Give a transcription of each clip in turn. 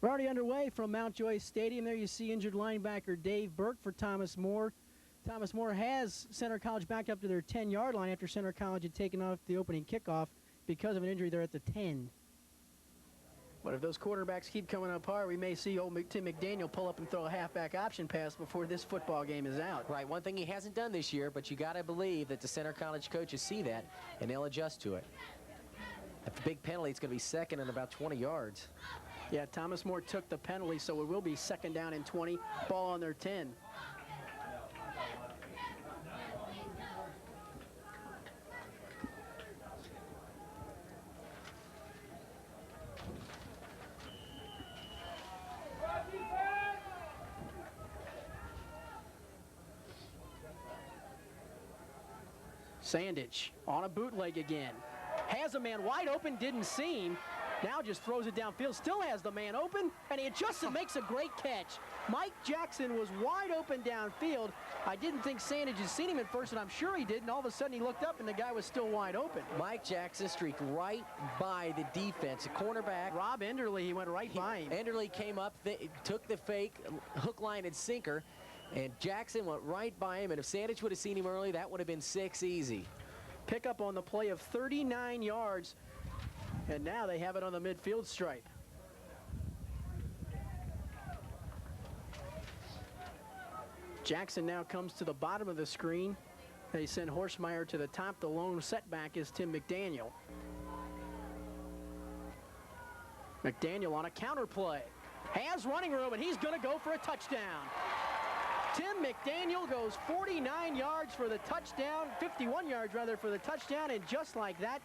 We're already underway from Mountjoy Stadium. There you see injured linebacker Dave Burke for Thomas More. Thomas More has Center College back up to their 10-yard line after Center College had taken off the opening kickoff because of an injury there at the 10. But if those quarterbacks keep coming up hard, we may see old Tim McDaniel pull up and throw a halfback option pass before this football game is out. Right, one thing he hasn't done this year, but you got to believe that the Center College coaches see that, and they'll adjust to it. If the big penalty, it's going to be second and about 20 yards. Yeah, Thomas More took the penalty, so it will be second down and 20, ball on their 10. Sandich on a bootleg again. Has a man wide open, didn't see him. Now just throws it downfield, still has the man open, and he adjusts and makes a great catch. Mike Jackson was wide open downfield. I didn't think Sandich had seen him at first, and I'm sure he did, and all of a sudden he looked up and the guy was still wide open. Mike Jackson streaked right by the defense. The cornerback, Rob Enderle, he went right by him. Enderle came up, took the fake, hook, line, and sinker, and Jackson went right by him, and if Sandich would have seen him early, that would have been 6 easy. Pickup on the play of 39 yards, and now they have it on the midfield stripe. Jackson now comes to the bottom of the screen. They send Horstmeyer to the top. The lone setback is Tim McDaniel. McDaniel on a counter play. Has running room, and he's going to go for a touchdown. Tim McDaniel goes 49 yards for the touchdown, 51 yards rather for the touchdown, and just like that,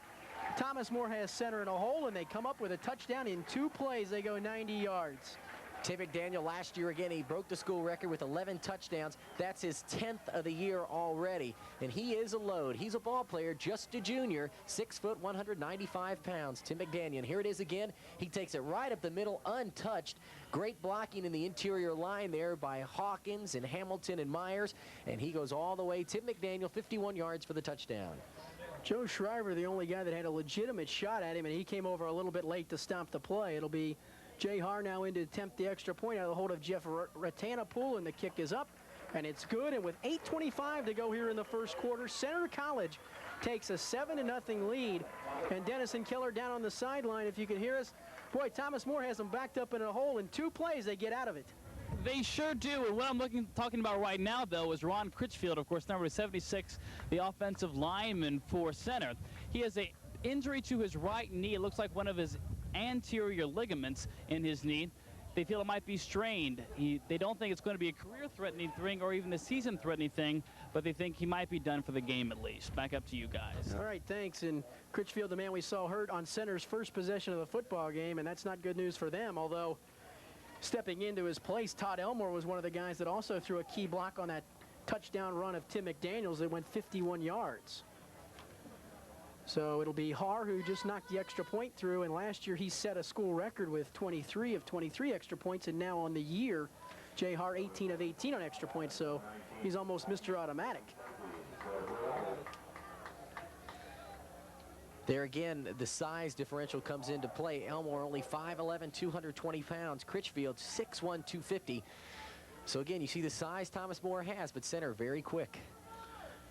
Thomas More has center in a hole, and they come up with a touchdown in 2 plays. They go 90 yards. Tim McDaniel last year, again, he broke the school record with 11 touchdowns. That's his 10th of the year already, and he is a load. He's a ball player, just a junior, 6 foot, 195 pounds. Tim McDaniel, and here it is again. He takes it right up the middle, untouched. Great blocking in the interior line there by Hawkins and Hamilton and Myers, and he goes all the way. Tim McDaniel, 51 yards for the touchdown. Joe Shriver, the only guy that had a legitimate shot at him, and he came over a little bit late to stop the play. It'll be Jay Har now in to attempt the extra point out of the hold of Jeff Ratanapool, and the kick is up, and it's good. And with 8:25 to go here in the first quarter, Center College takes a 7-0 lead. And Dennison Keller down on the sideline, if you can hear us. Boy, Thomas More has them backed up in a hole. In 2 plays, they get out of it. They sure do. And what I'm talking about right now, though, is Ron Critchfield, of course, number 76, the offensive lineman for Center. He has an injury to his right knee. It looks like one of his anterior ligaments in his knee. They feel it might be strained. They don't think it's going to be a career-threatening thing or even a season-threatening thing, but they think he might be done for the game at least. Back up to you guys. All right, thanks. And Critchfield, the man we saw hurt on Center's first possession of the football game, and that's not good news for them, although stepping into his place, Todd Elmore was one of the guys that also threw a key block on that touchdown run of Tim McDaniels that went 51 yards. So it'll be Har who just knocked the extra point through, and last year he set a school record with 23 of 23 extra points, and now on the year, Jay Har 18 of 18 on extra points, so he's almost Mr. Automatic. There again, the size differential comes into play. Elmore only 5'11", 220 pounds. Critchfield 6'1", 250. So again, you see the size Thomas More has, but Center very quick.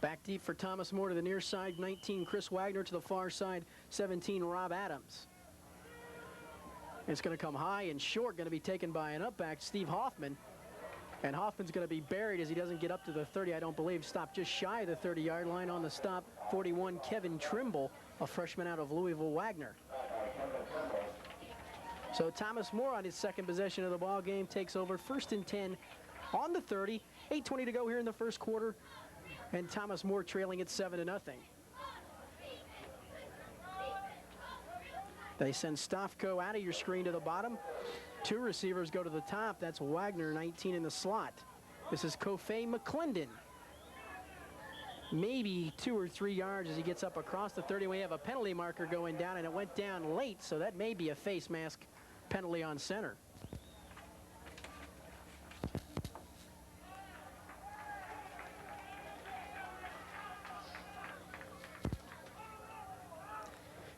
Back deep for Thomas More to the near side, 19 Chris Wagner, to the far side, 17 Rob Adams. It's going to come high and short, going to be taken by an up back, Steve Hoffman. And Hoffman's going to be buried as he doesn't get up to the 30, I don't believe. Stopped just shy of the 30-yard line. On the stop, 41 Kevin Trimble, a freshman out of Louisville Wagner. So Thomas More on his second possession of the ball game takes over, 1st and 10 on the 30. 8:20 to go here in the first quarter. And Thomas More trailing at 7-0. They send Stofko out of your screen to the bottom. 2 receivers go to the top. That's Wagner, 19 in the slot. This is Kofi McClendon. Maybe 2 or 3 yards as he gets up across the 30. We have a penalty marker going down, and it went down late, so that may be a face mask penalty on Center.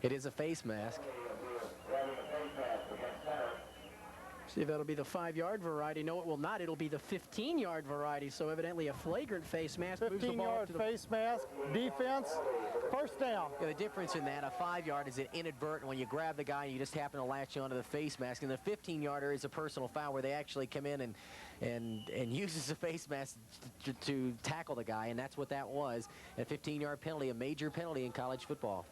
It is a face mask. See if that'll be the 5-yard variety. No, it will not. It'll be the 15-yard variety. So evidently a flagrant face mask moves the ball 15-yard face mask, defense, first down. Yeah, the difference in that, a 5-yard is an inadvertent when you grab the guy and you just happen to latch onto the face mask. And the 15-yarder is a personal foul where they actually come in and uses the face mask to tackle the guy, and that's what that was. A 15-yard penalty, a major penalty in college football.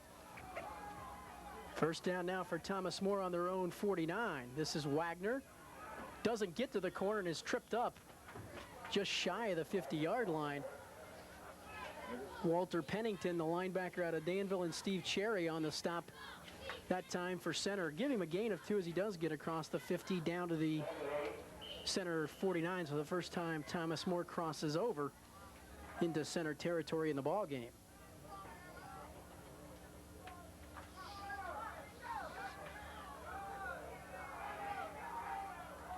First down now for Thomas More on their own 49. This is Wagner. Doesn't get to the corner and is tripped up just shy of the 50-yard line. Walter Pennington, the linebacker out of Danville, and Steve Cherry on the stop that time for center. Give him a gain of 2 as he does get across the 50 down to the center 49. So the first time Thomas More crosses over into center territory in the ball game.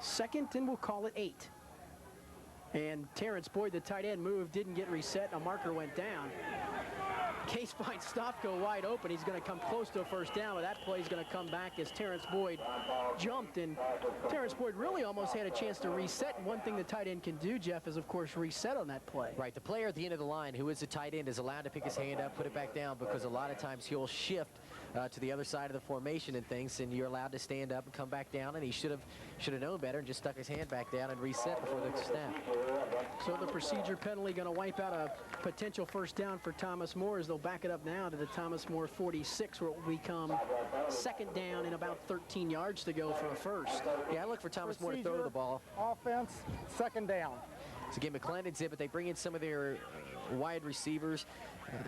Second, and we'll call it 8. And Terrence Boyd, the tight end, moved, didn't get reset. A marker went down. Case finds Stofko wide open. He's going to come close to a first down, but that play is going to come back as Terrence Boyd jumped. And Terrence Boyd really almost had a chance to reset. And one thing the tight end can do, Jeff, is, of course, reset on that play. Right, the player at the end of the line, who is the tight end, is allowed to pick his hand up, put it back down, because a lot of times he'll shift to the other side of the formation and things, and you're allowed to stand up and come back down, and he should have known better and just stuck his hand back down and reset before the snap. So the procedure penalty going to wipe out a potential first down for Thomas More, as they'll back it up now to the Thomas More 46, where it will become second down and about 13 yards to go for a first. Yeah, I look for Thomas More to throw the ball. Offense, second down. So again, McClendon's in, but they bring in some of their wide receivers.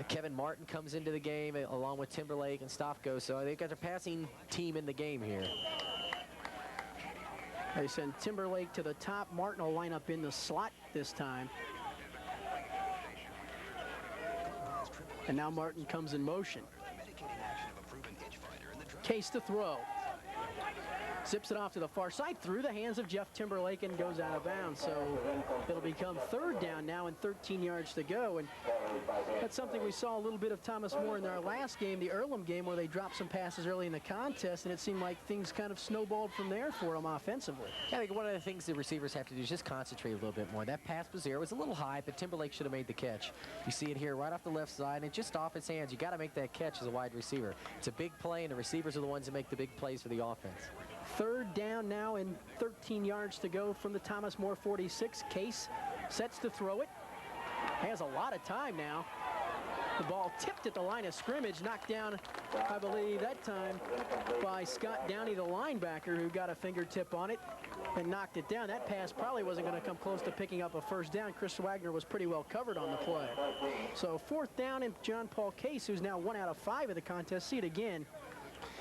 Kevin Martin comes into the game along with Timberlake and Stofko, so they've got their passing team in the game here. They send Timberlake to the top. Martin will line up in the slot this time. And now Martin comes in motion. Case to throw. Zips it off to the far side through the hands of Jeff Timberlake and goes out of bounds. So it'll become third down now and 13 yards to go. And that's something we saw a little bit of Thomas More in our last game, the Earlham game, where they dropped some passes early in the contest, and it seemed like things kind of snowballed from there for them offensively. I think one of the things the receivers have to do is just concentrate a little bit more. That pass was there. It was a little high, but Timberlake should have made the catch. You see it here right off the left side, and just off his hands. You got to make that catch as a wide receiver. It's a big play, and the receivers are the ones that make the big plays for the offense. Third down now and 13 yards to go from the Thomas More 46. Case sets to throw it. Has a lot of time now. The ball tipped at the line of scrimmage, knocked down, I believe, that time by Scott Downey, the linebacker, who got a fingertip on it and knocked it down. That pass probably wasn't going to come close to picking up a first down. Chris Wagner was pretty well covered on the play. So fourth down, and John Paul Case, who's now 1 out of 5 of the contest. See it again.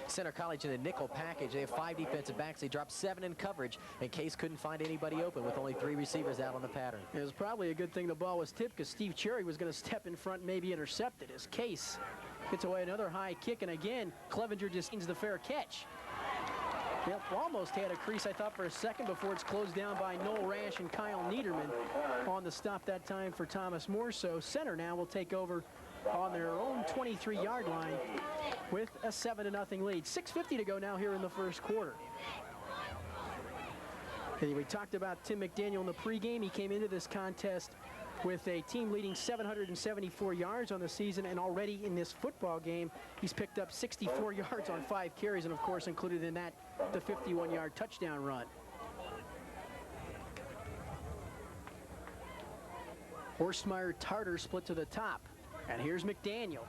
Center College in the nickel package. They have 5 defensive backs. They dropped 7 in coverage, and Case couldn't find anybody open with only 3 receivers out on the pattern. It was probably a good thing the ball was tipped, because Steve Cherry was going to step in front and maybe intercept it. As Case gets away another high kick, and again, Clevenger just gains the fair catch. Yep, almost had a crease, I thought, for a second before it's closed down by Noel Rash and Kyle Niederman on the stop that time for Thomas More. So center now will take over on their own 23-yard line with a 7-0 lead. 6:50 to go now here in the first quarter. And we talked about Tim McDaniel in the pregame. He came into this contest with a team leading 774 yards on the season, and already in this football game, he's picked up 64 yards on 5 carries, and of course included in that the 51-yard touchdown run. Horstmeyer Tartar split to the top, and here's McDaniel.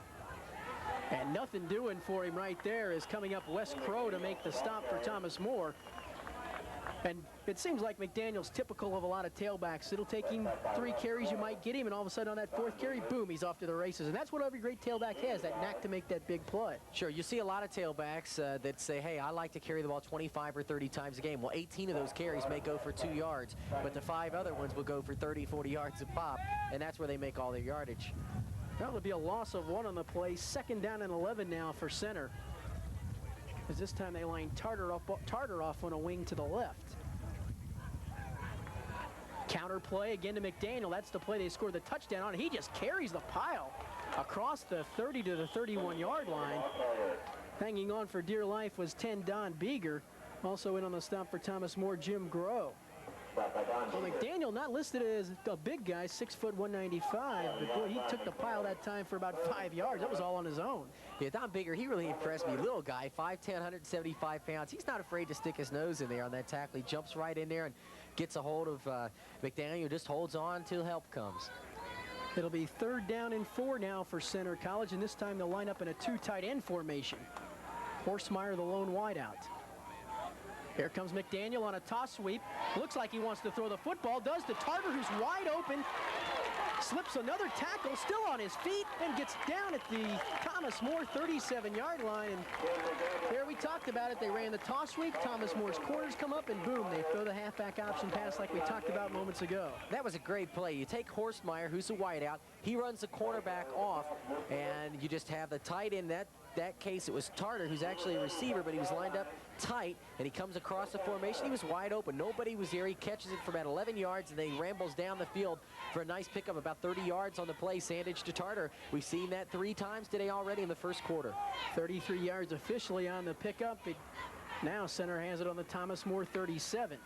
And nothing doing for him right there is coming up Wes Crow to make the stop for Thomas More. And it seems like McDaniel's typical of a lot of tailbacks. It'll take him 3 carries, you might get him, and all of a sudden on that 4th carry, boom, he's off to the races. And that's what every great tailback has, that knack to make that big play. Sure, you see a lot of tailbacks that say, hey, I like to carry the ball 25 or 30 times a game. Well, 18 of those carries may go for 2 yards, but the 5 other ones will go for 30, 40 yards a pop, and that's where they make all their yardage. That would be a loss of 1 on the play. 2nd down and 11 now for center, as this time they line Tartar off on a wing to the left. Counter play again to McDaniel. That's the play they scored the touchdown on. He just carries the pile across the 30 to the 31-yard line. Hanging on for dear life was 10 Don Beeger. Also in on the stop for Thomas More, Jim Groh. Well, McDaniel not listed as a big guy, 6 foot 195, but boy, he took the pile that time for about 5 yards. That was all on his own. Yeah, Don Bigger, he really impressed me. Little guy, 5'10", 175 pounds. He's not afraid to stick his nose in there on that tackle. He jumps right in there and gets a hold of McDaniel, just holds on till help comes. It'll be 3rd down and 4 now for Center College, and this time they'll line up in a 2 tight end formation. Horsemeyer, the lone wideout. Here comes McDaniel on a toss sweep. Looks like he wants to throw the football. Does to Tarter, who's wide open. Slips another tackle, still on his feet, and gets down at the Thomas More 37-yard line. And there we talked about it. They ran the toss sweep. Thomas More's corners come up, and boom, they throw the halfback option pass like we talked about moments ago. That was a great play. You take Horstmeyer, who's a wideout. He runs the cornerback off, and you just have the tight end. That case, it was Tarter, who's actually a receiver, but he was lined up tight, and he comes across the formation. He was wide open. Nobody was there. He catches it for about 11 yards, and then he rambles down the field for a nice pickup, about 30 yards on the play. Sandage to Tarter. We've seen that 3 times today already in the first quarter. 33 yards officially on the pickup. Now Center has it on the Thomas More 37.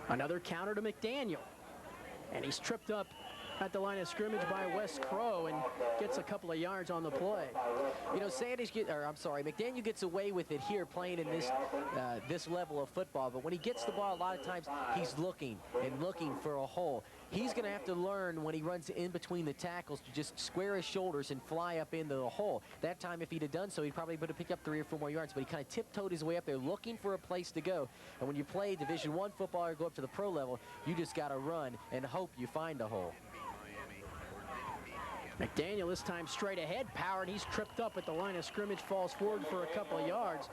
Another counter to McDaniel. And he's tripped up at the line of scrimmage by Wes Crow and gets a couple of yards on the play. You know, McDaniel gets away with it here playing in this level of football, but when he gets the ball, a lot of times he's looking for a hole. He's going to have to learn when he runs in between the tackles to just square his shoulders and fly up into the hole. That time, if he'd have done so, he probably would have picked up 3 or 4 more yards, but he kind of tiptoed his way up there looking for a place to go. And when you play Division I football or go up to the pro level, you just got to run and hope you find a hole. McDaniel this time straight ahead, power, and he's tripped up at the line of scrimmage, falls forward for a couple of yards.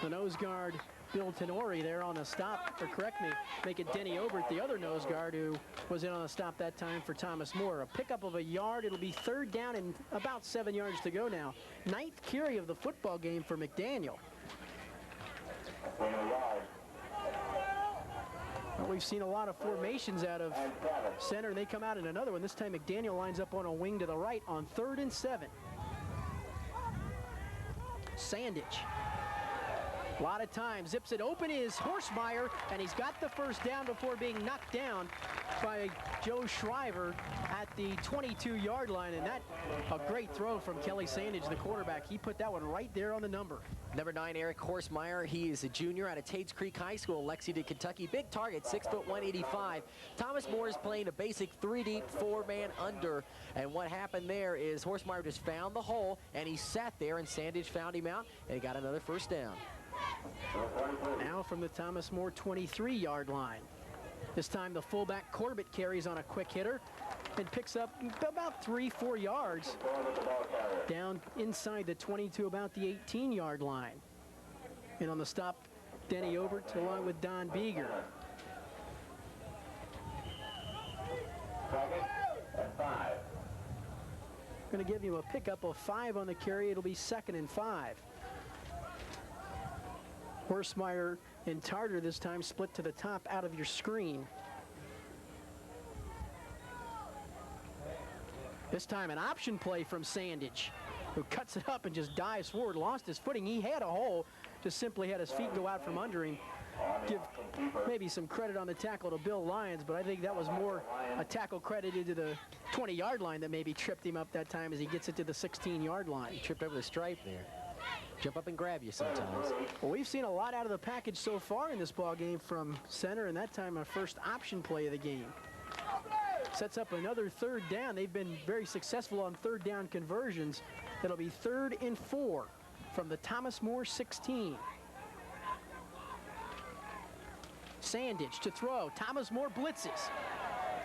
The nose guard, Bill Tenori, there on the stop, or correct me, make it Denny Obert, the other nose guard, who was in on the stop that time for Thomas More. A pickup of a yard. It'll be 3rd down and about 7 yards to go now. 9th carry of the football game for McDaniel. Well, we've seen a lot of formations out of Center, and they come out in another one. This time McDaniel lines up on a wing to the right on 3rd and 7. Sandage. A lot of time. Zips it open is Horsemeyer, and he's got the first down before being knocked down by Joe Shriver at the 22-yard line, and that a great throw from Kelly Sandage, the quarterback. He put that one right there on the number. Number 9, Eric Horsemeyer. He is a junior out of Tates Creek High School, Lexington, Kentucky. Big target, 6 foot 185. Thomas More is playing a basic 3 deep, 4-man under. And what happened there is Horsemeyer just found the hole, and he sat there, and Sandage found him out, and he got another first down. Now from the Thomas More 23-yard line. This time the fullback Corbett carries on a quick hitter and picks up about 3-4 yards down inside the 22, about the 18-yard line. And on the stop, Denny Obert along with Don Beeger. Going to give you a pickup of 5 on the carry. It'll be 2nd and 5. Horsemeyer and Tarter this time split to the top out of your screen. This time an option play from Sandage, who cuts it up and just dives forward, lost his footing. He had a hole, just simply had his feet go out from under him. Give maybe some credit on the tackle to Bill Lyons, but I think that was more a tackle credited to the 20-yard line that maybe tripped him up that time as he gets it to the 16-yard line. He tripped over the stripe there. Jump up and grab you sometimes. Well, we've seen a lot out of the package so far in this ball game from Center, and that time a first option play of the game. Sets up another 3rd down. They've been very successful on 3rd down conversions. It'll be 3rd and 4 from the Thomas More 16. Sandage to throw. Thomas More blitzes.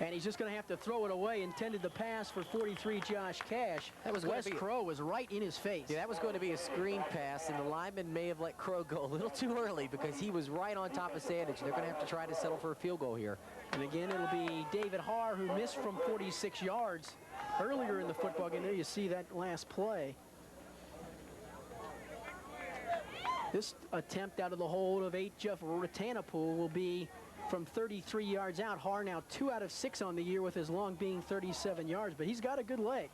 And he's just going to have to throw it away. Intended the pass for 43, Josh Cash. That was Wes Crow was right in his face. Yeah, that was going to be a screen pass, and the lineman may have let Crow go a little too early because he was right on top of Sandage. They're going to have to try to settle for a field goal here. And again, it'll be David Haar, who missed from 46 yards earlier in the football game. There you see that last play. This attempt out of the hold of 8, Jeff Ratanapool, will be from 33 yards out. Haar now 2 out of 6 on the year with his long being 37 yards, but he's got a good leg.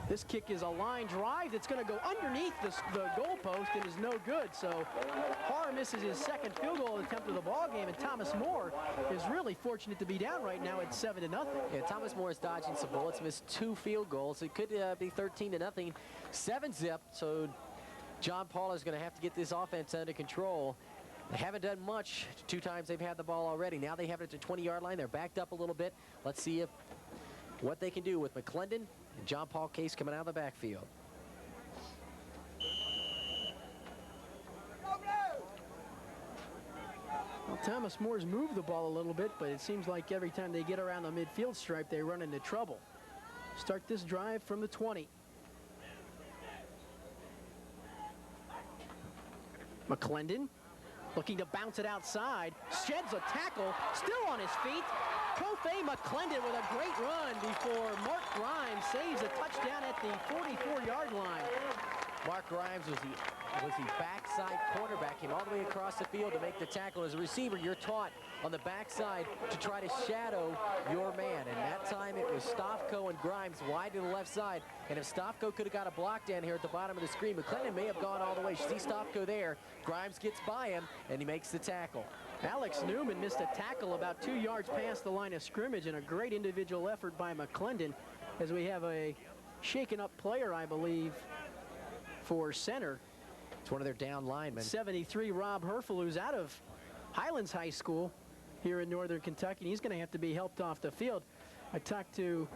This kick is a line drive that's going to go underneath the goalpost and is no good. So Harr misses his second field goal attempt of the ball game, and Thomas More is really fortunate to be down right now at 7-0. Yeah, Thomas More is dodging some bullets, missed 2 field goals. It could be 13-0, 7-zip. So John Paul is going to have to get this offense under control. They haven't done much. 2 times they've had the ball already. Now they have it at the 20-yard line. They're backed up a little bit. Let's see what they can do with McClendon and John Paul Case coming out of the backfield. Well, Thomas Moore's moved the ball a little bit, but it seems like every time they get around the midfield stripe, they run into trouble. Start this drive from the 20. McClendon looking to bounce it outside, sheds a tackle, still on his feet. Kofi McClendon with a great run before Mark Grimes saves a touchdown at the 44-yard line. Mark Grimes was the backside cornerback, came all the way across the field to make the tackle. As a receiver, you're taught on the backside to try to shadow your man. And that time it was Stofko and Grimes wide to the left side. And if Stofko could have got a block down here at the bottom of the screen, McClendon may have gone all the way. You see Stofko there. Grimes gets by him, and he makes the tackle. Alex Newman missed a tackle about 2 yards past the line of scrimmage, and a great individual effort by McClendon as we have a shaken up player, I believe, for center. It's one of their down linemen. 73, Rob Herfel, who's out of Highlands High School here in Northern Kentucky, and he's going to have to be helped off the field. I talked to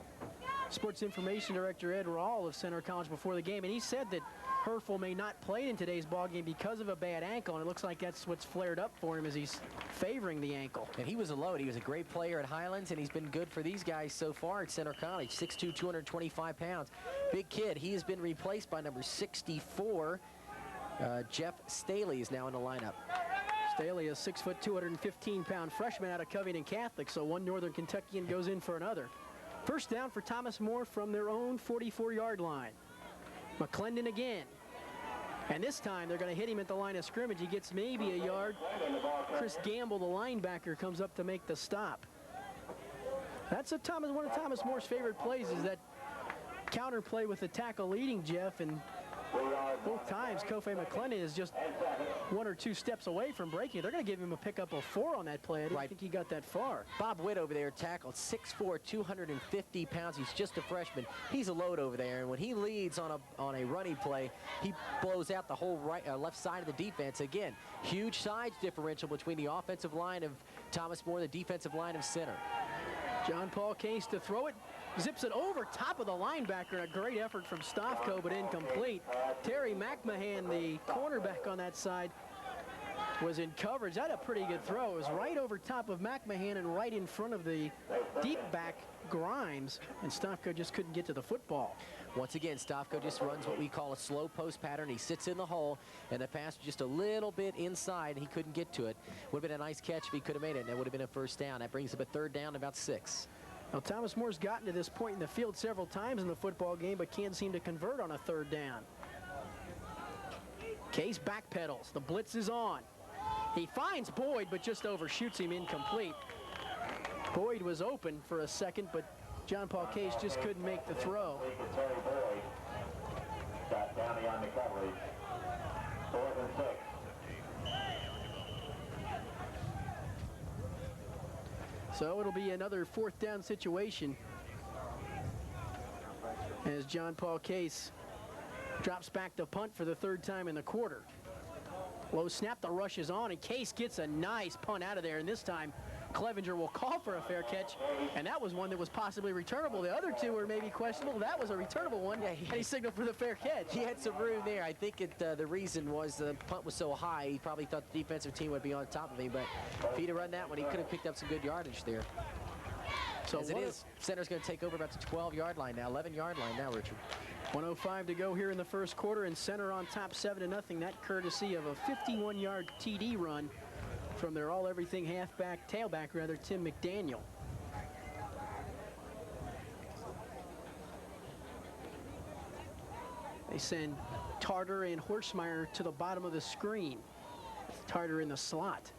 Sports Information Director Ed Rawl of Center College before the game, and he said that Herfel may not play in today's ball game because of a bad ankle, and it looks like that's what's flared up for him as he's favoring the ankle. And he was a load. He was a great player at Highlands, and he's been good for these guys so far at Center College. 6'2", 225 pounds. Big kid. He has been replaced by number 64. Jeff Staley is now in the lineup. Staley, a 6', 215-pound freshman out of Covington Catholic, so one Northern Kentuckian goes in for another. First down for Thomas More from their own 44-yard line. McClendon again. And this time they're going to hit him at the line of scrimmage. He gets maybe a yard. Chris Gamble, the linebacker, comes up to make the stop. That's one of Thomas Moore's favorite plays, is that counter play with the tackle leading, Jeff, and both times Kofi McClendon is just 1 or 2 steps away from breaking it. They're going to give him a pickup of 4 on that play. I didn't think he got that far. Bob Witt over there tackled, 6'4", 250 pounds. He's just a freshman. He's a load over there, and when he leads on a running play, he blows out the whole left side of the defense. Again, huge size differential between the offensive line of Thomas More, the defensive line of Center. John Paul Case to throw it. Zips it over top of the linebacker. A great effort from Stofko, but incomplete. Terry McMahon, the cornerback on that side, was in coverage. That a pretty good throw. It was right over top of McMahon and right in front of the deep back Grimes, and Stofko just couldn't get to the football. Once again, Stofko just runs what we call a slow post pattern. He sits in the hole, and the pass just a little bit inside. He couldn't get to it. Would have been a nice catch if he could have made it, and that would have been a first down. That brings up a 3rd down, about 6. Now, Thomas Moore's gotten to this point in the field several times in the football game, but can't seem to convert on a 3rd down. Case backpedals. The blitz is on. He finds Boyd, but just overshoots him, incomplete. Boyd was open for a second, but John Paul Case just couldn't make the throw. Terry Boyd got down beyond the coverage. 4th and 6. So it'll be another 4th down situation as John Paul Case drops back to punt for the 3rd time in the quarter. Low snap, the rush is on, and Case gets a nice punt out of there, and this time Clevenger will call for a fair catch, and that was one that was possibly returnable. The other 2 were maybe questionable. That was a returnable one, and he signaled for the fair catch. He had some room there. I think the reason was the punt was so high, he probably thought the defensive team would be on top of him, but if he'd have run that one, he could have picked up some good yardage there. So as it is, Center's going to take over about the 12-yard line now, 11-yard line now, Richard. 1:05 to go here in the first quarter, and Center on top 7-0. That courtesy of a 51-yard TD run from their all-everything tailback, Tim McDaniel. They send Tarter and Horsemeyer to the bottom of the screen. Tarter in the slot.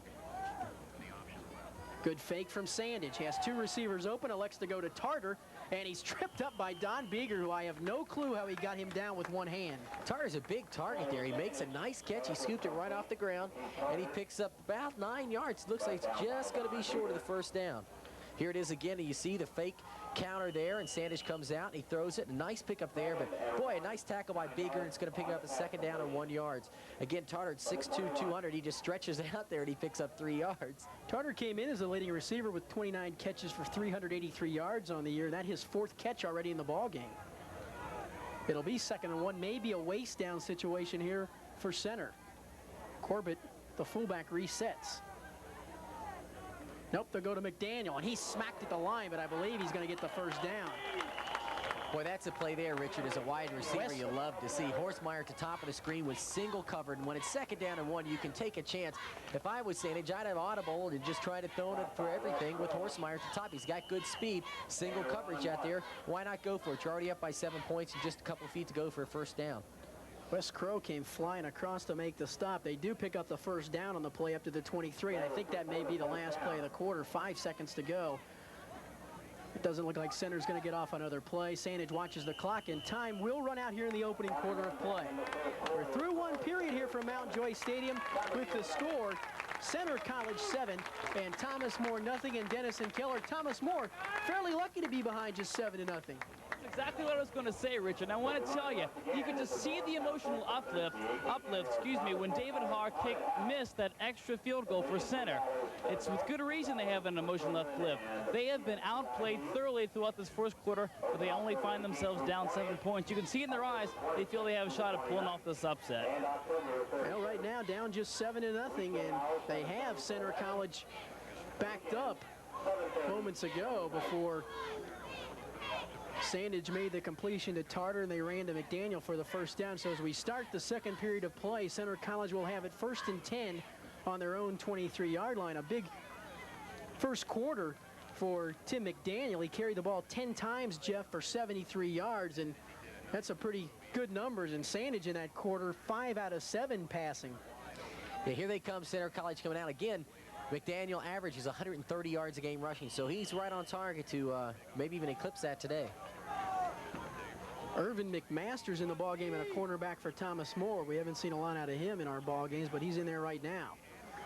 Good fake from Sandage. He has two receivers open, elects to go to Tarter, and he's tripped up by Don Beeger, who I have no clue how he got him down with one hand. Tarter's a big target there. He makes a nice catch. He scooped it right off the ground, and he picks up about 9 yards. Looks like it's just going to be short of the first down. Here it is again, and you see the fake counter there, and Sandage comes out, and he throws it. A nice pickup there, but boy, a nice tackle by Beeger, and it's going to pick up a second down and 1 yard. Again, Tarter at 6'2", 200. He just stretches out there, and he picks up 3 yards. Tarter came in as the leading receiver with 29 catches for 383 yards on the year. That his 4th catch already in the ball game. It'll be 2nd and 1, maybe a waste down situation here for center. Corbett, the fullback, resets. Nope, they'll go to McDaniel, and he smacked at the line, but I believe he's going to get the first down. Boy, that's a play there, Richard. As a wide receiver, you love to see. Horsemeyer at the top of the screen was single covered, and when it's 2nd down and 1, you can take a chance. If I was Sandage, I'd have audible and just try to throw it for everything with Horsemeyer at the top. He's got good speed, single coverage out there. Why not go for it? You're already up by 7 points and just a couple feet to go for a first down. Wes Crow came flying across to make the stop. They do pick up the first down on the play up to the 23, and I think that may be the last play of the quarter. 5 seconds to go. It doesn't look like center's going to get off another play. Sandage watches the clock, and time will run out here in the opening quarter of play. We're through one period here from Mount Joy Stadium with the score. Center College 7 and Thomas More nothing, and Denison Keller. Thomas More fairly lucky to be behind just 7-0. Exactly what I was going to say, Richard. I want to tell you, you can just see the emotional uplift, when David Hark missed that extra field goal for center. It's with good reason they have an emotional uplift. They have been outplayed thoroughly throughout this first quarter, but they only find themselves down 7 points. You can see in their eyes, they feel they have a shot at pulling off this upset. Well, right now, down just 7-0, and they have Center College backed up moments ago before Sandage made the completion to Tarter, and they ran to McDaniel for the first down. So as we start the second period of play, Center College will have it 1st and 10 on their own 23-yard line. A big first quarter for Tim McDaniel. He carried the ball 10 times, Jeff, for 73 yards, and that's a pretty good numbers. And Sandage in that quarter, 5 out of 7 passing. Yeah, here they come, Center College coming out again. McDaniel averages 130 yards a game rushing, so he's right on target to maybe even eclipse that today. Irvin McMaster's in the ball game and a cornerback for Thomas More. We haven't seen a lot out of him in our ball games, but he's in there right now.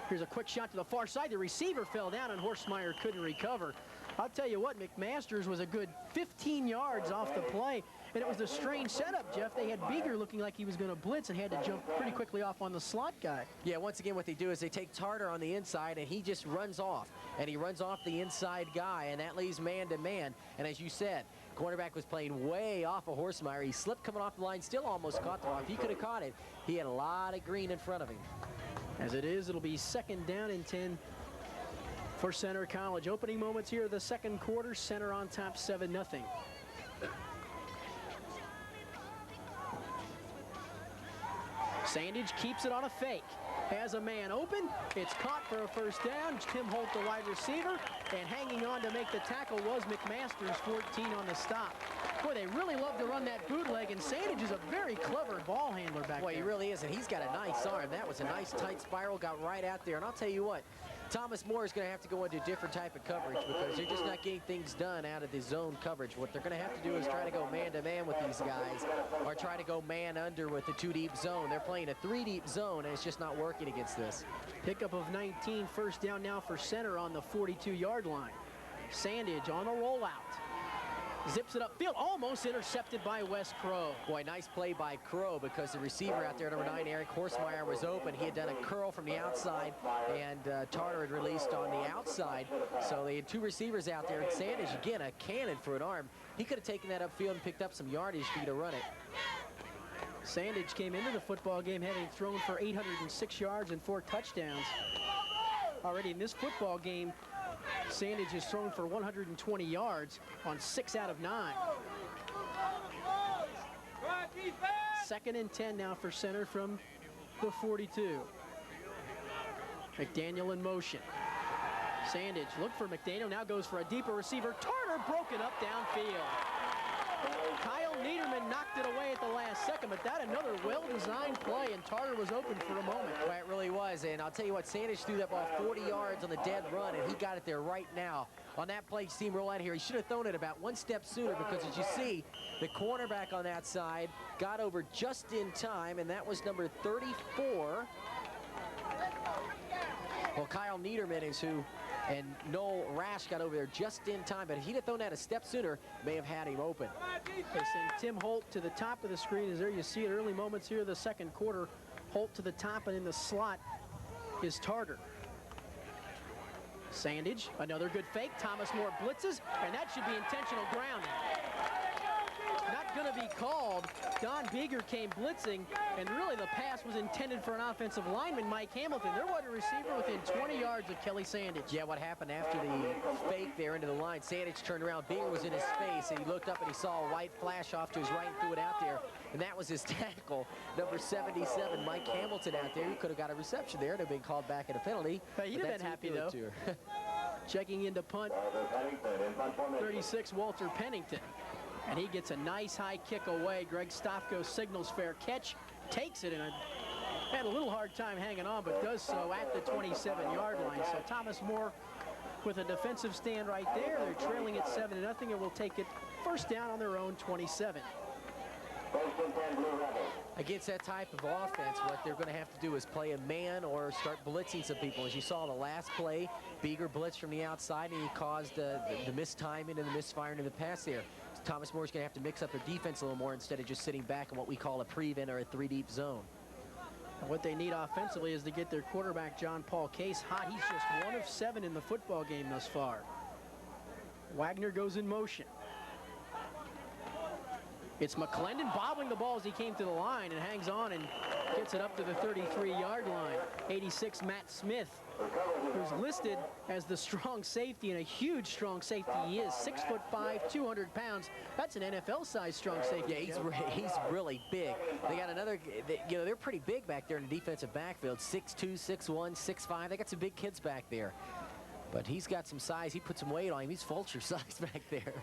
Here's a quick shot to the far side. The receiver fell down, and Horsemeyer couldn't recover. I'll tell you what, McMaster's was a good 15 yards off the play, and it was a strange setup, Jeff. They had Beeger looking like he was going to blitz and had to jump pretty quickly off on the slot guy. Yeah, once again, what they do is they take Tarter on the inside, and he just runs off. And he runs off the inside guy, and that leaves man-to-man. And as you said, cornerback was playing way off of Horsemeyer. He slipped coming off the line, still almost caught the ball. If he could have caught it, he had a lot of green in front of him. As it is, it'll be 2nd down and 10 for Center College. Opening moments here of the second quarter. Center on top, 7-0. Sandage keeps it on a fake. Has a man open. It's caught for a first down. Tim Holt, the wide receiver, and hanging on to make the tackle was McMaster's 14 on the stop. Boy, they really love to run that bootleg, and Sandage is a very clever ball handler back there. Boy, he really is, and he's got a nice arm. That was a nice tight spiral, got right out there. And I'll tell you what, Thomas More is going to have to go into a different type of coverage because they're just not getting things done out of the zone coverage. What they're going to have to do is try to go man-to-man with these guys or try to go man-under with the 2-deep zone. They're playing a 3-deep zone, and it's just not working against this. Pickup of 19, first down now for Center on the 42-yard line. Sandage on a rollout. Zips it upfield, almost intercepted by Wes Crow. Boy, nice play by Crow because the receiver out there, number 9, Eric Horsemeyer, was open. He had done a curl from the outside, and Tarter had released on the outside. So they had 2 receivers out there. And Sandage, again, a cannon for an arm. He could have taken that upfield and picked up some yardage for you to run it. Sandage came into the football game having thrown for 806 yards and 4 touchdowns. Already in this football game, Sandage has thrown for 120 yards on 6 out of 9. 2nd and 10 now for Center from the 42. McDaniel in motion. Sandage looked for McDaniel, now goes for a deeper receiver. Tarter broken up downfield. Kyle Niederman knocked it away at the last second, but that another well-designed play, and Tarter was open for a moment. Well, it really was, and I'll tell you what, Sandage threw that ball 40 yards on the dead run, and he got it there right now. On that play, you see him roll out here. He should have thrown it about one step sooner because, as you see, the cornerback on that side got over just in time, and that was number 34. Well, Kyle Niederman is who, and Noel Rash got over there just in time, but if he'd have thrown that a step sooner, may have had him open. They send Tim Holt to the top of the screen. As there you see it, early moments here of the second quarter. Holt to the top, and in the slot is Tarter. Sandage, another good fake. Thomas More blitzes, and that should be intentional grounding. Not going to be called. Don Beeger came blitzing, and really the pass was intended for an offensive lineman, Mike Hamilton. There was a receiver within 20 yards of Kelly Sandage. Yeah, what happened after the fake there into the line, Sandage turned around, Beeger was in his face, and he looked up and he saw a white flash off to his right and threw it out there, and that was his tackle, number 77, Mike Hamilton out there. He could have got a reception there. It would have been called back at a penalty. But he'd have been happy, though. Checking into punt, 36, Walter Pennington. And he gets a nice high kick away. Greg Stofko signals fair catch, takes it, and had a little hard time hanging on, but does so at the 27-yard line. So Thomas More with a defensive stand right there. They're trailing at 7-0 and will take it first down on their own 27. Against that type of offense, what they're going to have to do is play a man or start blitzing some people. As you saw the last play, Beeger blitzed from the outside, and he caused the mistiming and the misfiring of the pass there. Thomas Moore's going to have to mix up their defense a little more instead of just sitting back in what we call a prevent or a three-deep zone. And what they need offensively is to get their quarterback, John Paul Case, hot. He's just 1 of 7 in the football game thus far. Wagner goes in motion. It's McClendon bobbling the ball as he came to the line and hangs on and gets it up to the 33-yard line. 86, Matt Smith, who's listed as the strong safety, and a huge strong safety he is. 6'5", 200 pounds. That's an NFL-sized strong safety. Yeah, he's really big. They got another, they're pretty big back there in the defensive backfield. 6'2", 6'1", 6'5". They got some big kids back there. But he's got some size. He put some weight on him. He's vulture sized back there.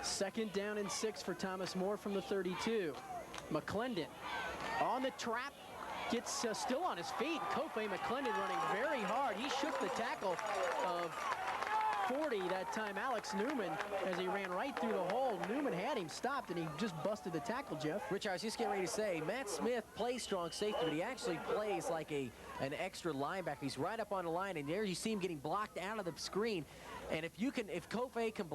Second down and 6 for Thomas More from the 32. McClendon on the trap, gets still on his feet. Kofi McClendon running very hard. He shook the tackle of 40 that time, Alex Newman, as he ran right through the hole. Newman had him stopped, and he just busted the tackle, Jeff. Rich, I was just getting ready to say, Matt Smith plays strong safety, but he actually plays like an extra linebacker. He's right up on the line, and there you see him getting blocked out of the screen. And if Kofi can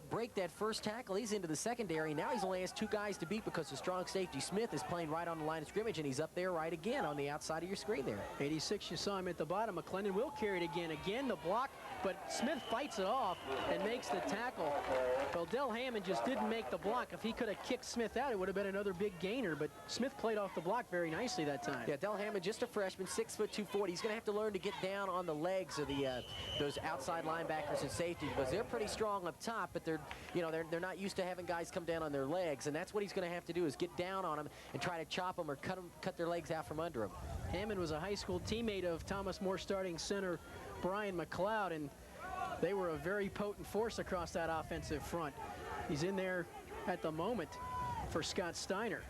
break that first tackle, he's into the secondary. Now he's only has 2 guys to beat because the strong safety Smith is playing right on the line of scrimmage, and he's up there right again on the outside of your screen there. 86, you saw him at the bottom. McClendon will carry it again. Again, the block, but Smith fights it off and makes the tackle. Well, Del Hammond just didn't make the block. If he could have kicked Smith out, it would have been another big gainer, but Smith played off the block very nicely that time. Yeah, Del Hammond, just a freshman, 6'2", 240. He's going to have to learn to get down on the legs of those outside linebackers and safety, because they're pretty strong up top, but they're not used to having guys come down on their legs, and that's what he's going to have to do, is get down on them and try to chop them or cut their legs out from under him. Hammond was a high school teammate of Thomas More starting center Brian McLeod, and they were a very potent force across that offensive front. He's in there at the moment for Scott Steiner.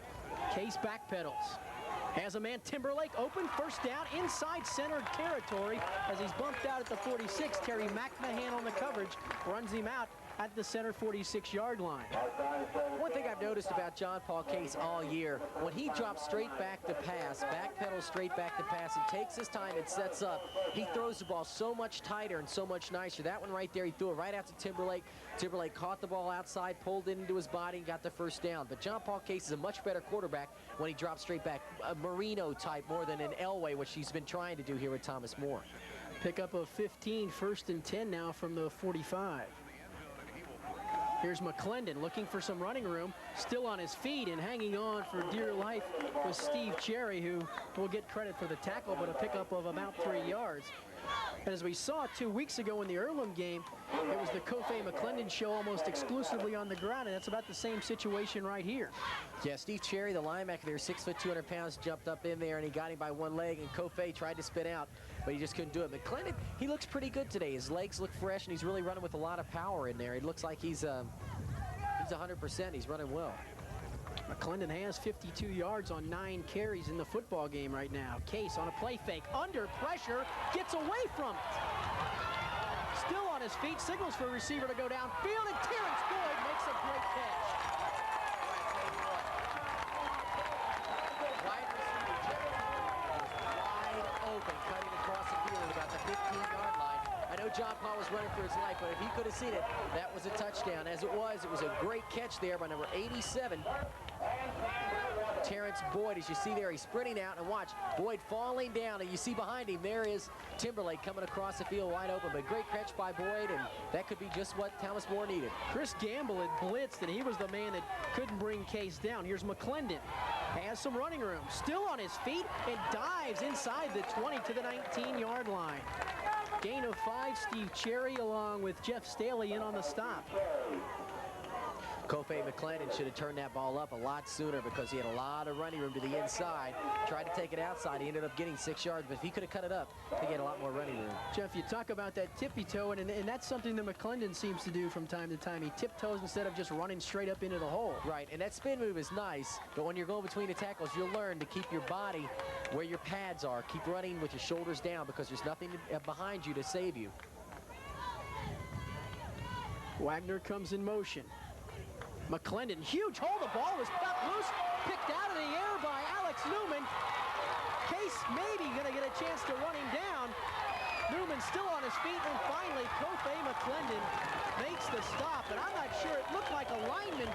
Case backpedals. Has a man, Timberlake, open, first down, inside center territory as he's bumped out at the 46. Terry McMahon on the coverage, runs him out at the center 46-yard line. One thing I've noticed about John Paul Case all year, when he drops straight back to pass, backpedals straight back to pass, and takes his time and sets up, he throws the ball so much tighter and so much nicer. That one right there, he threw it right out to Timberlake. Timberlake caught the ball outside, pulled it into his body, and got the first down. But John Paul Case is a much better quarterback when he drops straight back. A Marino type more than an Elway, which he's been trying to do here with Thomas More. Pickup of 15, first and 10 now from the 45. Here's McClendon looking for some running room, still on his feet and hanging on for dear life was Steve Cherry, who will get credit for the tackle, but a pickup of about 3 yards. And as we saw 2 weeks ago in the Earlham game, it was the Kofe McClendon show almost exclusively on the ground, and that's about the same situation right here. Yeah, Steve Cherry, the linebacker there, 6 foot 200 pounds, jumped up in there and he got him by one leg, and Kofe tried to spin out, but he just couldn't do it. McClendon, he looks pretty good today. His legs look fresh and he's really running with a lot of power in there. It looks like he's 100%. He's running well. McClendon has 52 yards on 9 carries in the football game right now. Case on a play fake, under pressure, gets away from it. Still on his feet, signals for a receiver to go downfield, and Terrence Boyd makes a great catch. Wide receiver Jeff wide open, cutting across the field at about the 15-yard line. I know John Paul was running for his life, but if he could have seen it, that was a touchdown. As it was a great catch there by number 87. Terrence Boyd, as you see there, he's sprinting out, and watch, Boyd falling down, and you see behind him, there is Timberlake coming across the field wide open, but great catch by Boyd, and that could be just what Thomas More needed. Chris Gamble had blitzed, and he was the man that couldn't bring Case down. Here's McClendon, has some running room, still on his feet, and dives inside the 20 to the 19-yard line. Gain of 5, Steve Cherry along with Jeff Staley in on the stop. Kofe McClendon should have turned that ball up a lot sooner because he had a lot of running room to the inside. Tried to take it outside. He ended up getting 6 yards, but if he could have cut it up, he had a lot more running room. Jeff, you talk about that tippy toe, and that's something that McClendon seems to do from time to time. He tiptoes instead of just running straight up into the hole. Right, and that spin move is nice, but when you're going between the tackles, you'll learn to keep your body where your pads are. Keep running with your shoulders down because there's nothing behind you to save you. Wagner comes in motion. McClendon, huge hole, the ball was cut loose, picked out of the air by Alex Newman. Case maybe gonna get a chance to run him down. Newman still on his feet, and finally Kofe McClendon makes the stop, and I'm not sure, it looked like a lineman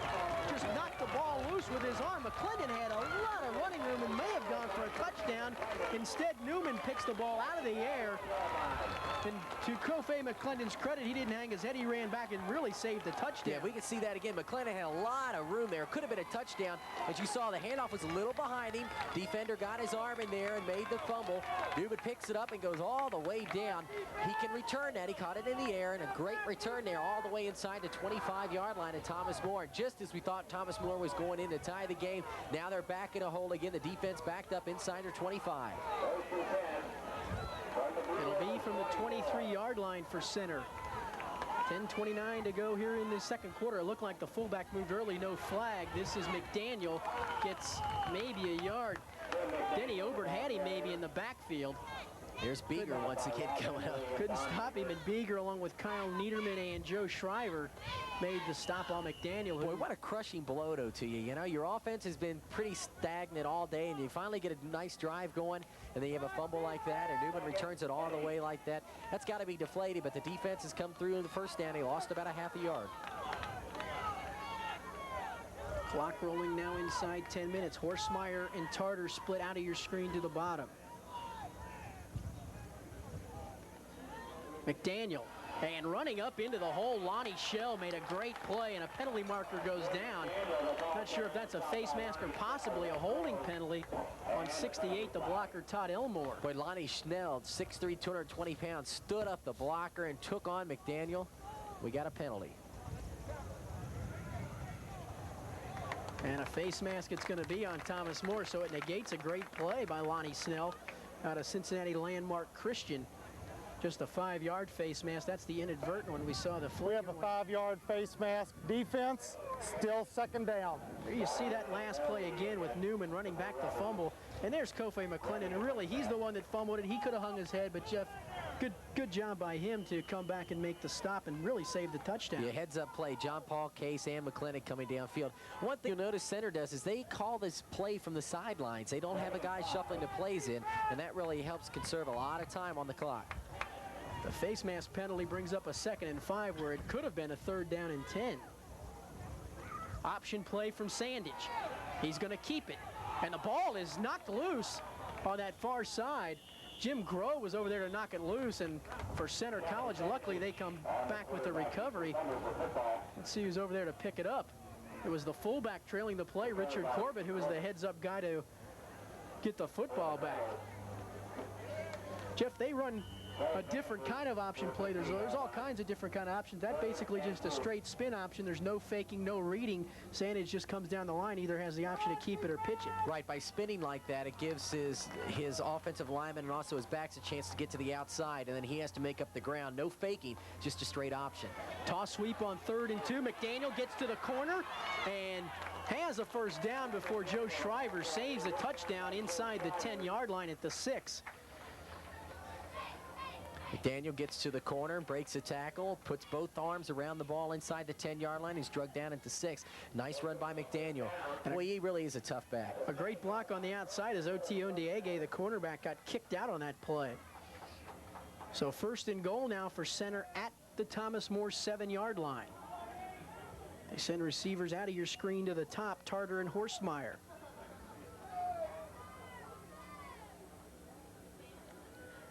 just knocked the ball loose with his arm. McClendon had a lot of running room and may have gone for a touchdown. Instead, Newman picks the ball out of the air. And to Kofe McClendon's credit, he didn't hang his head. He ran back and really saved the touchdown. Yeah, we can see that again. McClendon had a lot of room there. Could have been a touchdown. As you saw, the handoff was a little behind him. Defender got his arm in there and made the fumble. Newman picks it up and goes all the way down. He can return that. He caught it in the air, and a great return there all the way inside the 25-yard line of Thomas More. Just as we thought Thomas More was going in to tie the game, now they're back in a hole again. The defense backed up inside their 25. It'll be from the 23-yard line for center. 10:29 to go here in the second quarter. It looked like the fullback moved early, no flag. This is McDaniel, gets maybe a yard. Denny Obert had him maybe in the backfield. There's Beeger once again coming up. Couldn't stop him, and Beeger, along with Kyle Niederman and Joe Shriver, made the stop on McDaniel. Boy, what a crushing blow, though, to you. You know, your offense has been pretty stagnant all day, and you finally get a nice drive going, and then you have a fumble like that, and Newman returns it all the way like that. That's got to be deflated, but the defense has come through in the first down. They lost about a half a yard. Clock rolling now inside 10 minutes. Horsemeyer and Tarter split out of your screen to the bottom. McDaniel, and running up into the hole, Lonnie Shell made a great play, and a penalty marker goes down. Not sure if that's a face mask or possibly a holding penalty on 68, the blocker Todd Elmore. Boy, Lonnie Schnell, 6'3", 220 pounds, stood up the blocker and took on McDaniel. We got a penalty. And a face mask it's going to be on Thomas More, so it negates a great play by Lonnie Snell out of Cincinnati Landmark Christian. Just a 5-yard face mask. That's the inadvertent one. We saw the flip. We have a 5-yard face mask. Defense, still second down. There you see that last play again with Newman running back the fumble. And there's Kofe McClendon, and really he's the one that fumbled it. He could have hung his head, but Jeff, good job by him to come back and make the stop and really save the touchdown. Yeah, heads-up play. John Paul, Case, and McClendon coming downfield. One thing you'll notice center does is they call this play from the sidelines. They don't have a guy shuffling the plays in, and that really helps conserve a lot of time on the clock. The face mask penalty brings up a 2nd and 5 where it could have been a 3rd down and 10. Option play from Sandage. He's going to keep it. And the ball is knocked loose on that far side. Jim Groh was over there to knock it loose, and for Center College, luckily they come back with the recovery. Let's see who's over there to pick it up. It was the fullback trailing the play, Richard Corbett, who was the heads-up guy to get the football back. Jeff, they run a different kind of option play. There's all kinds of different kind of options. That basically just a straight spin option. There's no faking, no reading. Sandage just comes down the line, either has the option to keep it or pitch it. Right, by spinning like that, it gives his offensive lineman and also his backs a chance to get to the outside, and then he has to make up the ground. No faking, just a straight option. Toss sweep on 3rd and 2. McDaniel gets to the corner and has a first down before Joe Shriver saves a touchdown inside the 10-yard line at the 6. McDaniel gets to the corner, breaks a tackle, puts both arms around the ball inside the 10-yard line. He's drugged down at the 6. Nice run by McDaniel. Boy, he really is a tough back. A great block on the outside as O.T. Ondiege, the cornerback, got kicked out on that play. So 1st and goal now for center at the Thomas More 7-yard line. They send receivers out of your screen to the top, Tarter and Horstmeyer.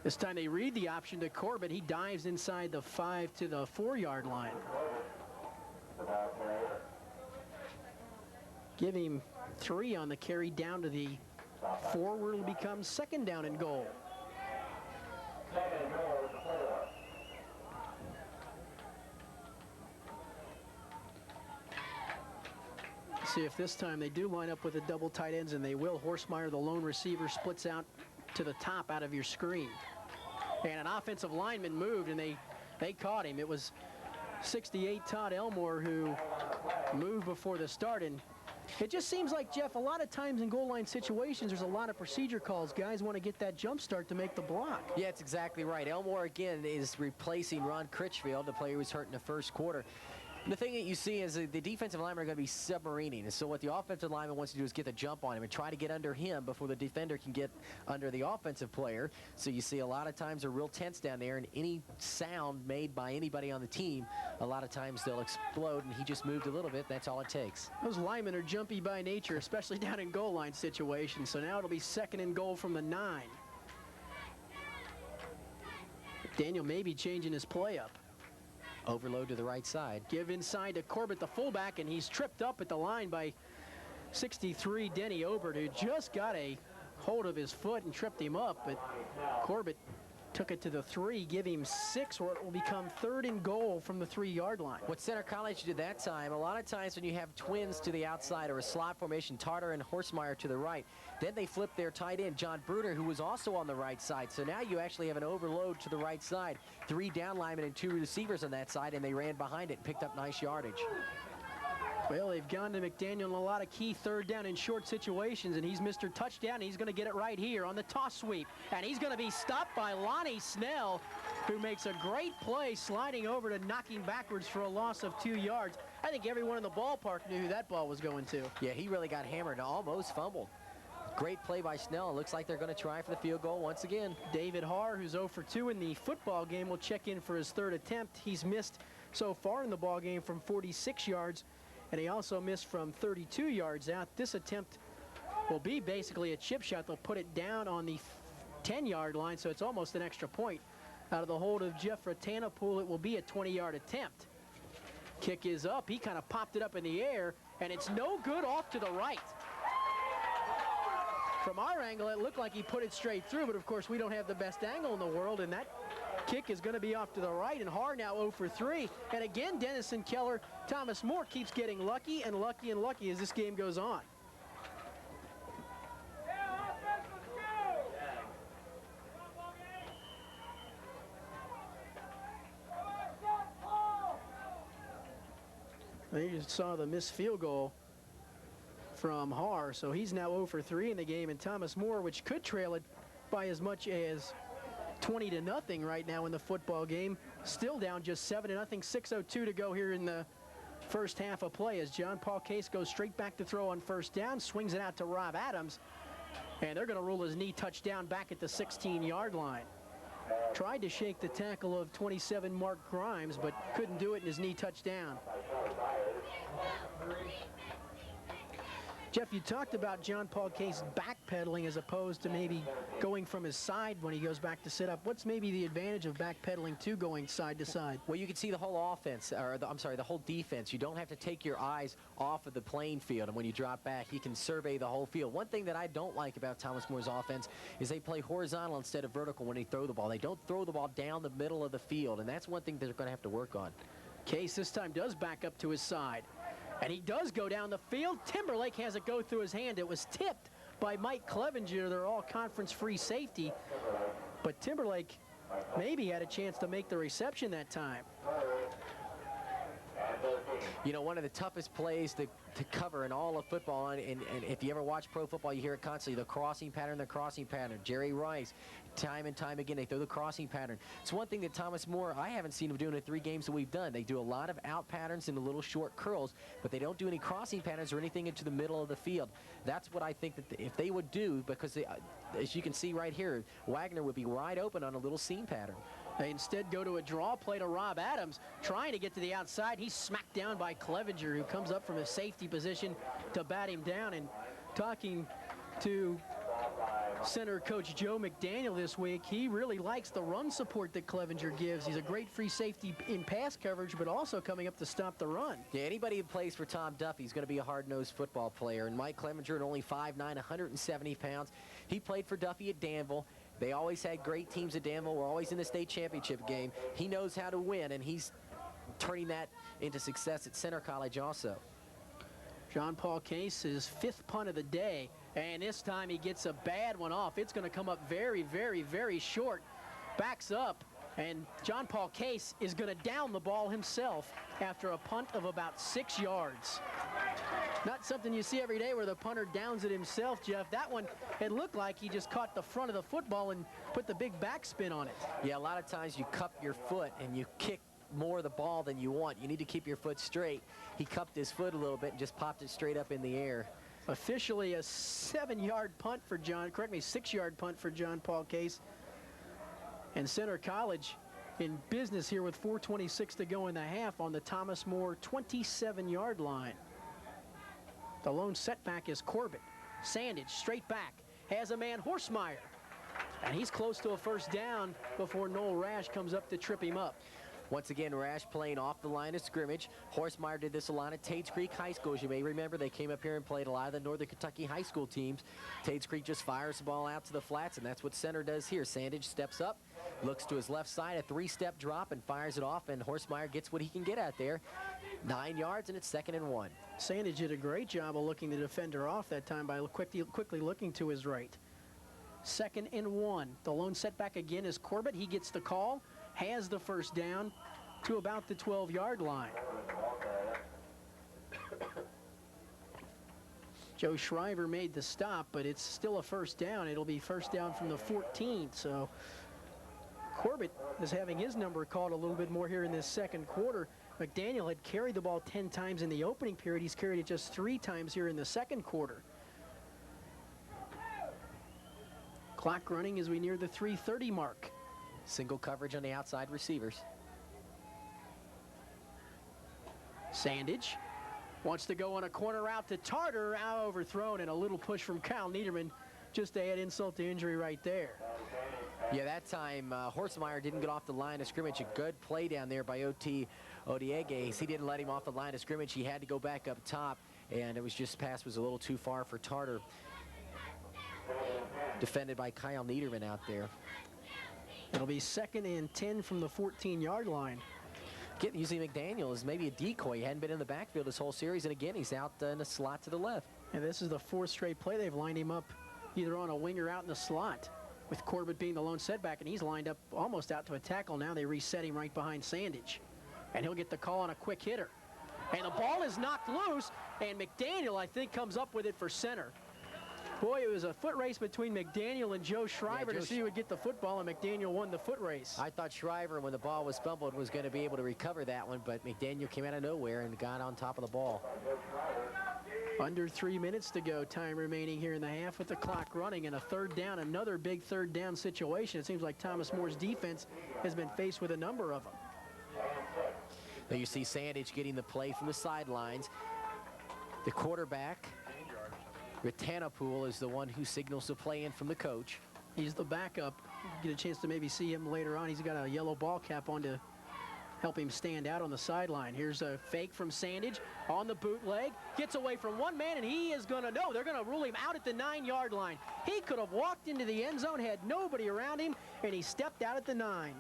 This time they read the option to Corbett. He dives inside the 5 to the 4-yard line. Give him 3 on the carry down to the 4, where it'll become 2nd down and goal. See if this time they do line up with the double tight ends, and they will. Horstmeyer, the lone receiver, splits out to the top out of your screen. And an offensive lineman moved, and they caught him. It was 68 Todd Elmore who moved before the start. And it just seems like, Jeff, a lot of times in goal line situations, there's a lot of procedure calls. Guys want to get that jump start to make the block. Yeah, it's exactly right. Elmore, again, is replacing Ron Critchfield, the player who was hurt in the 1st quarter. The thing that you see is the defensive linemen are going to be submarining. And so what the offensive lineman wants to do is get the jump on him and try to get under him before the defender can get under the offensive player. So you see a lot of times they're real tense down there, and any sound made by anybody on the team, a lot of times they'll explode, and he just moved a little bit. That's all it takes. Those linemen are jumpy by nature, especially down in goal line situations. So now it'll be 2nd and goal from the 9. Daniel may be changing his play up. Overload to the right side. Give inside to Corbett, the fullback, and he's tripped up at the line by 63 Denny Obert, who just got a hold of his foot and tripped him up. But Corbett took it to the 3, give him 6, or it will become 3rd and goal from the 3-yard line. What Center College did that time, a lot of times when you have twins to the outside or a slot formation, Tarter and Horstmeyer to the right, then they flip their tight end, John Bruder, who was also on the right side. So now you actually have an overload to the right side. 3 down linemen and 2 receivers on that side, and they ran behind it and picked up nice yardage. Well, they've gone to McDaniel in a lot of key 3rd down and short situations, and he's Mr. Touchdown. He's going to get it right here on the toss sweep, and he's going to be stopped by Lonnie Snell, who makes a great play sliding over to knocking backwards for a loss of 2 yards. I think everyone in the ballpark knew who that ball was going to. Yeah, he really got hammered and almost fumbled. Great play by Snell. It looks like they're going to try for the field goal once again. David Haar, who's 0 for 2 in the football game, will check in for his 3rd attempt. He's missed so far in the ball game from 46 yards. And he also missed from 32 yards out. This attempt will be basically a chip shot. They'll put it down on the 10-yard line, so it's almost an extra point. Out of the hold of Jeff Ratanapool, it will be a 20-yard attempt. Kick is up. He kind of popped it up in the air, and it's no good off to the right. From our angle, it looked like he put it straight through, but of course we don't have the best angle in the world, and that kick is going to be off to the right, and Haar now 0 for 3. And again, Dennison Keller, Thomas More keeps getting lucky and lucky and lucky as this game goes on. They just saw the missed field goal from Haar, so he's now 0 for 3 in the game, and Thomas More, which could trail it by as much as 20-0 right now in the football game, still down just 7-0. 6:02 to go here in the first half of play as John Paul Case goes straight back to throw on 1st down, swings it out to Rob Adams, and they're going to rule his knee touchdown back at the 16-yard line. Tried to shake the tackle of 27 Mark Grimes, but couldn't do it, and his knee touchdown. Jeff, you talked about John Paul Case backpedaling as opposed to maybe going from his side when he goes back to sit up. What's maybe the advantage of backpedaling to going side to side? Well, you can see the whole offense, or the whole defense. You don't have to take your eyes off of the playing field, and when you drop back, you can survey the whole field. One thing that I don't like about Thomas Moore's offense is they play horizontal instead of vertical when they throw the ball. They don't throw the ball down the middle of the field, and that's one thing they're going to have to work on. Case this time does back up to his side. And he does go down the field. Timberlake has it go through his hand. It was tipped by Mike Clevenger, their all-conference free safety. But Timberlake maybe had a chance to make the reception that time. You know, one of the toughest plays to cover in all of football, and if you ever watch pro football, you hear it constantly, the crossing pattern. Jerry Rice, time and time again, they throw the crossing pattern. It's one thing that Thomas More, I haven't seen him do in the 3 games that we've done. They do a lot of out patterns and the little short curls, but they don't do any crossing patterns or anything into the middle of the field. That's what I think that if they would do, because they, as you can see right here, Wagner would be wide open on a little seam pattern. They instead go to a draw play to Rob Adams, trying to get to the outside. He's smacked down by Clevenger, who comes up from a safety position to bat him down. And talking to center coach Joe McDaniel this week, he really likes the run support that Clevenger gives. He's a great free safety in pass coverage, but also coming up to stop the run. Yeah, anybody who plays for Tom Duffy is going to be a hard-nosed football player. And Mike Clevenger, at only 5'9", 170 pounds, he played for Duffy at Danville. They always had great teams at Danville. We're always in the state championship game. He knows how to win, and he's turning that into success at Center College also. John Paul Case, his 5th punt of the day, and this time he gets a bad one off. It's going to come up very, very, very short. Backs up, and John Paul Case is going to down the ball himself after a punt of about 6 yards. Not something you see every day where the punter downs it himself, Jeff. That one, it looked like he just caught the front of the football and put the big backspin on it. Yeah, a lot of times you cup your foot and you kick more of the ball than you want. You need to keep your foot straight. He cupped his foot a little bit and just popped it straight up in the air. Officially a 7-yard punt for John, 6-yard punt for John Paul Case. And Center College in business here with 4:26 to go in the half on the Thomas More 27-yard line. The lone setback is Corbett. Sandage straight back, has a man, Horsemeyer. And he's close to a first down before Noel Rash comes up to trip him up. Once again, Rash playing off the line of scrimmage. Horsemeyer did this a lot at Tates Creek High School. As you may remember, they came up here and played a lot of the Northern Kentucky high school teams. Tates Creek just fires the ball out to the flats, and that's what Center does here. Sandage steps up, looks to his left side, a 3-step drop, and fires it off, and Horsemeyer gets what he can get out there. 9 yards, and it's 2nd and 1. Sandage did a great job of looking the defender off that time by quickly looking to his right. 2nd and 1. The lone setback again is Corbett. He gets the call, has the first down to about the 12-yard line. Joe Shriver made the stop, but it's still a first down. It'll be first down from the 14. So Corbett is having his number called a little bit more here in this second quarter. McDaniel had carried the ball 10 times in the opening period. He's carried it just 3 times here in the second quarter. Clock running as we near the 3:30 mark. Single coverage on the outside receivers. Sandage wants to go on a corner route to Tarter, out overthrown, and a little push from Kyle Niederman just to add insult to injury right there. Yeah, that time Horsemeyer didn't get off the line of scrimmage. A good play down there by O.T. Odieges. He didn't let him off the line of scrimmage. He had to go back up top, and it was just pass was a little too far for Tarter. Defended by Kyle Niederman out there. It'll be 2nd and 10 from the 14-yard line. Getting using McDaniel as maybe a decoy. He hadn't been in the backfield this whole series, and again, he's out in the slot to the left. And this is the 4th straight play they've lined him up either on a wing or out in the slot, with Corbett being the lone setback, and he's lined up almost out to a tackle. Now they reset him right behind Sandage, and he'll get the call on a quick hitter. And the ball is knocked loose, and McDaniel, I think, comes up with it for Center. Boy, it was a foot race between McDaniel and Joe Shriver to see who would get the football, and McDaniel won the foot race. I thought Shriver, when the ball was fumbled, was going to be able to recover that one, but McDaniel came out of nowhere and got on top of the ball. Under 3 minutes to go, time remaining here in the half with the clock running, and a third down, another big third down situation. It seems like Thomas Moore's defense has been faced with a number of them. Now you see Sandage getting the play from the sidelines. The quarterback Ratanapool is the one who signals the play in from the coach. He's the backup. Get a chance to maybe see him later on. He's got a yellow ball cap on to help him stand out on the sideline. Here's a fake from Sandage on the bootleg. Gets away from one man, and he is going to, no, they're going to rule him out at the 9-yard line. He could have walked into the end zone, had nobody around him, and he stepped out at the 9.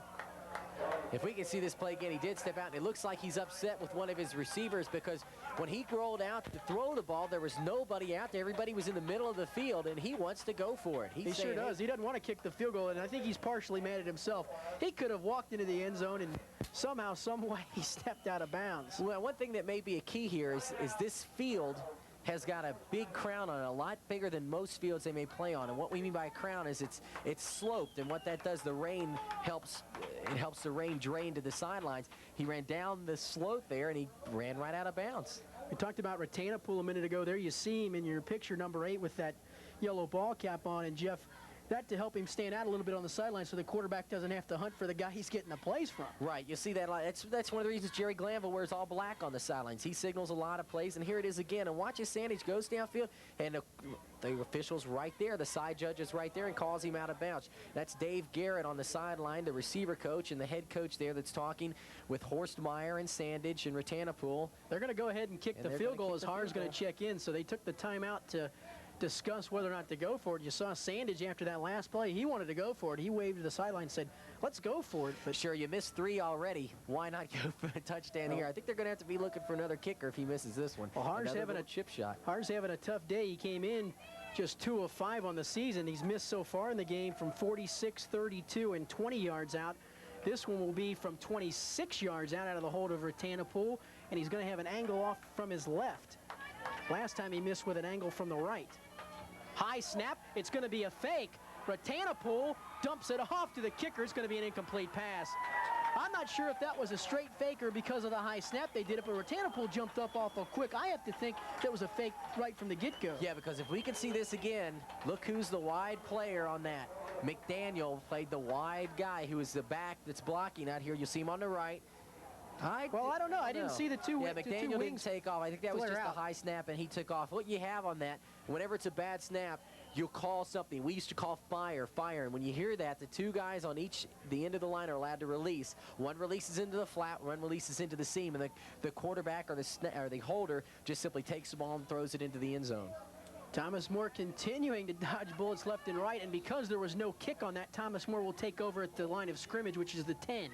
If we can see this play again, he did step out, and it looks like he's upset with one of his receivers because when he rolled out to throw the ball, there was nobody out there. Everybody was in the middle of the field, and he wants to go for it. He sure does. He doesn't want to kick the field goal, and I think he's partially mad at himself. He could have walked into the end zone, and somehow, some way, he stepped out of bounds. Well, one thing that may be a key here is this field has got a big crown on it, a lot bigger than most fields they may play on. And what we mean by a crown is it's sloped, and what that does, the rain helps. It helps the rain drain to the sidelines. He ran down the slope there, and he ran right out of bounds. We talked about Ratanapool a minute ago. There you see him in your picture, number 8, with that yellow ball cap on. And Jeff, that to help him stand out a little bit on the sideline so the quarterback doesn't have to hunt for the guy he's getting the plays from. Right, you see that. That's one of the reasons Jerry Glanville wears all black on the sidelines. He signals a lot of plays, and here it is again. And watch as Sandage goes downfield, and the official's right there. The side judge is right there and calls him out of bounds. That's Dave Garrett on the sideline, the receiver coach, and the head coach there that's talking with Horst Meyer and Sandage and Ratanapool. They're going to go ahead and kick the field goal as Harr's going to check in, so they took the timeout to discuss whether or not to go for it. You saw Sandage after that last play. He wanted to go for it. He waved to the sideline and said, let's go for it. But sure, you missed 3 already. Why not go for a touchdown here? I think they're going to have to be looking for another kicker if he misses this one. Well, Harr's having a chip shot. Harr's having a tough day. He came in just 2 of 5 on the season. He's missed so far in the game from 46, 32, and 20 yards out. This one will be from 26 yards out of the hold of Ratanapool, and he's going to have an angle off from his left. Last time he missed with an angle from the right. High snap. It's going to be a fake. Ratanapool dumps it off to the kicker. It's going to be an incomplete pass. I'm not sure if that was a straight fake or because of the high snap they did it, but Ratanapool jumped up awful quick. I have to think that was a fake right from the get-go. Yeah, because if we can see this again, look who's the wide player on that. McDaniel played the wide guy who is the back that's blocking out here. You see him on the right. Well, I don't know. I didn't see the two wings. Yeah, McDaniel didn't take off. I think that was just a high snap, and he took off. What you have on that, whenever it's a bad snap, you'll call something. We used to call fire. And when you hear that, the 2 guys on the end of the line are allowed to release. One releases into the flat, one releases into the seam, and the quarterback or the holder just simply takes the ball and throws it into the end zone. Thomas More continuing to dodge bullets left and right, and because there was no kick on that, Thomas More will take over at the line of scrimmage, which is the 10.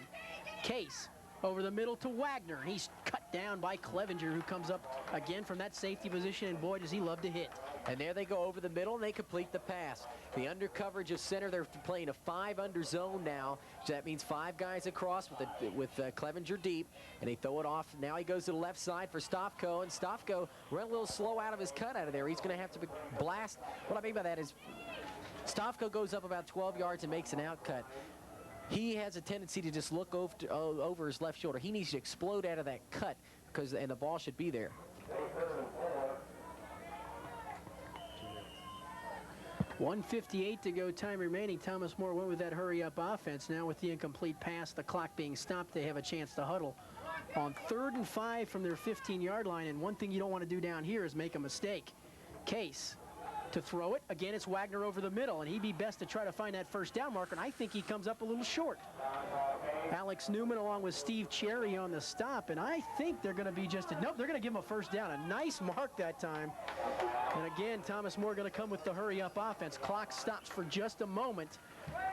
Case over the middle to Wagner. He's cut down by Clevenger, who comes up again from that safety position, and boy, does he love to hit. And there they go over the middle, and they complete the pass. The under coverage of center, they're playing a 5 under zone now. So that means 5 guys across with Clevenger deep, and they throw it off. Now he goes to the left side for Stofko, and Stofko ran a little slow out of his cut out of there. He's going to have to blast. What I mean by that is Stofko goes up about 12 yards and makes an out cut. He has a tendency to just look over his left shoulder. He needs to explode out of that cut, and the ball should be there. 1:58 to go, time remaining. Thomas More went with that hurry-up offense. Now with the incomplete pass, the clock being stopped, they have a chance to huddle on 3rd and 5 from their 15-yard line. And one thing you don't want to do down here is make a mistake. Case to throw it. Again, it's Wagner over the middle, and he'd be best to try to find that first down marker, and I think he comes up a little short. Alex Newman along with Steve Cherry on the stop, and I think they're going to be nope, they're going to give him a first down. A nice mark that time. And again, Thomas More going to come with the hurry-up offense. Clock stops for just a moment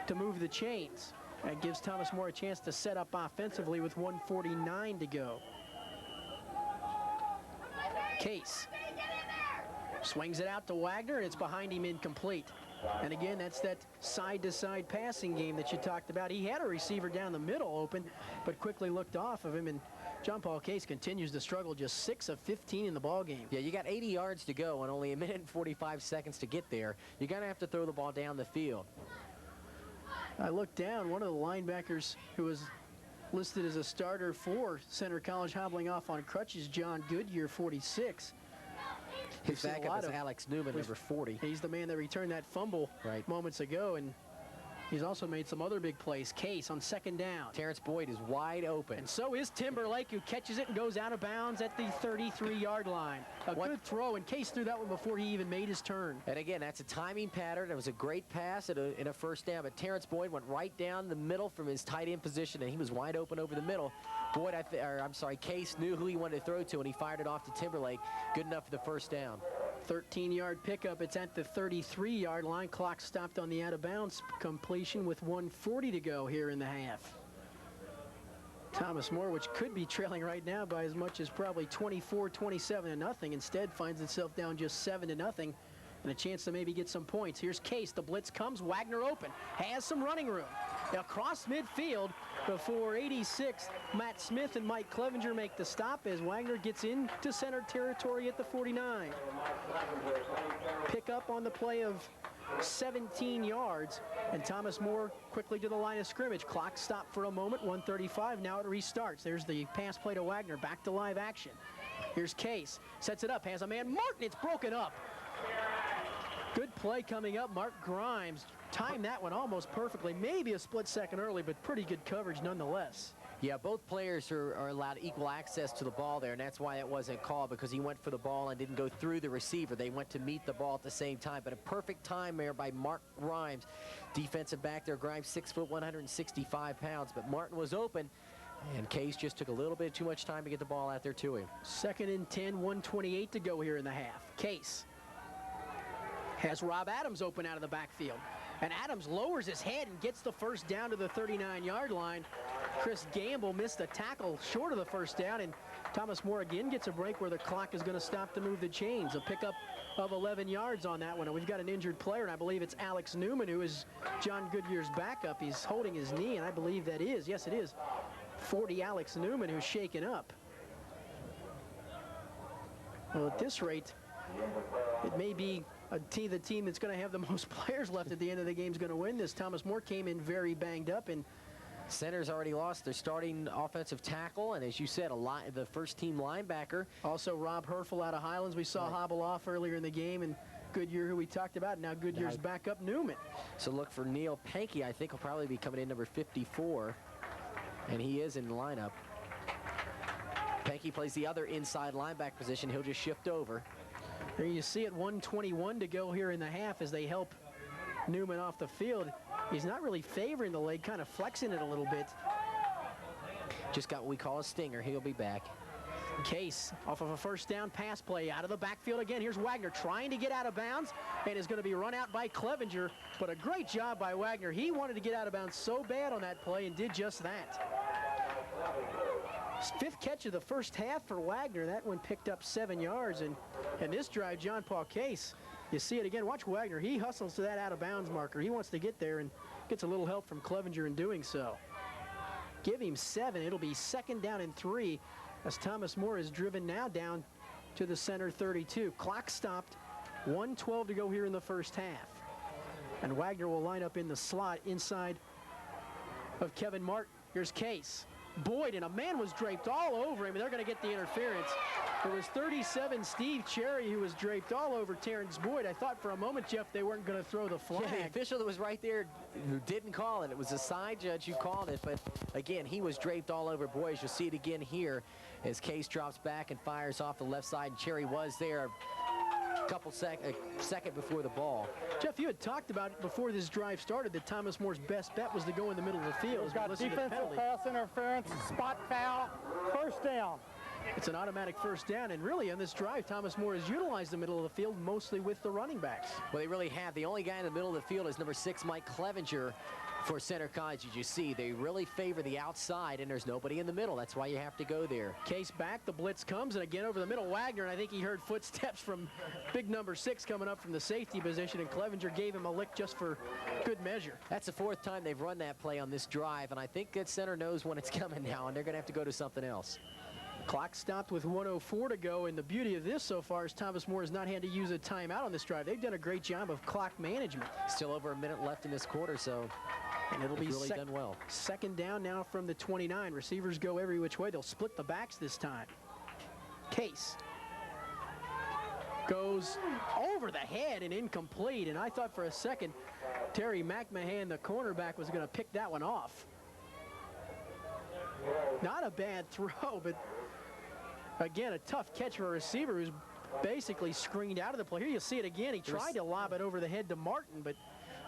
to move the chains. That gives Thomas More a chance to set up offensively with 1:49 to go. Case swings it out to Wagner, and it's behind him, incomplete. And again, that's that side-to-side passing game that you talked about. He had a receiver down the middle open, but quickly looked off of him, and John Paul Case continues to struggle, just 6 of 15 in the ball game. Yeah, you got 80 yards to go and only 1 minute and 45 seconds to get there. You're going to have to throw the ball down the field. I looked down, one of the linebackers who was listed as a starter for Center College hobbling off on crutches, John Goodyear, 46. His backup is Alex Newman, number 40. He's the man that returned that fumble moments ago, and He's also made some other big plays. Case on second down. Terrence Boyd is wide open. And so is Timberlake, who catches it and goes out of bounds at the 33-yard line. A good throw, and Case threw that one before he even made his turn. And again, that's a timing pattern. It was a great pass in a first down, but Terrence Boyd went right down the middle from his tight end position, and he was wide open over the middle. Boyd, Case knew who he wanted to throw to, and he fired it off to Timberlake. Good enough for the first down. 13-yard pickup. It's at the 33-yard line. Clock stopped on the out-of-bounds completion with 1:40 to go here in the half. Thomas More, which could be trailing right now by as much as probably 24-27-0, instead finds itself down just 7-0 and a chance to maybe get some points. Here's Case. The blitz comes. Wagner open. Has some running room. Across midfield before 86. Matt Smith and Mike Clevenger make the stop as Wagner gets into center territory at the 49. Pick up on the play of 17 yards, and Thomas More quickly to the line of scrimmage. Clock stopped for a moment, 1:35. Now it restarts. There's the pass play to Wagner. Back to live action. Here's Case. Sets it up. Has a man. Martin. It's broken up. Good play coming up. Mark Grimes timed that one almost perfectly. Maybe a split second early, but pretty good coverage nonetheless. Yeah, both players are allowed equal access to the ball there, and that's why it wasn't called, because he went for the ball and didn't go through the receiver. They went to meet the ball at the same time, but a perfect time there by Mark Grimes. Defensive back there. Grimes 6 foot, 165 pounds, but Martin was open, and Case just took a little bit too much time to get the ball out there to him. 2nd and 10, 1:28 to go here in the half. Case has Rob Adams open out of the backfield. And Adams lowers his head and gets the first down to the 39-yard line. Chris Gamble missed a tackle short of the first down, and Thomas More again gets a break where the clock is going to stop to move the chains. A pickup of 11 yards on that one. And we've got an injured player, and I believe it's Alex Newman, who is John Goodyear's backup. He's holding his knee, and I believe that is, yes it is, 40 Alex Newman, who's shaken up. Well, at this rate, it may be the team that's going to have the most players left at the end of the game is going to win this. Thomas More came in very banged up, and center's already lost their starting offensive tackle, and as you said, the first-team linebacker. Also, Rob Herfel out of Highlands. We saw hobble off earlier in the game, and Goodyear, who we talked about. Now Goodyear's backup, Newman. So look for Neil Pankey. I think he'll probably be coming in number 54, and he is in the lineup. Pankey plays the other inside linebacker position. He'll just shift over. There you see it, 1:21 to go here in the half as they help Newman off the field. He's not really favoring the leg, kind of flexing it a little bit. Just got what we call a stinger. He'll be back. Case off of a first down pass play out of the backfield again. Here's Wagner trying to get out of bounds and is going to be run out by Clevenger, but a great job by Wagner. He wanted to get out of bounds so bad on that play and did just that. 5th catch of the first half for Wagner. That one picked up 7 yards, and this drive, John Paul Case, you see it again. Watch Wagner. He hustles to that out-of-bounds marker. He wants to get there and gets a little help from Clevenger in doing so. Give him 7. It'll be 2nd down and 3 as Thomas More is driven now down to the center 32. Clock stopped. 1:12 to go here in the first half. And Wagner will line up in the slot inside of Kevin Martin. Here's Case. Boyd, and a man was draped all over him, and they're going to get the interference. It was 37 Steve Cherry who was draped all over Terrence Boyd. I thought for a moment, Jeff, they weren't going to throw the flag. Yeah, the official that was right there who didn't call it. It was a side judge who called it, but again, he was draped all over Boyd. You'll see it again here as Case drops back and fires off the left side, and Cherry was there a second before the ball. Jeff, you had talked about before this drive started that Thomas Moore's best bet was to go in the middle of the field. We've got defensive pass interference, spot foul, first down. It's an automatic first down, and really on this drive, Thomas More has utilized the middle of the field mostly with the running backs. Well, they really have. The only guy in the middle of the field is number 6, Mike Clevenger, for Center College. As you see, they really favor the outside, and there's nobody in the middle. That's why you have to go there. Case back, the blitz comes, and again over the middle, Wagner, and I think he heard footsteps from big number 6 coming up from the safety position, and Clevenger gave him a lick just for good measure. That's the 4th time they've run that play on this drive, and I think that center knows when it's coming now, and they're going to have to go to something else. Clock stopped with 1:04 to go, and the beauty of this so far is Thomas More has not had to use a timeout on this drive. They've done a great job of clock management. Still over a minute left in this quarter, so and it'll be really done well. 2nd down now from the 29. Receivers go every which way. They'll split the backs this time. Case Goes over the head and incomplete. And I thought for a second Terry McMahon, the cornerback, was going to pick that one off. Not a bad throw, but again, a tough catch for a receiver who's basically screened out of the play. Here you see it again. He tried to lob it over the head to Martin, but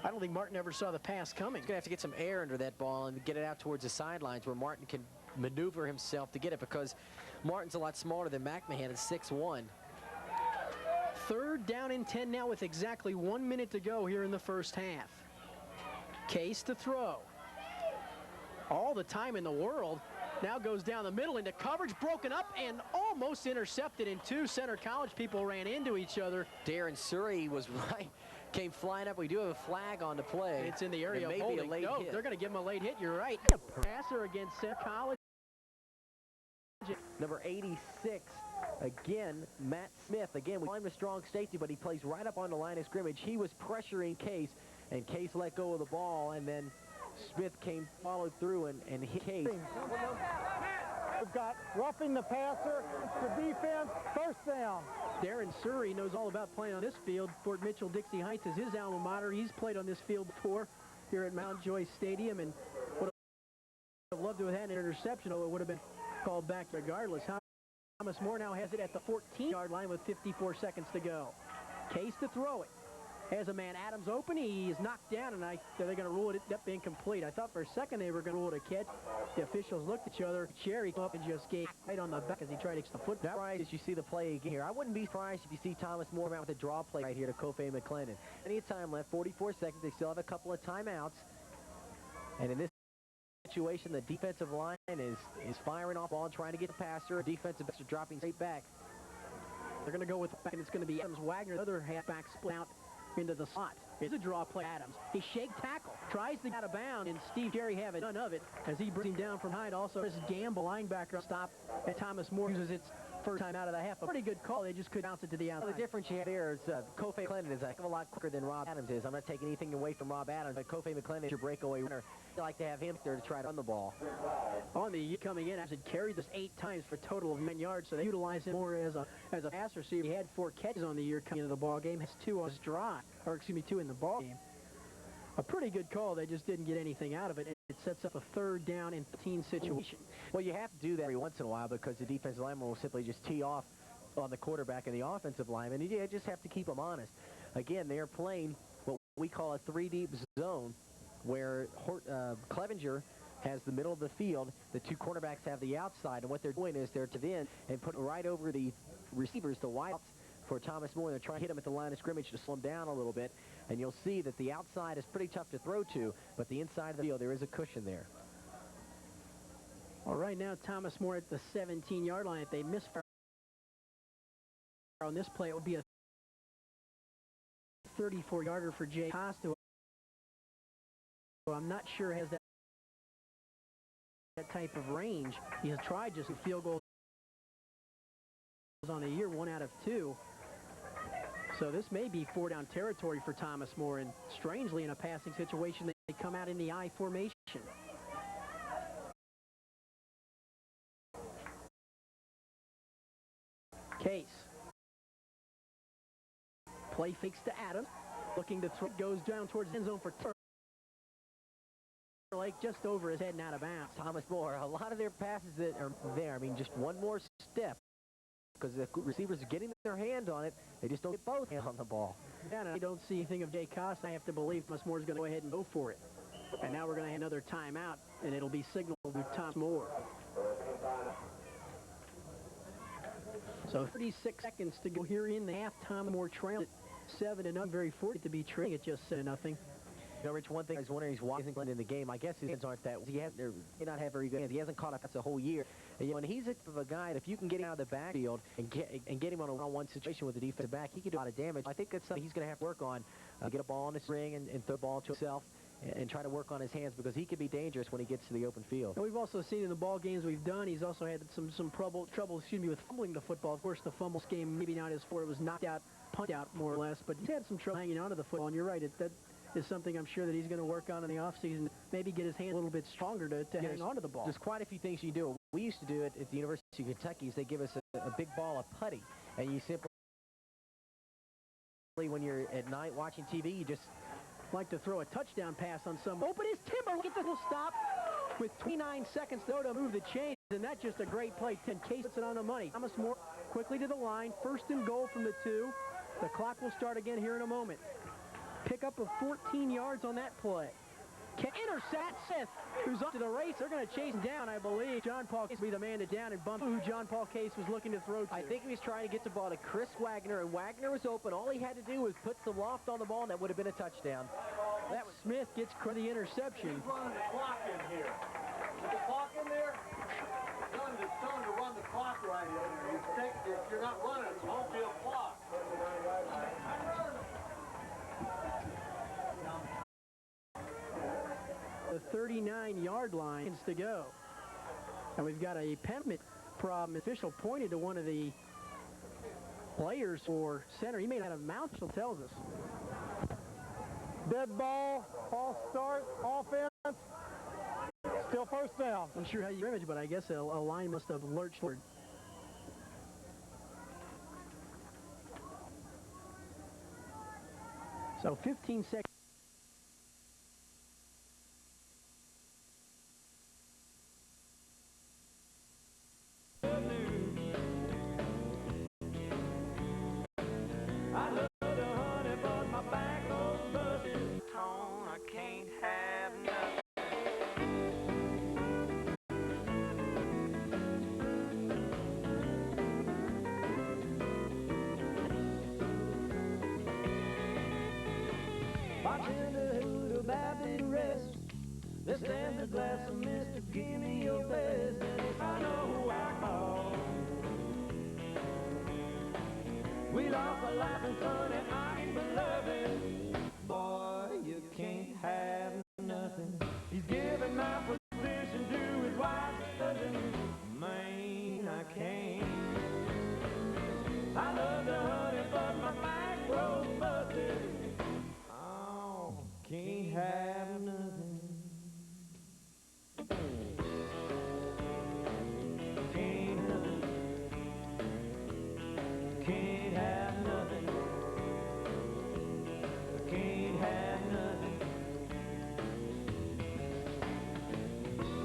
I don't think Martin ever saw the pass coming. He's going to have to get some air under that ball and get it out towards the sidelines where Martin can maneuver himself to get it, because Martin's a lot smaller than McMahon at 6'1". 3rd down and 10 now with exactly 1 minute to go here in the first half. Case to throw. All the time in the world. Now goes down the middle into coverage, broken up and almost intercepted, and 2 Center College people ran into each other. Darren Surrey was right, came flying up. We do have a flag on the play. It's in the area of holding. No, they're going to give him a late hit. You're right. Passer against Center College. Number 86, again, Matt Smith. Again, we find him a strong safety, but he plays right up on the line of scrimmage. He was pressuring Case, and Case let go of the ball, and then Smith followed through and hit Case. We've got roughing the passer, the defense, 1st down. Darren Surrey knows all about playing on this field. Fort Mitchell Dixie Heights is his alma mater. He's played on this field before here at Mount Joy Stadium, and would have loved to have had an interception, although it would have been called back regardless. Thomas More now has it at the 14-yard line with 54 seconds to go. Case to throw it. Has a man Adams open. He is knocked down, and they're going to rule it up incomplete. I thought for a second they were going to rule it a catch. The officials looked at each other. Cherry came up and just gave right on the back as he tried to get the foot. Not surprised as you see the play again here. I wouldn't be surprised if you see Thomas More out with a draw play right here to Kofi McClendon. Any time left, 44 seconds. They still have a couple of timeouts. And in this situation, the defensive line is firing off ball and trying to get the passer. Defensive backs are dropping straight back. They're going to go with the back, and it's going to be Adams Wagner, the other halfback, split out into the slot. It's a draw play. Adams. He shake tackle, tries to get out of bounds, and Steve Cherry have none of it as he brings him down from height. Also, Chris Gamble, linebacker, stop, and Thomas More uses its first time out of the half. A pretty good call. They just could bounce it to the outside. The difference you have there is Kofi McClendon is a heck of a lot quicker than Rob Adams is. I'm not taking anything away from Rob Adams, but Kofi McClendon is your breakaway runner. I like to have him there to try to run the ball. On the coming in, as it carried this 8 times for a total of 9 yards, so they utilize him more as a pass receiver. He had 4 catches on the year coming into the ball game. Has 2 on his drive, or excuse me, 2 in the ball game. A pretty good call. They just didn't get anything out of it. It sets up a 3rd down and 15 situation. Well, you have to do that every once in a while because the defensive lineman will simply just tee off on the quarterback and the offensive lineman. And you just have to keep them honest. Again, they're playing what we call a 3-deep zone, where Clevenger has the middle of the field. The 2 cornerbacks have the outside, and what they're doing is they're to the end and put right over the receivers, the wideouts for Thomas More. They're trying to hit him at the line of scrimmage to slow him down a little bit, and you'll see that the outside is pretty tough to throw to, but the inside of the field, there is a cushion there. All right, now Thomas More at the 17-yard line. If they miss on this play, it would be a 34-yarder for Jay Costa. I'm not sure has that type of range. He has tried just a field goal on the year, 1 out of 2. So this may be 4-down territory for Thomas More, and strangely in a passing situation they come out in the I formation. Case. Play fakes to Adams. Looking to throw, goes down towards the end zone for Timberlake, just over his head and out of bounds. Thomas More, a lot of their passes that are there, I mean, just one more step, because the receivers are getting their hand on it. They just don't get both hands on the ball. Yeah, and I don't see anything of Jay Costa. I have to believe Thomas Moore is going to go ahead and go for it. And now we're going to have another timeout, and it'll be signaled to Thomas Moore. So 36 seconds to go here in the half. Thomas Moore trailed at 7-0. Very fortunate to be trailing at just 7-0. You know, Rich, one thing I was wondering is why isn't in the game. I guess his hands aren't that. He may not have very good hands. He hasn't caught up. That's a whole year. And, you know, and he's a guy that if you can get him out of the backfield and get him on a one-on-one situation with the defensive back, he could do a lot of damage. I think that's something he's going to have to work on. Get a ball on the string and throw the ball to himself and try to work on his hands, because he could be dangerous when he gets to the open field. And we've also seen in the ball games we've done, he's also had some trouble with fumbling the football. Of course, the fumbles game maybe not his fault. It was knocked out, punched out more or less, but he's had some trouble hanging onto the football. And you're right, that is something I'm sure that he's going to work on in the offseason. Maybe get his hand a little bit stronger to hang onto the ball. There's quite a few things you do. We used to do it at the University of Kentucky. They give us a big ball of putty, and you simply when you're at night watching TV, you just like to throw a touchdown pass on some. Open is Timber. Get the little stop with 29 seconds though to move the chains, and that's just a great play. 10 Case puts it on the money. Thomas More quickly to the line. 1st and goal from the 2. The clock will start again here in a moment. Pickup of 14 yards on that play. Can intercept Smith, who's up to the race. They're going to chase him down, I believe. John Paul Case will be the man to down and bump who John Paul Case was looking to throw to. I think he was trying to get the ball to Chris Wagner, and Wagner was open. All he had to do was put some loft on the ball, and that would have been a touchdown. That was Smith gets the interception. He's running the clock in here. Is the clock in there? Tell him to run the clock right in there. If you're not running, it won't be a clock. The 39-yard line is to go. And we've got a penalty problem. The official pointed to one of the players for center. He may not have mounted, so tells us. Dead ball, false start, offense, still 1st down. I'm sure how you image, but I guess a line must have lurched forward. So 15 seconds. Let's stand a glass of Mr. Give me your best, and if I know who I call. We laugh a life and fun and I'm beloved. Boy, you can't have nothing. He's giving my position to his wife's cousin. Man, I can't. I love to hunt it, but my back road's busted. Oh, can't have nothing.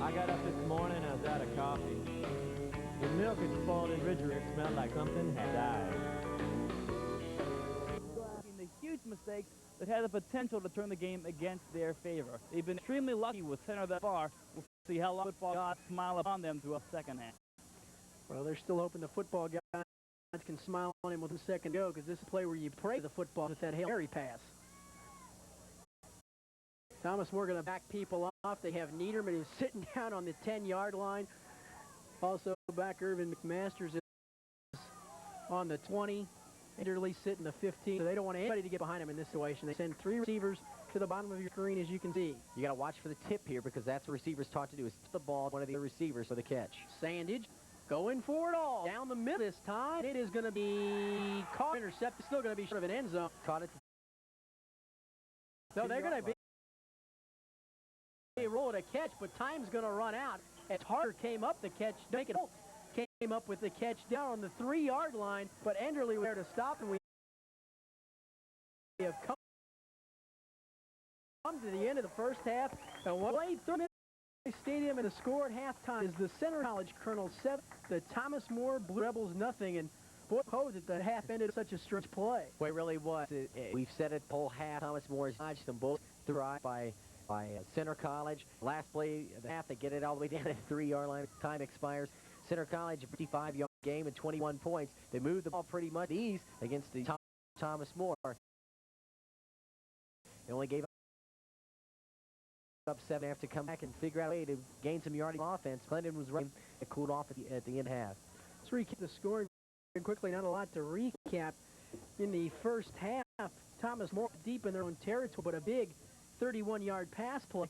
I got up this morning, I was out of coffee. The milk had spoiled in refrigerator. It smelled like something had died. The huge mistakes that had the potential to turn the game against their favor. They've been extremely lucky with center that far. We'll see how long football gods smile upon them through a second half. Well, they're still hoping the football guys can smile on him with a second go, because this is a play where you pray the football with that Hail Mary pass. Thomas More going to back people off. They have Niederman who's sitting down on the 10-yard line. Also back Irvin McMasters is on the 20. Enderly sitting the 15. So they don't want anybody to get behind him in this situation. They send 3 receivers to the bottom of your screen, as you can see. You got to watch for the tip here, because that's what receivers taught to do, is tip the ball to one of the receivers for the catch. Sandage going for it all. Down the middle this time. It is going to be caught. Intercepted. Still going to be short of an end zone. Caught it. No, they're going to be a roll to catch, but time's going to run out. As Harder came up the catch, Lincoln came up with the catch down on the 3-yard line, but Enderly was there to stop, and we have come to the end of the first half, and what played through the stadium, and the score at halftime is the Center College Colonels 7, the Thomas More Blue Rebels nothing, and boy, posed that the half ended such a strange play. Well, it really was. We've said it the whole half. Thomas More has dodged them both through by Center College. Last play of the half, they get it all the way down at the 3-yard line. Time expires. Center College, a 55-yard game and 21 points. They moved the ball pretty much ease against the Thomas More. They only gave up 7 after to come back and figure out a way to gain some yardage on offense. Clinton was running. It cooled off at the end half. Let's recap the scoring quickly. Not a lot to recap. In the first half, Thomas More deep in their own territory, but a big 31-yard pass play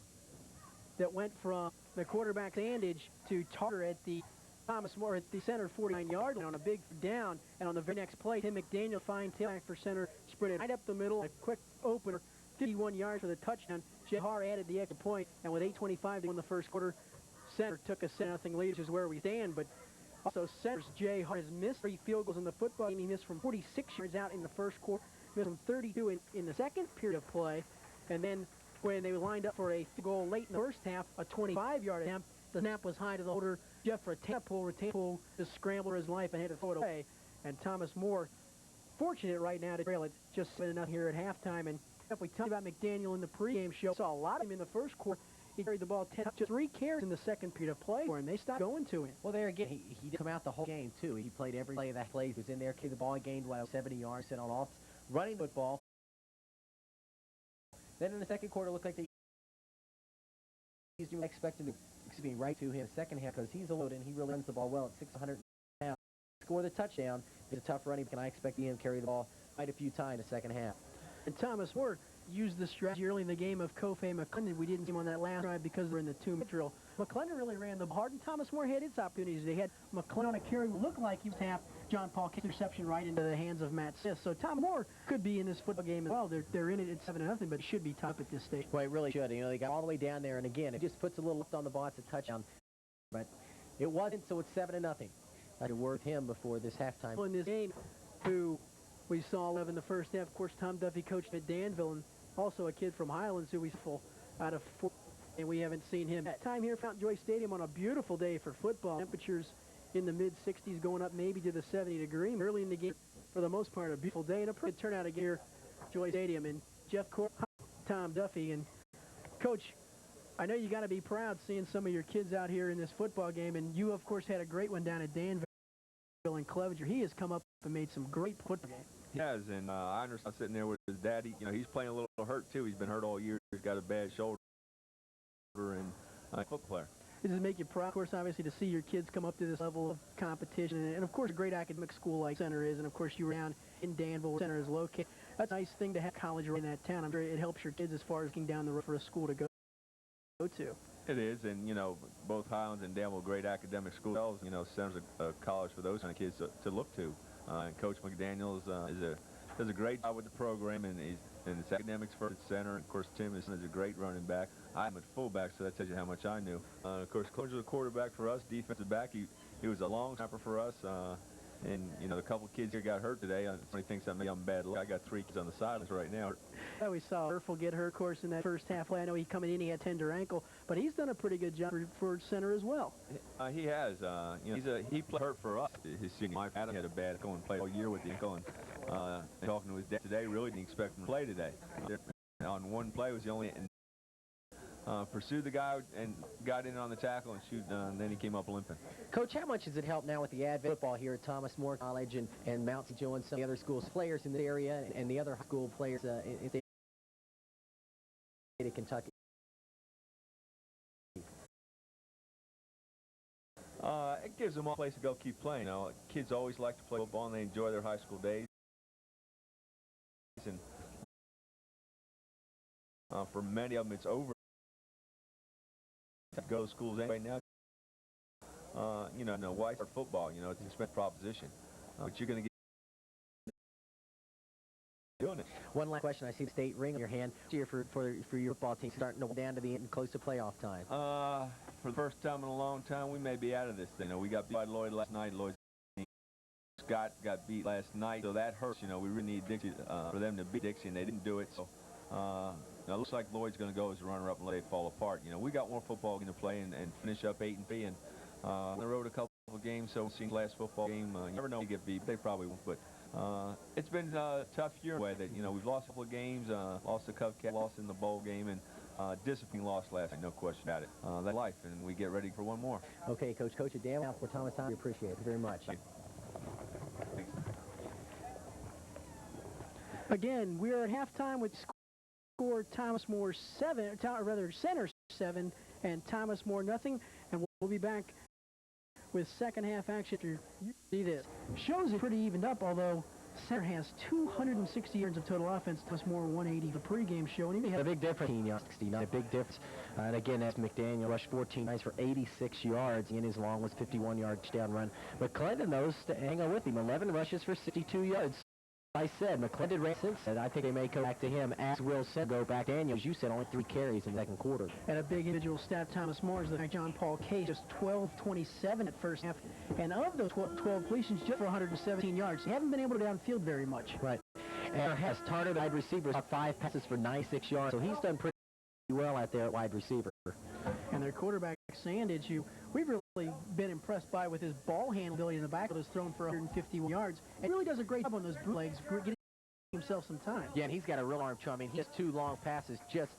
that went from the quarterback Sandage to Tarter at the Thomas More at the center 49-yard line on a big down, and on the very next play, Tim McDaniel fine tailback for center, sprinted right up the middle, a quick opener, 51 yards for the touchdown. Jay Har added the extra point, and with 8:25 to win the first quarter, center took a 7-0 lead, which is where we stand. But also, center's Jay Har has missed 3 field goals in the football game. He missed from 46 yards out in the first quarter. missed from 32 in the second period of play. And then when they lined up for a goal late in the first half, a 25-yard attempt, the snap was high to the holder. Jeff Ratanapol just scrambled for his life and had to throw it away. And Thomas More, fortunate right now to trail it just 7-0 here at halftime. And if we talk about McDaniel in the pregame show, saw a lot of him in the first quarter. He carried the ball 10 to 3 carries in the second period of play for him. They stopped going to him. Well, there again, he did come out the whole game, too. He played every play of that play. He was in there, carried the ball, gained 70 yards, set on off, running the football. Then in the second quarter, it looked like he's expecting to be right to him second half because he's a load and he really runs the ball well at 600 pounds. Score the touchdown. It's a tough running, but I expect him to carry the ball quite a few times in the second half. And Thomas Moore used the strategy early in the game of Kofi McClendon. We didn't see him on that last drive because we're in the 2-minute drill. McClendon really ran the ball hard, and Thomas Moore had its opportunities. They had McClendon on a carry who looked like he was half John Paul K's interception right into the hands of Matt Smith. So Tom Moore could be in this football game as well. They're in it at 7-0, but it should be top at this stage. Well, it really should. You know, they got all the way down there, and again, it just puts a little lift on the ball. It's a touchdown. But it wasn't, so it's 7-0. I had word with him before this halftime. In this game, who we saw 11 the first half, of course, Tom Duffy coached at Danville, and also a kid from Highlands who we full out of 4, and we haven't seen him. At time here at Fountain Joy Stadium on a beautiful day for football. Temperatures in the mid-60s going up maybe to the 70 degree. Early in the game, for the most part, a beautiful day and a pretty turnout again here at Joy Stadium. And Jeff Court, Tom Duffy, and Coach, I know you got to be proud seeing some of your kids out here in this football game, and you, of course, had a great one down at Danville and Clevenger. He has come up and made some great football games. He has, and I understand sitting there with his daddy. You know, he's playing a little hurt, too. He's been hurt all year. He's got a bad shoulder and a football player. Does it make you proud, of course, obviously, to see your kids come up to this level of competition? And of course, a great academic school like Center is, and of course, you were down in Danville where Center is located. That's a nice thing to have college right in that town. I'm sure it helps your kids as far as getting down the road for a school to go to. It is, and, you know, both Highlands and Danville great academic schools. You know, Center's a college for those kind of kids to look to. And Coach McDaniel does a great job with the program, and his academics first at center. And of course, Tim is a great running back. I'm at fullback, so that tells you how much I knew. Of course, Clevenger was a quarterback for us, defensive back. He was a long snapper for us. And, you know, a couple kids here got hurt today. Somebody thinks I'm bad luck. I got 3 kids on the sidelines right now. We saw Erfel get hurt, of course, in that first half. I know he coming in, he had tender ankle, but he's done a pretty good job for Center as well. He has. You know, he played hurt for us his senior life. Adam had a bad ankle and played all year with the ankle. And talking to his dad today, really didn't expect him to play today. On one play was the only pursued the guy and got in on the tackle and shoot, and then he came up limping. Coach, how much does it help now with the advent of football here at Thomas More College and Mount St. Joe and some of the other schools, players in the area and the other high school players in the state of Kentucky? It gives them a place to go keep playing. You know, kids always like to play football and they enjoy their high school days. And for many of them, it's over. To go to schools anyway now. You know, why start football? You know, it's an expensive proposition, but you're going to get doing it. One last question. I see the state ring on your hand. Cheer for your football team starting to down to the end, close to playoff time. For the first time in a long time, we may be out of this thing. You know, we got beat by Lloyd last night. Lloyd Scott got beat last night, so that hurts. You know, we really need Dixie for them to beat Dixie, and they didn't do it. So. Now it looks like Lloyd's going to go as a runner-up and let it fall apart. You know, we got more football going to play and finish up 8-3, and on the road a couple of games. So we've seen the last football game. You never know you get beat. They probably won't, but it's been a tough year. Way that you know we've lost a couple of games, lost the Cubcats, lost in the bowl game, and discipline lost last night. No question about it. That's life, and we get ready for one more. Okay, Coach at Danville for Thomas Time. We appreciate it very much. Thanks. Again, we're at halftime with score Thomas More 7, or rather Center 7 and Thomas More nothing, and we'll be back with second half action after you see this. Shows it pretty evened up, although Center has 260 yards of total offense. Thomas More 180 the pregame show. And he had a big difference. 69, a big difference. And again, that's McDaniel rushed 14 times for 86 yards. In his long was 51-yard touchdown run. McClendon knows to hang on with him. 11 rushes for 62 yards. I said, McClendon ran since then. I think they may go back to him, as Will said, go back to Daniels. You said only 3 carries in the second quarter. And a big individual stat, Thomas More, is the fact John Paul Case just 12-27 at first half. And of those 12 completions, just for 117 yards. He haven't been able to downfield very much. Right. And has Tarter, wide receiver, 5 passes for 96 yards, so he's done pretty well out there at wide receiver. And their quarterback, Sandage, who we've really been impressed by with his ball handling ability in the backfield, has thrown for 151 yards, and really does a great job on those bootlegs, getting himself some time. Yeah, and he's got a real arm too. I mean, he has 2 long passes, just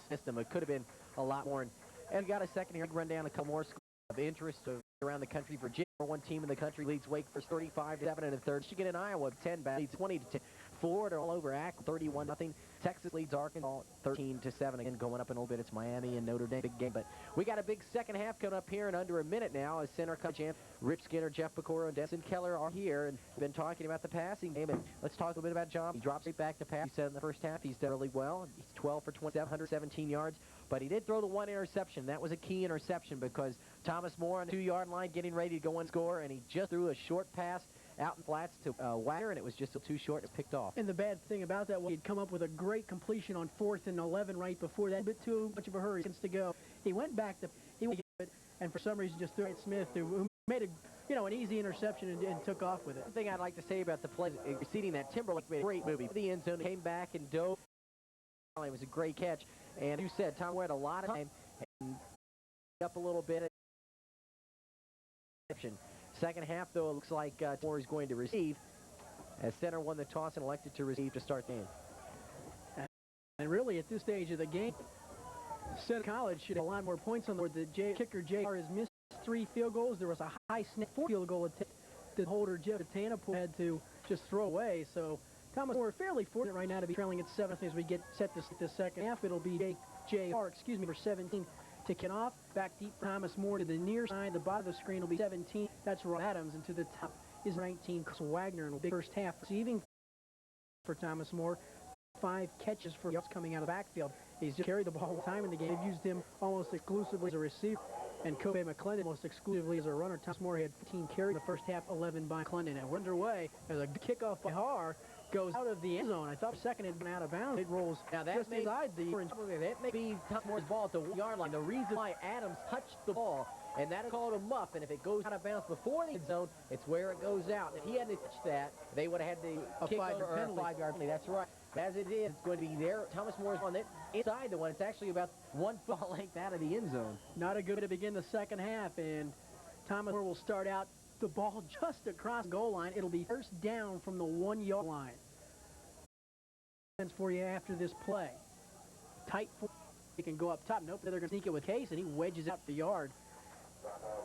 missed them. It could have been a lot more. And got a second here, run down a couple more schools of interest around the country. Virginia, one team in the country, leads Wake Forest 35-7 in the third. Michigan and Iowa 10 leads 20-10. Florida all over Ack 31-0. Texas leads Arkansas 13-7. Again, going up in a little bit. It's Miami and Notre Dame, big game. But we got a big second half coming up here in under a minute now. As center comes in, Rich Skinner, Jeff Pecoro, and Denson Keller are here and been talking about the passing game. And let's talk a little bit about John. He drops it back to pass. He said in the first half he's done really well. He's 12 for 27, 117 yards. But he did throw the 1 interception. That was a key interception because Thomas More on the 2-yard line getting ready to go and score, and he just threw a short pass out in flats to Wagner, and it was just too short. It picked off. And the bad thing about that was he'd come up with a great completion on 4th and 11 right before that. A bit too much of a hurry to go. He went back to it, and for some reason just threw it Smith, who made an easy interception and took off with it. One thing I'd like to say about the play preceding that, Timberlake made a great movie. The end zone, came back and dove. It was a great catch. And you said Tom had a lot of time and up a little bit. Second half, though, it looks like Moore is going to receive, as center won the toss and elected to receive to start the game. And really, at this stage of the game, Center College should have a lot more points on the board. The kicker, J.R., has missed 3 field goals. There was a high snap 4 field goal attempt that holder Jeff Tanapul had to just throw away. So Thomas More fairly fortunate right now to be trailing at 7th as we get set to the second half. It'll be J.R., for 17 to kick off. Back deep, Thomas More to the near side. The bottom of the screen will be 17. That's Rob Adams. And to the top is 19, Chris Wagner. And a big first half receiving for Thomas More. 5 catches for yards coming out of the backfield. He's just carried the ball one time in the game. They've used him almost exclusively as a receiver, and Kobe McClendon almost exclusively as a runner. Thomas More had 15 carries in the first half, 11 by McClendon. And we're underway as a kickoff by Har goes out of the end zone. I thought second had been out of bounds. It rolls just inside the orange. That may be Thomas Moore's ball at the 1-yard line. The reason why Adams touched the ball, and that is called a muff, and if it goes out of bounds before the end zone, it's where it goes out. If he hadn't touched that, they would have had the kick over or a 5-yard penalty. That's right. As it is, it's going to be there. Thomas Moore's on it inside the one. It's actually about 1 foot length out of the end zone. Not a good way to begin the second half, and Thomas Moore will start out the ball just across the goal line. It'll be first down from the 1-yard line. For you after this play. Tight four. He can go up top. Nope, they're going to sneak it with Case, and he wedges out the yard.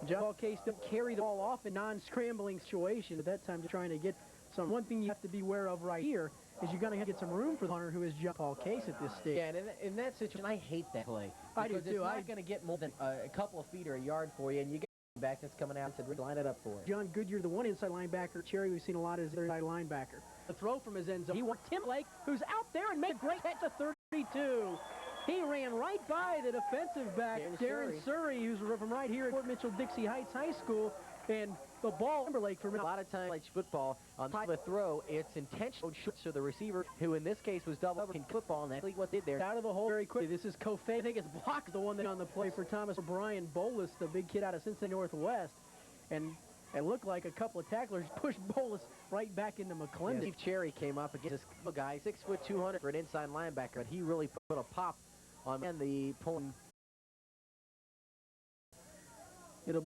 John Paul Case don't carry the ball off in non-scrambling situations. At that time, just trying to get some. One thing you have to be aware of right here is you're going to have to get some room for the hunter who is John Paul Case at this stage. Yeah, and in that situation, I hate that play. I do too. It's not going to get more than a couple of feet or a yard for you, and you get back that's coming out and said, line it up for it. John Goodyear, the one inside linebacker. Cherry, we've seen a lot as the inside linebacker. The throw from his end zone. He wants Timberlake, who's out there and made a great catch at 32. He ran right by the defensive back, Darren Surrey, who's from right here at Fort Mitchell-Dixie Heights High School, and the ball, Timberlake, for a lot of times, like football, on top of a throw, it's intentional short, so the receiver, who in this case was double up in football, and that's what did there. Out of the hole very quickly. This is Kofe. I think it's blocked, the one that on the play for Thomas O'Brien Bolus, the big kid out of Cincinnati Northwest, and it looked like a couple of tacklers pushed Bolus right back into McClendon. Steve Cherry came up against this guy, 6 foot 200 for an inside linebacker, but he really put a pop on the pulling. It'll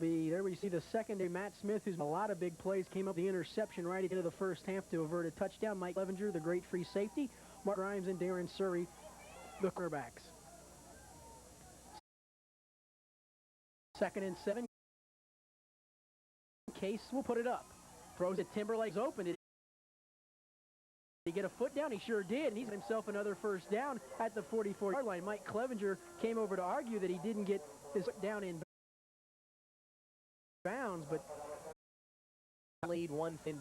be there. We see the secondary. Matt Smith, who's a lot of big plays, came up the interception right at the end of the first half to avert a touchdown. Mike Clevenger, the great free safety. Mark Grimes and Darren Surrey, the quarterbacks. 2nd and 7. Case will put it up. Throws it. Timberlake's open. Did he get a foot down? He sure did, and he's got himself another first down at the 44-yard line. Mike Clevenger came over to argue that he didn't get his foot down in bounds, but lead 1 in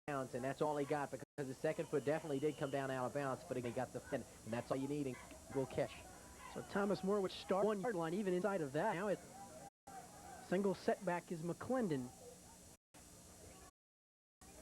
bounds, and that's all he got because the second foot definitely did come down out of bounds, but he got the fin, and that's all you need. Go catch. So Thomas More would start 1-yard line, even inside of that. Now it's single setback is McClendon.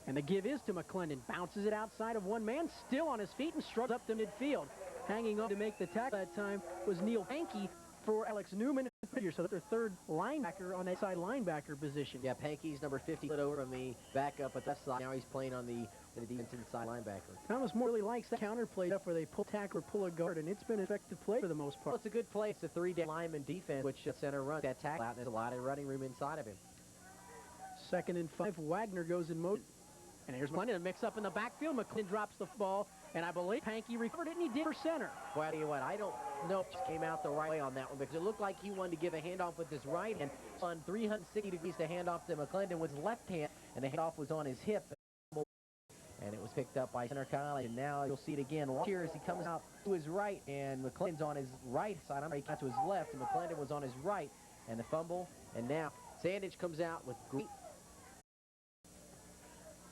And the give is to McClendon. Bounces it outside of one man, still on his feet and struts up to midfield. Hanging on to make the tackle that time was Neil Pankey for Alex Newman here, so that's their third linebacker on that side linebacker position. Yeah, Pankey's number 50 split over from the backup at that side. Now he's playing on the defense inside linebacker. Thomas More really likes that counter play stuff where they pull tackle or pull a guard, and it's been an effective play for the most Well, part. it's a good play. It's a three-down lineman defense, which center runs that tackle out. There's a lot of running room inside of him. 2nd and 5, Wagner goes in motion. And here's McClendon, a mix-up in the backfield. McClendon drops the ball, and I believe Pankey recovered it, and he did for center. Well, I tell you what, I don't know if it came out the right way on that one because it looked like he wanted to give a handoff with his right hand. On 360 degrees to hand off to McClendon with his left hand, and the handoff was on his hip. And it was picked up by Center College, and now you'll see it again. Here as he comes out to his right, and McClendon's on his right side. I'm going to cut to his left, and McClendon was on his right, and the fumble. And now Sandage comes out with great.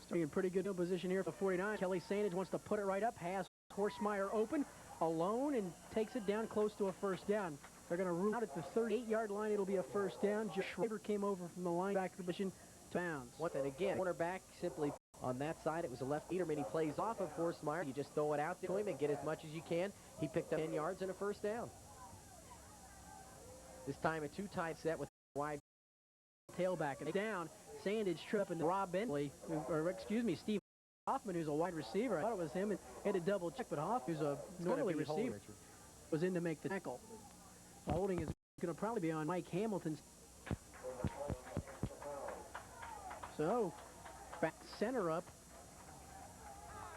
Starting in pretty good position here for 49. Kelly Sandage wants to put it right up, has Horsemeyer open, alone, and takes it down close to a first down. They're going to root out at the 38-yard line. It'll be a first down. Josh Schreiber came over from the linebacker position to bounds. Once and again, cornerback simply on that side. It was a left leader, and he plays off of Horsemeyer. You just throw it out to him and get as much as you can. He picked up 10 yards and a first down. This time a two-tight set with wide Tailback and down. Sandage tripping into Rob Bentley, Steve Hoffman, who's a wide receiver. I thought it was him, and had to double check, but Hoffman, who's a normally receiver, was in to make the tackle. The holding is going to probably be on Mike Hamilton's. So, back center up.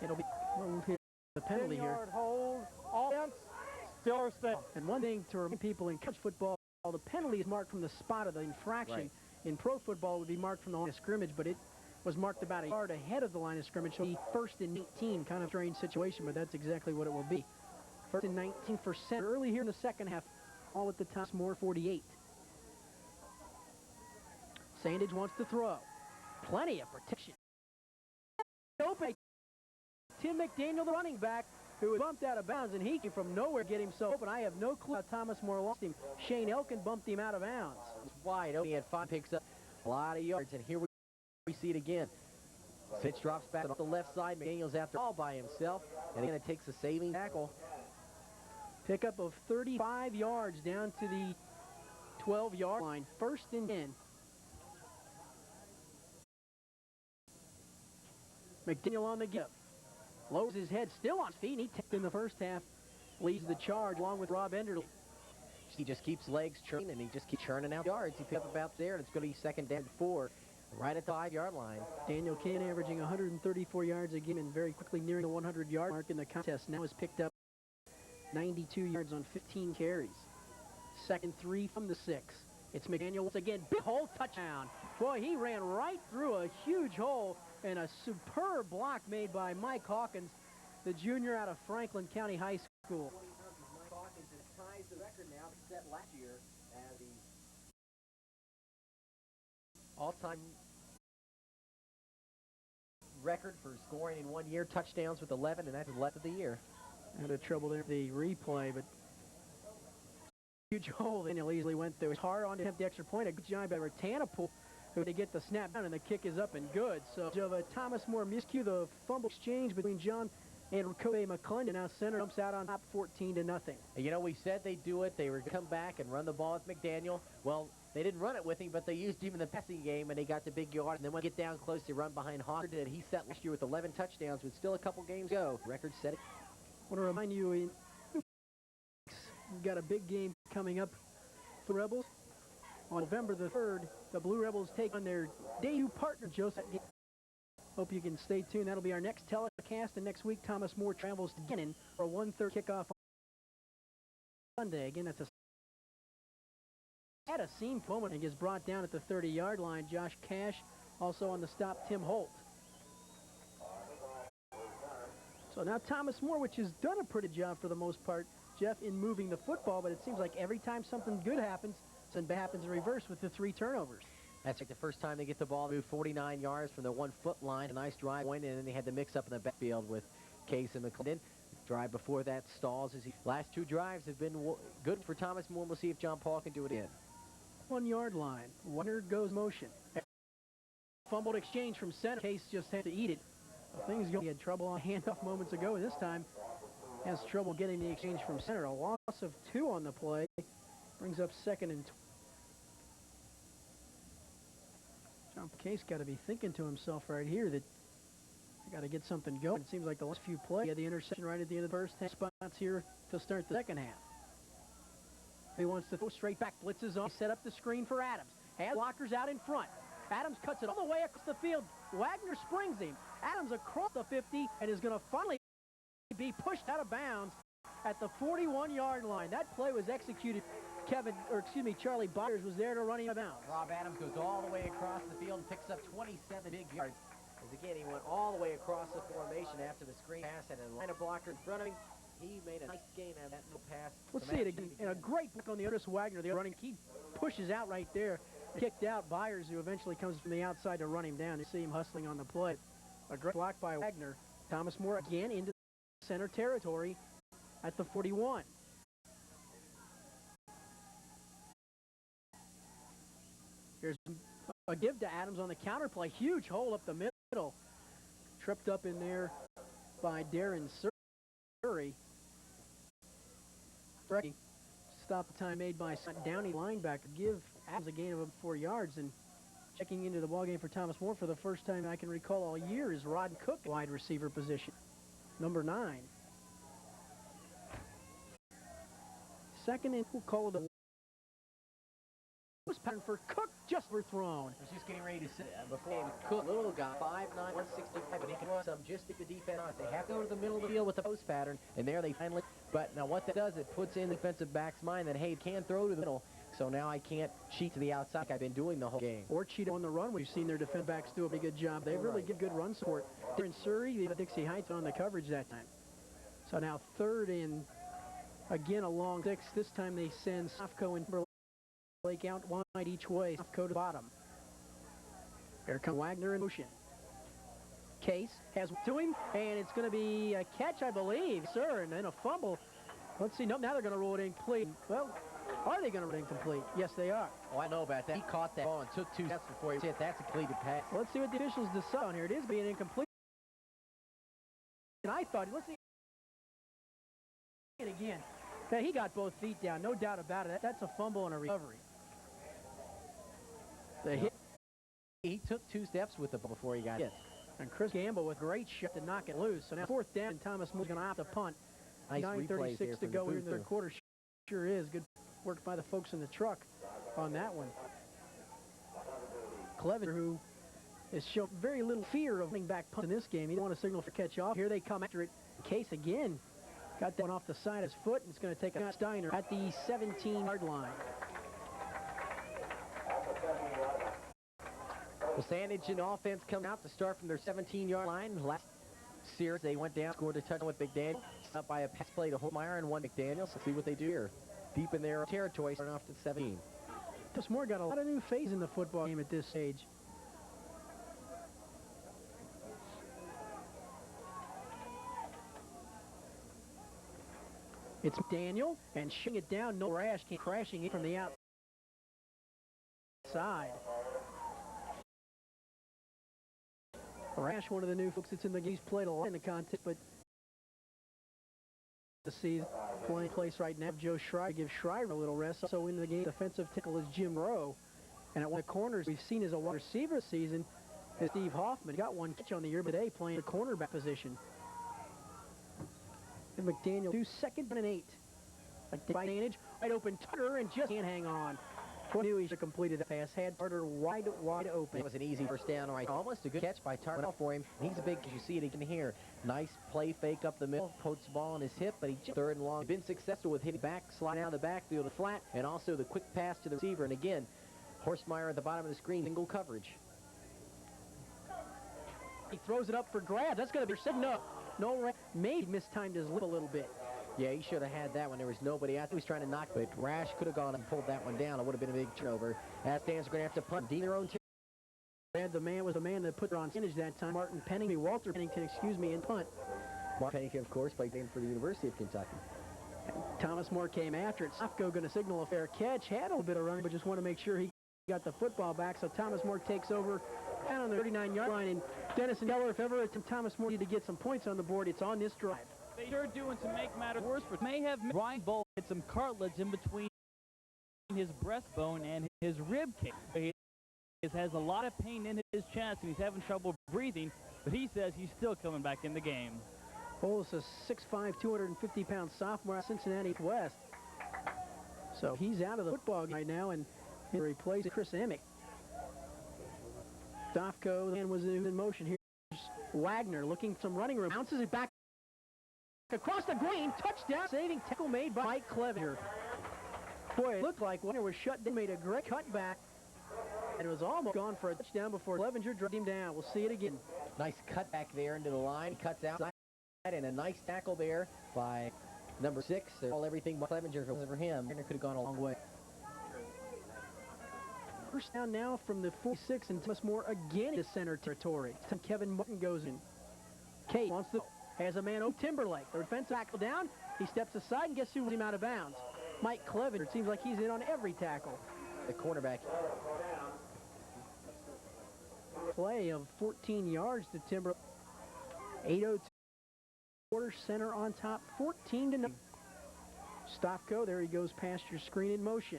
It'll be the penalty here. 10-yard hold, offense, still first down. And one thing to remind people in college football, the penalty is marked from the spot of the infraction. Right. In Pro football, it would be marked from the line of scrimmage, but it was marked about a yard ahead of the line of scrimmage, so 1st and 19, kind of strange situation, but that's exactly what it will be. 1st and 19 for center early here in the second half, all at the Thomas More 48. Sandage wants to throw. Plenty of protection. Open. Tim McDaniel, the running back, who was bumped out of bounds, and he came from nowhere to get himself open. I have no clue how Thomas More lost him. Shane Elkin bumped him out of bounds. Wide open. He had 5 picks up a lot of yards, and here we see it again. Fitch drops back off the left side. McDaniel's after all by himself, and again it takes a saving tackle. Pickup of 35 yards down to the 12-yard line. 1st and 10. McDaniel on the give. Lowers his head, still on his feet. He tipped in the first half. Leads the charge along with Rob Enderle. He just keeps legs churning, and he just keeps churning out yards. He picked up about there, and it's going to be 2nd down and 4, right at the 5-yard line. Daniel Kane averaging 134 yards a game and very quickly nearing the 100-yard mark in the contest. Now has picked up 92 yards on 15 carries. 2nd 3 from the 6. It's McDaniel once again. Big hole, touchdown. Boy, he ran right through a huge hole, and a superb block made by Mike Hawkins, the junior out of Franklin County High School. Mike Hawkins ties the record now set last year as the all-time record for scoring in 1 year, touchdowns with 11, and that's his 11th of the year. Had a trouble there with the replay, but huge hole. Then he easily went through. It's hard on to attempt the extra point. A good job by Ratanapool, who they get the snap down, and the kick is up and good. So Thomas More miscue the fumble exchange between John and Kobe McClendon. Now center jumps out on top 14-0. You know, we said they'd do it. They were going to come back and run the ball with McDaniel. Well, they didn't run it with him, but they used him in the passing game, and they got the big yard. And then when they get down close, they run behind Hawkins. And he set last year with 11 touchdowns with still a couple games to go. Record setting. I want to remind you, we've got a big game coming up for Rebels. On November the 3rd, the Blue Rebels take on their debut partner, Joseph. Hope you can stay tuned. That'll be our next telecast, and next week Thomas More travels to Gannon for a 1:30 kickoff on Sunday. Again, that's a seam moment and gets brought down at the 30-yard line. Josh Cash also on the stop, Tim Holt. So now Thomas More, which has done a pretty job for the most part, Jeff, in moving the football, but it seems like every time something good happens, something happens in reverse with the 3 turnovers. That's like the first time they get the ball, move 49 yards from the 1-foot line. A nice drive point, and then they had the mix-up in the backfield with Case and McClendon. Drive before that stalls. Last 2 drives have been good for Thomas More. We'll see if John Paul can do it again. 1-yard line. Warner goes motion. Fumbled exchange from center. Case just had to eat it. Things go. He had trouble on handoff moments ago, and this time has trouble getting the exchange from center. A loss of 2 on the play. Brings up second and John Case got to be thinking to himself right here that I got to get something going. It seems like the last few plays, he had the interception right at the end of the first half. Spots here to start the second half. He wants to go straight back, blitzes on, set up the screen for Adams. Has blockers out in front. Adams cuts it all the way across the field. Wagner springs him. Adams across the 50 and is going to finally be pushed out of bounds at the 41-yard line. That play was executed. Charlie Byers was there to run him out of bounds. Rob Adams goes all the way across the field and picks up 27 big yards. As again, he went all the way across the formation after the screen pass and a line of blocker in front of him. He made a nice gain out of that no pass. Let's see it again. And a great block on the Otis Wagner. The running, he pushes out right there. Kicked out Byers, who eventually comes from the outside to run him down. You see him hustling on the play. A great block by Wagner. Thomas More again into center territory at the 41. Here's a give to Adams on the counter play. Huge hole up the middle. Tripped up in there by Darren Surrey. Stop the time made by Downey linebacker. Give Adams a gain of 4 yards. And checking into the ballgame for Thomas More for the first time I can recall all year is Rod Cook, wide receiver position. Number 9. Second and we'll call it a pattern for Cook, just overthrown. He's just getting ready to sit before Cook. Little guy, 5'9", 165, but he can run some just to the defense. They have to go to the middle of the field with the post pattern, and there they finally. But now what that does, it puts in the defensive back's mind that, hey, can throw to the middle, so now I can't cheat to the outside like I've been doing the whole game. Or cheat on the run. We've seen their defensive backs do a pretty good job. They really give good run support. Darren Surrey, Dixie Heights on the coverage that time. So now third and again a long 6. This time they send Sofco and Timberlake out wide each way. Sofco to bottom. Here comes Wagner in motion. Case has to him, and it's going to be a catch, I believe, sir, and then a fumble. Let's see. No, now they're going to roll it incomplete. Well, are they going to roll it incomplete? Yes, they are. Oh, I know about that. He caught that ball and took 2 steps before he hit. That's a completed pass. Let's see what the officials decide on here. It is being incomplete. And I thought, let's see it again. Now, he got both feet down, no doubt about it. That's a fumble and a recovery. The hit. He took 2 steps with the ball before he got hit. And Chris Gamble with a great shot to knock it loose. So now fourth down, and Thomas Moore's going to have to punt. Nice 9:36 to go here in the third quarter. Sure is. Good work by the folks in the truck on that one. Clevenger, who has shown very little fear of running back punt in this game. He didn't want to signal for catch off. Here they come after it. Case again. Got that one off the side of his foot, and it's going to take a Steiner at the 17-yard line. Well, Sandage and offense come out to start from their 17-yard line. Last series, they went down, scored a touchdown with McDaniel. Up by a pass play to Holmeyer and one McDaniel. So see what they do here. Deep in their territory, starting off to 17. Thomas More got a lot of new phase in the football game at this stage. It's McDaniel, and shutting it down. No Rash came crashing in from the outside. Rash, one of the new folks that's in the game, he's played a lot in the contest, but the season playing place right now. Joe Schreiber gives Schreiber a little rest. Also in the game, defensive tackle is Jim Rowe, and at one of the corners we've seen as a wide receiver this season is Steve Hoffman. Got one catch on the year today playing the cornerback position. And McDaniel do 2nd and 8. Advantage, wide open Tucker, and just can't hang on. Knew he should have completed the pass. Had Carter wide open. It was an easy first down right. Almost a good catch by Target for him. He's a big, as you see it again here. Nice play fake up the middle. Puts the ball on his hip, but he just 3rd and long. Been successful with hitting back, sliding out of the backfield to flat, and also the quick pass to the receiver. And again, Horstmeyer at the bottom of the screen, single coverage. He throws it up for grabs. That's going to be signal. No, maybe mistimed his lip a little bit. Yeah, he should have had that one. There was nobody out there. He was trying to knock it. Rash could have gone and pulled that one down. It would have been a big turnover. As stands, going to have to punt deep their own territory. The man was the man that put her on Sandage that time. Walter Pennington, in punt. Mark Pennington, of course, played for the University of Kentucky. And Thomas More came after it. Sofco going to signal a fair catch. Had a little bit of running, but just want to make sure he got the football back. So Thomas More takes over down on the 39-yard line. And Dennis and Keller, if ever Thomas More needed to get some points on the board, it's on this drive. They sure doing to make matters worse, but may have Ryan Bolt hit some cartilage in between his breastbone and his rib cage. He has a lot of pain in his chest, and he's having trouble breathing, but he says he's still coming back in the game. Polis, a 6'5", 250-pound sophomore at Cincinnati West. So he's out of the football game right now, and he replaces Chris Emick. Stofko then was in motion. Here's Wagner looking for some running room. Bounces it back across the green. Touchdown. Saving tackle made by Mike Clevenger. Boy, it looked like Wagner was shut down. Made a great cutback. And it was almost gone for a touchdown before Clevenger dragged him down. We'll see it again. Nice cutback there into the line. Cuts out. And a nice tackle there by number 6. All everything by Clevenger for him. Wagner could have gone a long way. First down now from the 46, and Thomas Moore again to center territory. Kevin Martin goes in. Cate wants to, has a man over Timberlake. The defensive tackle down. He steps aside, and guess who was him out of bounds? Mike Clevenger. It seems like he's in on every tackle. The cornerback. Play of 14 yards to Timberlake. 8:02. Quarter center on top, 14-0. Stofko, there he goes past your screen in motion.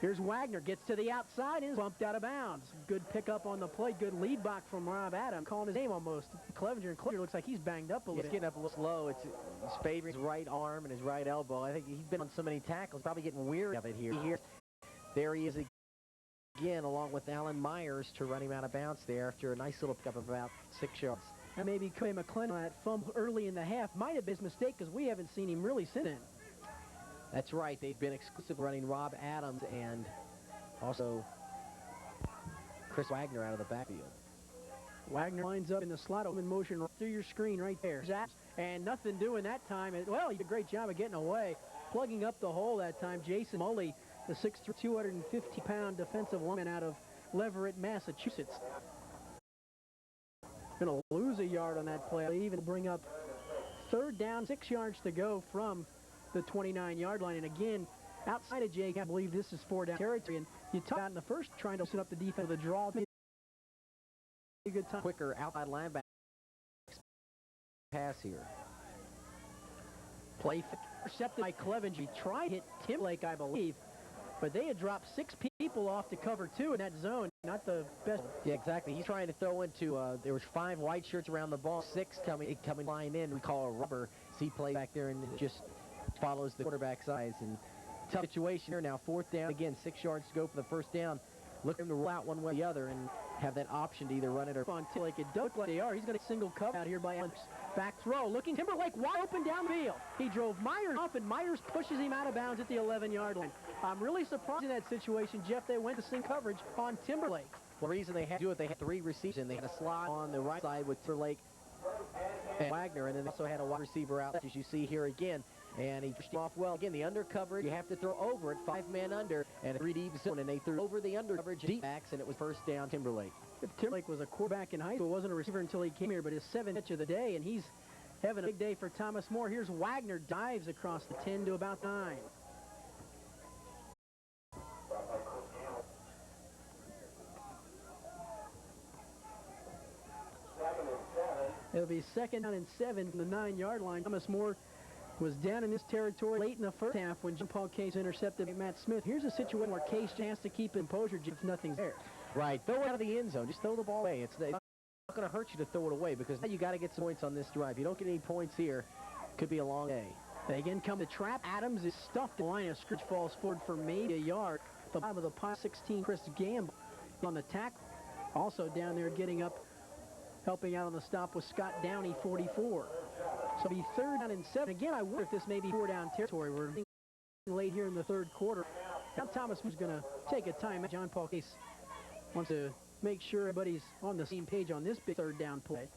Here's Wagner, gets to the outside and is bumped out of bounds. Good pickup on the play, good lead block from Rob Adams. Calling his name almost. Clevenger looks like he's banged up a little bit. He's getting up a little slow. He's favoring his right arm and his right elbow. I think he's been on so many tackles, probably getting weary of it here. There he is again, along with Alan Myers to run him out of bounds there after a nice little pickup of about 6 yards. And maybe Clay McClendon on that fumble early in the half might have been his mistake because we haven't seen him really since then. That's right. They've been exclusive running Rob Adams and also Chris Wagner out of the backfield. Wagner lines up in the slot, open motion right through your screen right there. And nothing doing that time. Well, he did a great job of getting away, plugging up the hole that time. Jason Mully, the 6'3", 250-pound defensive lineman out of Leverett, Massachusetts. Going to lose a yard on that play. They even bring up third down, 6 yards to go from the 29-yard line. And again, outside of Jake, I believe this is 4-down territory. And you talked about in the first trying to set up the defense with a draw. A good time. Quicker outside linebacker pass here. Play intercepted by Clevenger. He tried to hit Timberlake, I believe, but they had dropped 6 people off to cover 2 in that zone. Not the best. Yeah, exactly. He's trying to throw into, there was 5 white shirts around the ball, 6 coming line in. We call a rubber. So he plays back there and just follows the quarterback's eyes. And tough situation here now. 4th down. Again, 6 yards to go for the first down. Looking to roll out one way or the other and have that option to either run it or... On Timberlake, it does look like they are. He's going to single cover out here by Adams. Back throw. Looking Timberlake wide open down the field. He drove Myers off, and Myers pushes him out of bounds at the 11-yard line. I'm really surprised in that situation, Jeff. They went to single coverage on Timberlake. Well, the reason they had to do it, they had 3 receivers, and they had a slot on the right side with Timberlake and Wagner, and then they also had a wide receiver out, as you see here again. And he pushed him off well. Again, the under coverage, you have to throw over it, 5 men under, and a 3 deep zone, and they threw over the under coverage deep backs, and it was first down Timberlake. Timberlake was a quarterback in high school, wasn't a receiver until he came here, but his 7th catch of the day, and he's having a big day for Thomas Moore. Here's Wagner, dives across the 10 to about 9. It'll be 2nd down and 7 from the 9-yard line. Thomas Moore was down in this territory late in the first half when John Paul Case intercepted Matt Smith. Here's a situation where Case has to keep composure if nothing's there. Right, throw it out of the end zone. Just throw the ball away. It's not going to hurt you to throw it away because now you got to get some points on this drive. You don't get any points here, could be a long day. They again come to trap. Adams is stuffed. The line of scrimmage falls forward for maybe a yard. The bottom of the pile, 16, Chris Gamble on the tackle. Also down there getting up, helping out on the stop was Scott Downey, 44. So it'll be 3rd down and 7. Again, I wonder if this may be 4-down territory. We're late here in the 3rd quarter. Now Thomas was going to take a time. John Paul Case wants to make sure everybody's on the same page on this big 3rd down play.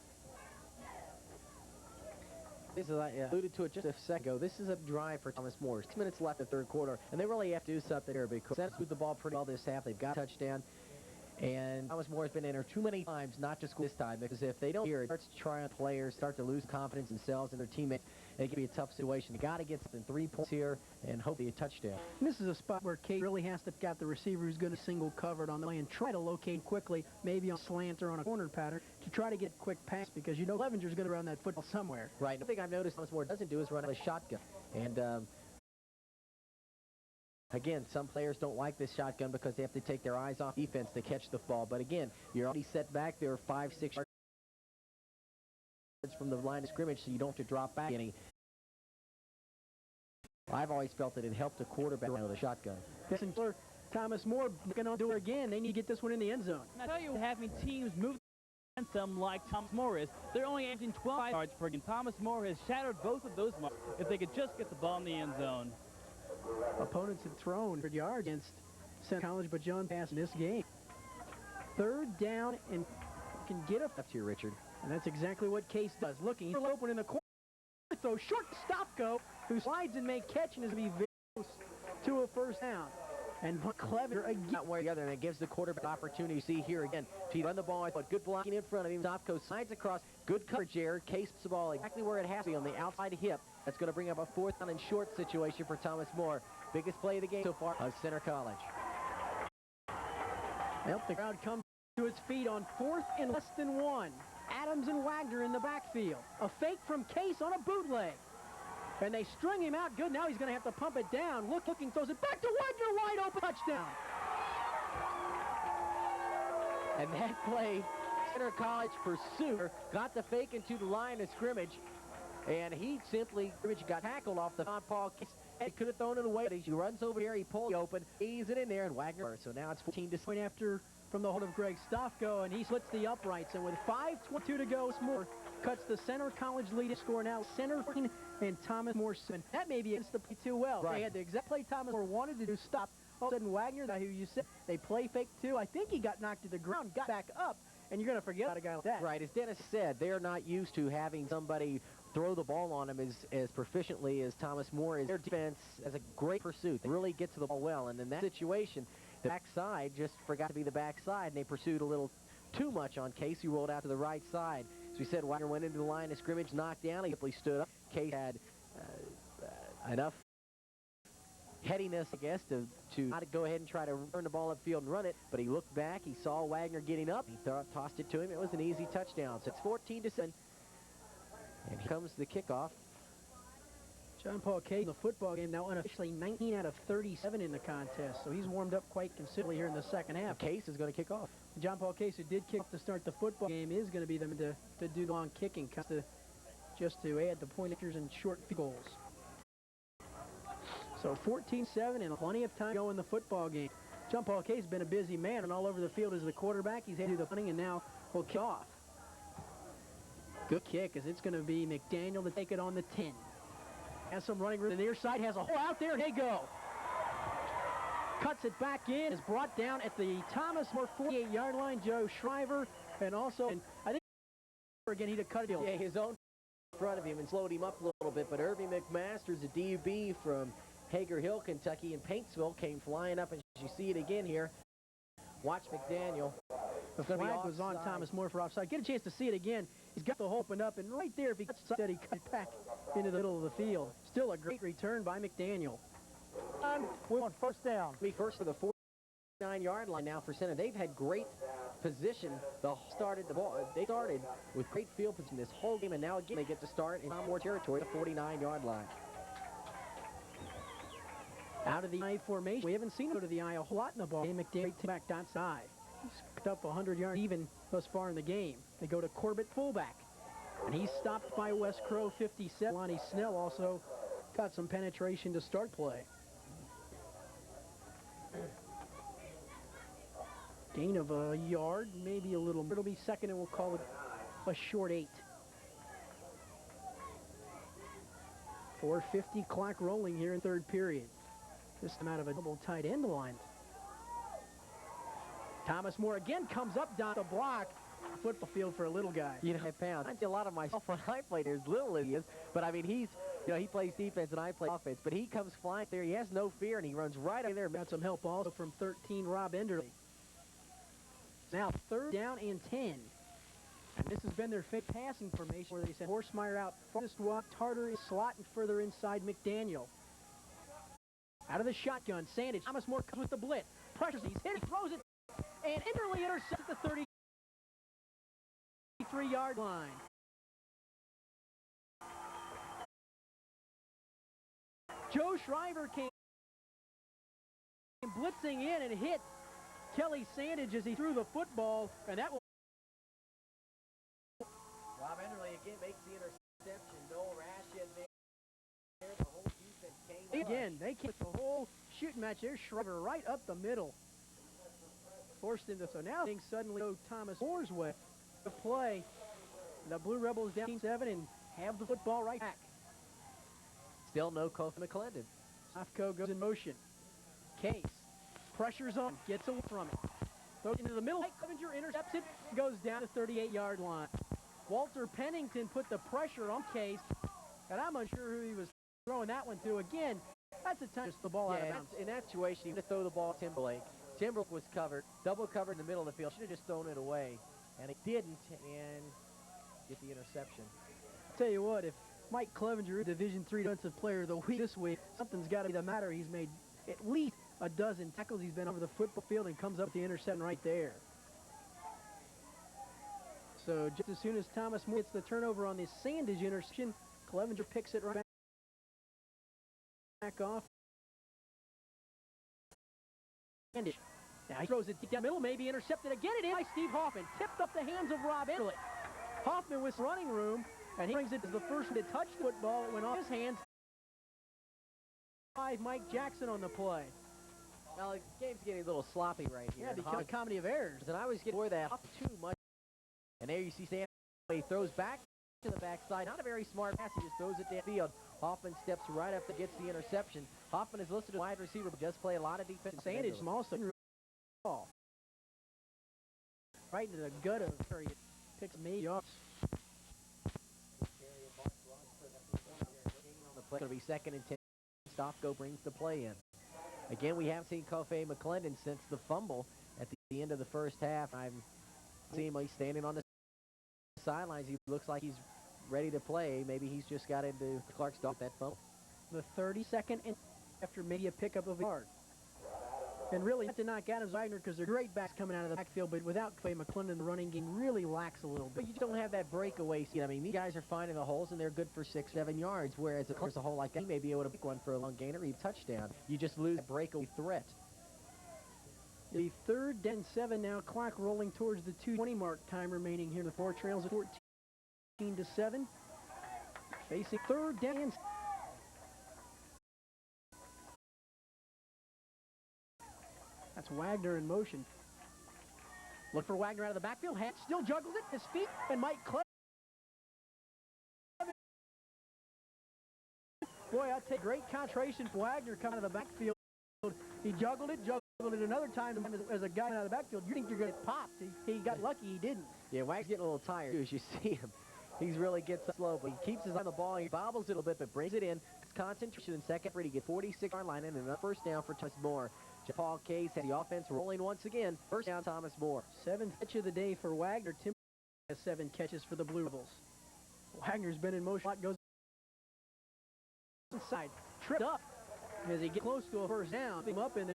This is, I alluded to it just a second ago. This is a drive for Thomas Moore. 6 minutes left in the 3rd quarter, and they really have to do something here because that's with the ball pretty well this half. They've got a touchdown. And Thomas Moore has been in there too many times not to score this time because if they don't hear it, starts to try on players, start to lose confidence in themselves and their teammates. It can be a tough situation. You got to get something 3 points here and hopefully a touchdown. And this is a spot where Case really has to got the receiver who's going to single covered on the play and try to locate quickly, maybe on a slant or on a corner pattern to try to get a quick pass because you know Clevenger's going to run that football somewhere. Right. The thing I've noticed Thomas Moore doesn't do is run a shotgun. And Again, some players don't like this shotgun because they have to take their eyes off defense to catch the ball. But again, you're already set back there 5-6 yards from the line of scrimmage, so you don't have to drop back any. I've always felt that it helped a quarterback with a shotgun. Thomas More going to do it again. They need to get this one in the end zone. And I tell you, having teams move against them like Thomas More is, they're only averaging 12 yards per game. Thomas More has shattered both of those marks if they could just get the ball in the end zone. Opponents have thrown 100 yards against Central College, but John passed in this game. Third down and can get up. That's here, Richard. And that's exactly what Case does. Looking, he's open in the corner. Throw short to Stopko, who slides and make catch and is be very close to a first down. And Clever again. Not one or the other, and it gives the quarterback opportunity. See here again to run the ball, but good blocking in front of him. Stopko slides across. Good coverage there. Case the ball exactly where it has to be on the outside hip. That's going to bring up a fourth down and short situation for Thomas More. Biggest play of the game so far of Center College. Well, the crowd comes to its feet on 4th and less than 1. Adams and Wagner in the backfield. A fake from Case on a bootleg. And they string him out good. Now he's going to have to pump it down. Looking, throws it back to Wagner, wide open, touchdown. And that play, Center College pursuer got the fake into the line of scrimmage. And he simply got tackled off the Paul Case. He could have thrown it away, but he runs over here, he pulls it open, ease it in there, and Wagner. So now it's 14 to point after from the hold of Greg Stofko, and he splits the uprights. And with 5:22 to go, Moore cuts the Center College lead to score now. Center 14 and Thomas More 7. That may be against the play too well. Right. They had the exact play Thomas More wanted to do. Stop. All of a sudden, Wagner, who you said they play fake too. I think he got knocked to the ground, got back up, and you're going to forget about a guy like that. Right. As Dennis said, they're not used to having somebody throw the ball on him as proficiently as Thomas More is. Their defense has a great pursuit. They really get to the ball well, and in that situation, the backside just forgot to be the backside, and they pursued a little too much on Case, who rolled out to the right side. As we said, Wagner went into the line of scrimmage, knocked down, he simply stood up. Case had enough headiness, I guess, to not go ahead and try to turn the ball upfield and run it, but he looked back, he saw Wagner getting up, he tossed it to him. It was an easy touchdown. So it's 14 to 7. And here comes the kickoff. John Paul Case in the football game now unofficially 19 out of 37 in the contest, so he's warmed up quite considerably here in the second half. Case is going to kick off. John Paul Case, who did kick to start the football game, is going to be them to do long kicking, just to add the pointers and short field goals. So 14-7 and plenty of time to go in the football game. John Paul Case has been a busy man and all over the field as the quarterback. He's headed to the punting and now will kick off. Good kick, as it's going to be McDaniel to take it on the 10. Has some running room. The near side has a hole out there, and they go. Cuts it back in, is brought down at the Thomas More 48-yard line. Joe Shriver, and also, and I think again he'd have cut it. Yeah, his own in front of him and slowed him up a little bit. But Irving McMasters, a DB from Hager Hill, Kentucky, and Paintsville, came flying up, and you see it again here. Watch McDaniel. The flag was on Thomas More for offside. Get a chance to see it again. He's got the hole opened up, and right there, if he cuts it, he cut back into the middle of the field. Still a great return by McDaniel. We're on first down. First for the 49-yard line now for Center. They've had great position. They started with great field position this whole game, and now again they get to start in Tom More territory, the 49-yard line. Out of the I formation. We haven't seen him go to the I a whole lot in the ball game. McDaniel back outside. He's picked up 100 yards even thus far in the game. They go to Corbett fullback. And he's stopped by Wes Crow, 57. Lonnie Snell also got some penetration to start play. Gain of a yard, maybe a little. It'll be second, and we'll call it a short 8. 4:50 clock rolling here in third period. This time out of a double tight end line. Thomas More again comes up down the block. Football field for a little guy. 5 pounds. I see a lot of myself when I played as little as he is, but I mean he plays defense and I play offense. But he comes flying there. He has no fear and he runs right up there. Got some help also from 13 Rob Enderly. Now third down and 10. And this has been their fake passing formation where they sent Horsemeyer out farthest walk, Tartar is slot and further inside McDaniel. Out of the shotgun, Sandage. Thomas More comes with the blitz. Pressures, he's hit, he throws it, and Enderly intercepts the 33-yard line. Joe Shriver came blitzing in and hit Kelly Sandage as he threw the football, and that will. Rob Enderle again makes the interception. No rash in there. The whole defense came Again, they kept the whole shooting match there. Schreiber right up the middle. Forced into, so now things suddenly go Thomas Moore's way to play. The Blue Rebels down 7 and have the football right back. Still no Kofi McClendon. Sofco goes in motion. Case pressures on, gets away from it. Throws into the middle. Clevenger intercepts it, goes down to 38-yard line. Walter Pennington put the pressure on Case, and I'm unsure who he was throwing that one to. Again, that's a time to the ball out of bounds. In that situation, he wanted to throw the ball to Timberlake. Timberlake was covered, double covered in the middle of the field. Should have just thrown it away, and he didn't, and get the interception. Tell you what, if Mike Clevenger is Division III Defensive Player of the Week this week, something's got to be the matter. He's made at least a dozen tackles. He's been over the football field and comes up with the interception right there. So just as soon as Thomas Moore gets the turnover on this Sandage interception, Clevenger picks it right back off. Sandage. Now he throws it down the middle, maybe intercepted again. It is by Steve Hoffman. Tipped up the hands of Rob Enderle. Hoffman with running room, and he brings it as the first one to touch the football. It went off his hands. Mike Jackson on the play. Now the game's getting a little sloppy right here. Yeah, because a comedy of errors. And I was getting for that up too much. And there you see Stan. He throws back to the backside. Not a very smart pass. He just throws it downfield. Hoffman steps right up and gets the interception. Hoffman is listed as wide receiver, but does play a lot of defense. Sandage also ball right into the gut of Curry. Picks me off. It's going to be 2nd and 10. Stofko brings the play in. Again, we haven't seen Kofi McClendon since the fumble at the end of the first half. I've seen him standing on the sidelines. He looks like he's ready to play. Maybe he's just got into Clark's dog that fumble. The 32nd and after maybe a pickup of a yard. And really, not to knock Adams Wagner because they're great backs coming out of the backfield, but without Kofi McClendon, the running game really lacks a little bit. But you don't have that breakaway speed. I mean, these guys are finding the holes, and they're good for 6, 7 yards, whereas, of course, a hole like that, he may be able to pick one for a long gain or even touchdown. You just lose that breakaway threat. The 3rd and 7 now, clock rolling towards the 2:20 mark. Time remaining here. The 4 trails at 14-7. Facing 3rd down and that's Wagner in motion. Look for Wagner out of the backfield. Hatch still juggles it. His feet and Mike Clevenger. Boy, I'll take great concentration for Wagner coming out of the backfield. He juggled it another time as a guy out of the backfield. You think you're going to get popped. He got lucky he didn't. Yeah, Wagner's getting a little tired too, as you see him. He's really gets up slow, but he keeps his eye on the ball. He bobbles it a little bit, but brings it in. It's concentration in second. He gets 46-yard line and another first down for Thomas Moore. Paul Case has the offense rolling once again. First down, Thomas Moore. 7th catch of the day for Wagner. Tim has 7 catches for the Blue Rebels. Wagner's been in motion. Goes inside. Tripped up as he gets close to a first down. Him up in there.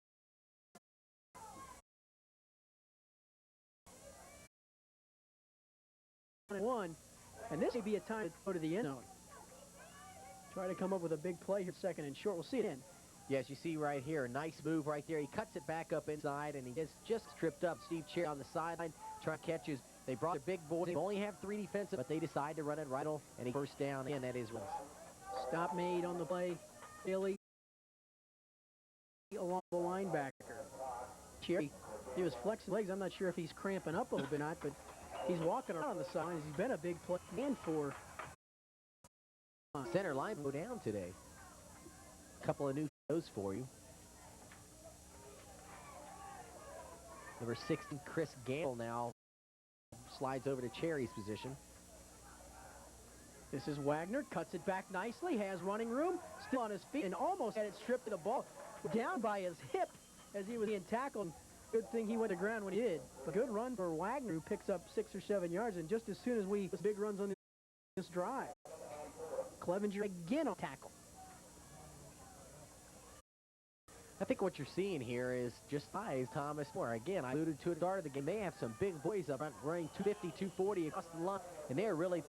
One, and this may be a time to go to the end zone. Try to come up with a big play here, 2nd and short. We'll see it in. Yes, you see right here, a nice move right there. He cuts it back up inside, and he gets just tripped up. Steve Cherry on the sideline, trying to catch his. They brought their big boys. They only have 3 defensive, but they decide to run it right off, and he first down, and that is one. Stop made on the play. Billy along the linebacker. Cherry, he was flexing legs. I'm not sure if he's cramping up a little bit or not, but he's walking around on the sidelines. He's been a big play man for. Center line go down today. Couple of new those for you. Number 16, Chris Gamble now slides over to Cherry's position. This is Wagner, cuts it back nicely, has running room, still on his feet, and almost had it stripped to the ball. Down by his hip as he was being tackled. Good thing he went to ground when he did. A good run for Wagner, who picks up 6 or 7 yards, and just as soon as big runs on this drive. Clevenger again on tackle. I think what you're seeing here is just size Thomas Moore. Again, I alluded to it at the start of the game. They have some big boys up front running 250, 240 across the line, and they're really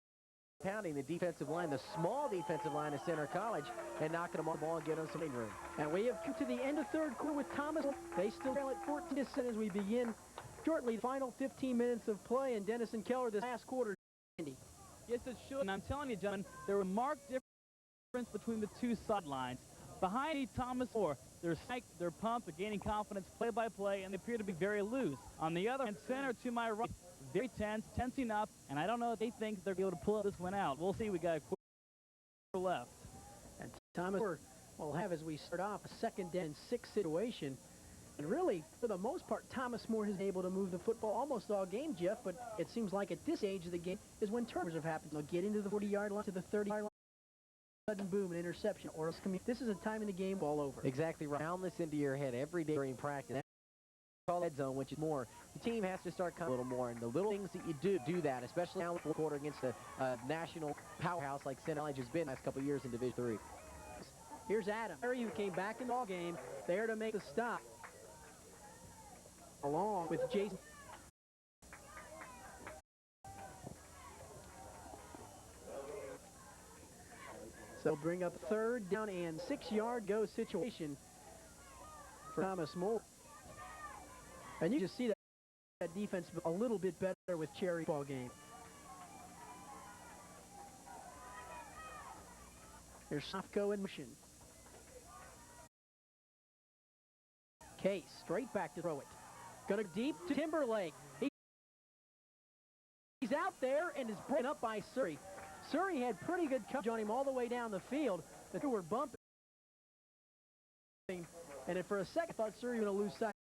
pounding the defensive line, the small defensive line of Center College, and knocking them off the ball and getting them some room. And we have come to the end of third quarter with Thomas. They still trail at 14 as we begin shortly the final 15 minutes of play. And Dennison Keller this last quarter. Andy. Yes, it should. And I'm telling you, gentlemen, there were marked difference between the two sidelines. Behind Thomas More, they're psyched, they're pumped, they're gaining confidence play by play, and they appear to be very loose. On the other hand, center to my right, very tense, tensing up, and I don't know if they think they're able to pull this one out. We'll see. We got a quarter left. And Thomas More will have, as we start off, a 2nd and 6 situation. And really, for the most part, Thomas More has been able to move the football almost all game, Jeff, but it seems like at this age of the game is when turnovers have happened. They'll get into the 40-yard line to the 30-yard line. Sudden boom, an interception, or else this is a time in the game all over. Exactly right. Pound this into your head every day during practice. That's called head zone, which is more. The team has to start coming a little more, and the little things that you do that, especially now in the fourth quarter against a national powerhouse like Center College has been the last couple of years in Division III. Here's Adam Perry, who came back in the ball game, there to make the stop, along with Jason. So bring up 3rd down and 6-yard go situation for Thomas More. And you just see that defense a little bit better with Cherry ball game. Here's Sofko in motion. Case straight back to throw it. Gonna deep to Timberlake. He's out there and is broken up by Surrey. Surrey had pretty good coverage on him all the way down the field. The two were bumping. And for a second, I thought Surrey was going to lose sight.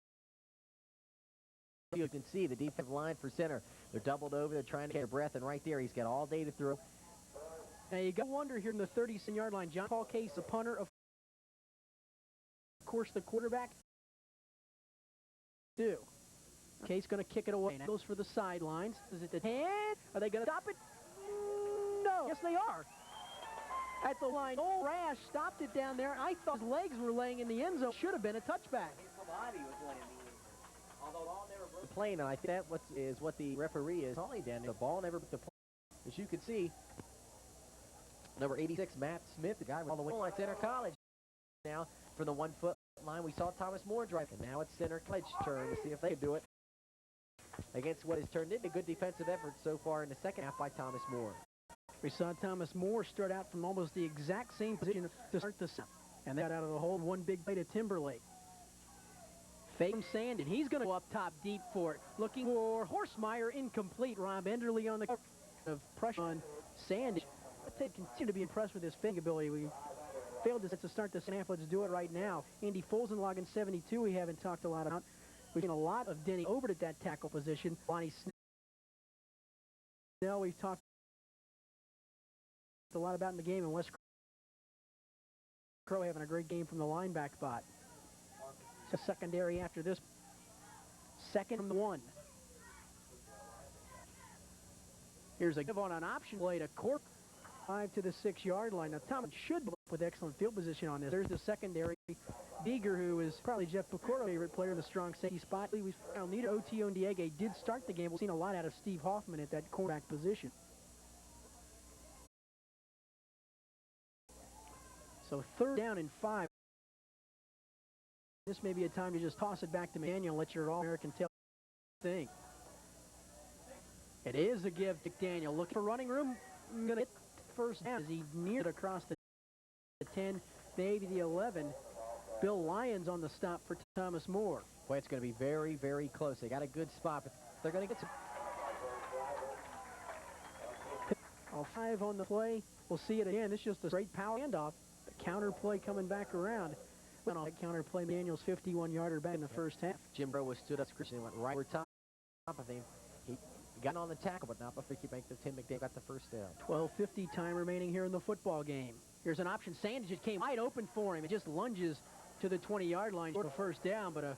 You can see the defensive line for Center. They're doubled over. They're trying to get their breath, and right there, he's got all day to throw. Now, you got to wonder here in the 30-yard line, John Paul Case, the punter, of course, the quarterback. Case going to kick it away. Now goes for the sidelines. Is it the 10? Are they going to stop it? No. Yes, they are. At the line, old Rash stopped it down there. I thought his legs were laying in the end zone. Should have been a touchback. Although the ball never broke the plane, and I think that is what the referee is calling down there. The ball never broke the plane. As you can see, number 86, Matt Smith, the guy all the way on Center College. Now, for the 1-foot line, we saw Thomas More drive, and now it's Center College's turn to see if they can do it against what has turned into good defensive effort so far in the second half by Thomas More. We saw Thomas More start out from almost the exact same position to start the snap, and they got out of the hole one big play to Timberlake. Fake from Sand, and he's going to go up top deep for it. Looking for Horsemeyer, incomplete. Rob Enderle on the cover of pressure on Sand. They continue to be impressed with his fake ability. We failed to start the second half. Let's do it right now. Andy Folsenlog in 72 we haven't talked a lot about. We've seen a lot of Denny Obert at that tackle position. Lonnie Snell we've talked a lot about in the game, and West Crow having a great game from the linebacker spot. So secondary after this. 2nd from the 1. Here's a give on an option play to Corp. 5 to the 6-yard line. Now Thomas should be with excellent field position on this. There's the secondary. Beeger, who is probably Jeff Pecoro's favorite player in the strong safety spot. We found Nita Otiondiege did start the game. We've seen a lot out of Steve Hoffman at that cornerback position. So 3rd down and 5. This may be a time to just toss it back to McDaniel and let your All-American tell thing. It is a give to McDaniel. Looking for running room. Going to hit first down as he neared across the 10, maybe the 11. Bill Lyons on the stop for Thomas More. Boy, it's going to be very, very close. They got a good spot, but they're going to get some. All 5 on the play. We'll see it again. This is just a straight power handoff. The counter play coming back around. Went on that counter play. Daniels 51-yarder back in the first half. Jim Bro was stood up and went right over top of him. He got on the tackle, but not before he make the Tim McDaniel got the first down. 12:50 time remaining here in the football game. Here's an option. Sandage, it came wide open for him. It just lunges to the 20-yard line for the first down, but a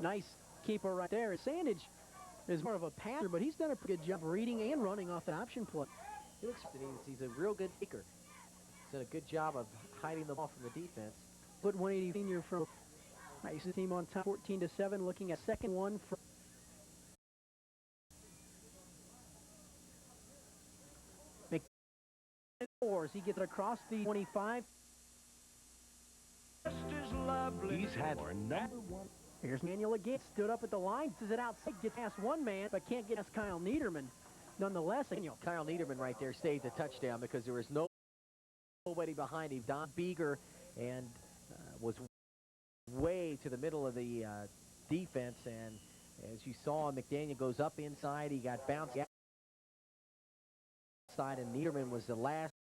nice keeper right there. Sandage is more of a passer, but he's done a pretty good job reading and running off that option play. He looks, he's a real good kicker. He's done a good job of hiding the ball from the defense. Put 180 senior from nice team on top, 14-7, looking at 2nd 1 for 4 as he gets it across the 25. He's had number one. Here's Manuel again. Stood up at the line, says it outside, gets past one man, but can't get past Kyle Niederman. Nonetheless, Daniel. Kyle Niederman right there saved the touchdown because there was nobody behind him. Don Beeger and was way to the middle of the defense, and as you saw, McDaniel goes up inside. He got bounced outside, and Niederman was the last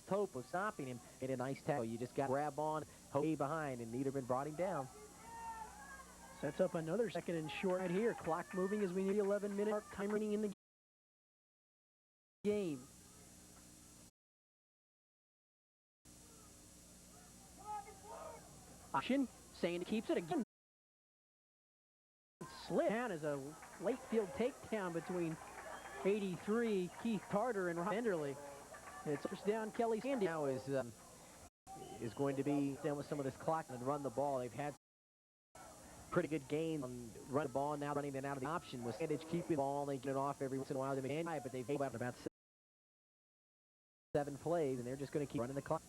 hope of stopping him. Made a nice tackle. You just got to grab on, hope behind, and Niederman brought him down. Sets up another second and short right here. Clock moving as we need 11-minute mark. Time remaining in the game. Option. Saying keeps it again. Slid down as a late field takedown between 83 Keith Carter and Rob Enderle. It's first down. Kelly Sandy now is going to be down with some of this clock and run the ball. They've had pretty good gains on run the ball, now running it out of the option with Sandage keeping the ball. They get it off every once in a while to McDaniel, but they've gave out about 7 plays, and they're just going to keep running the clock.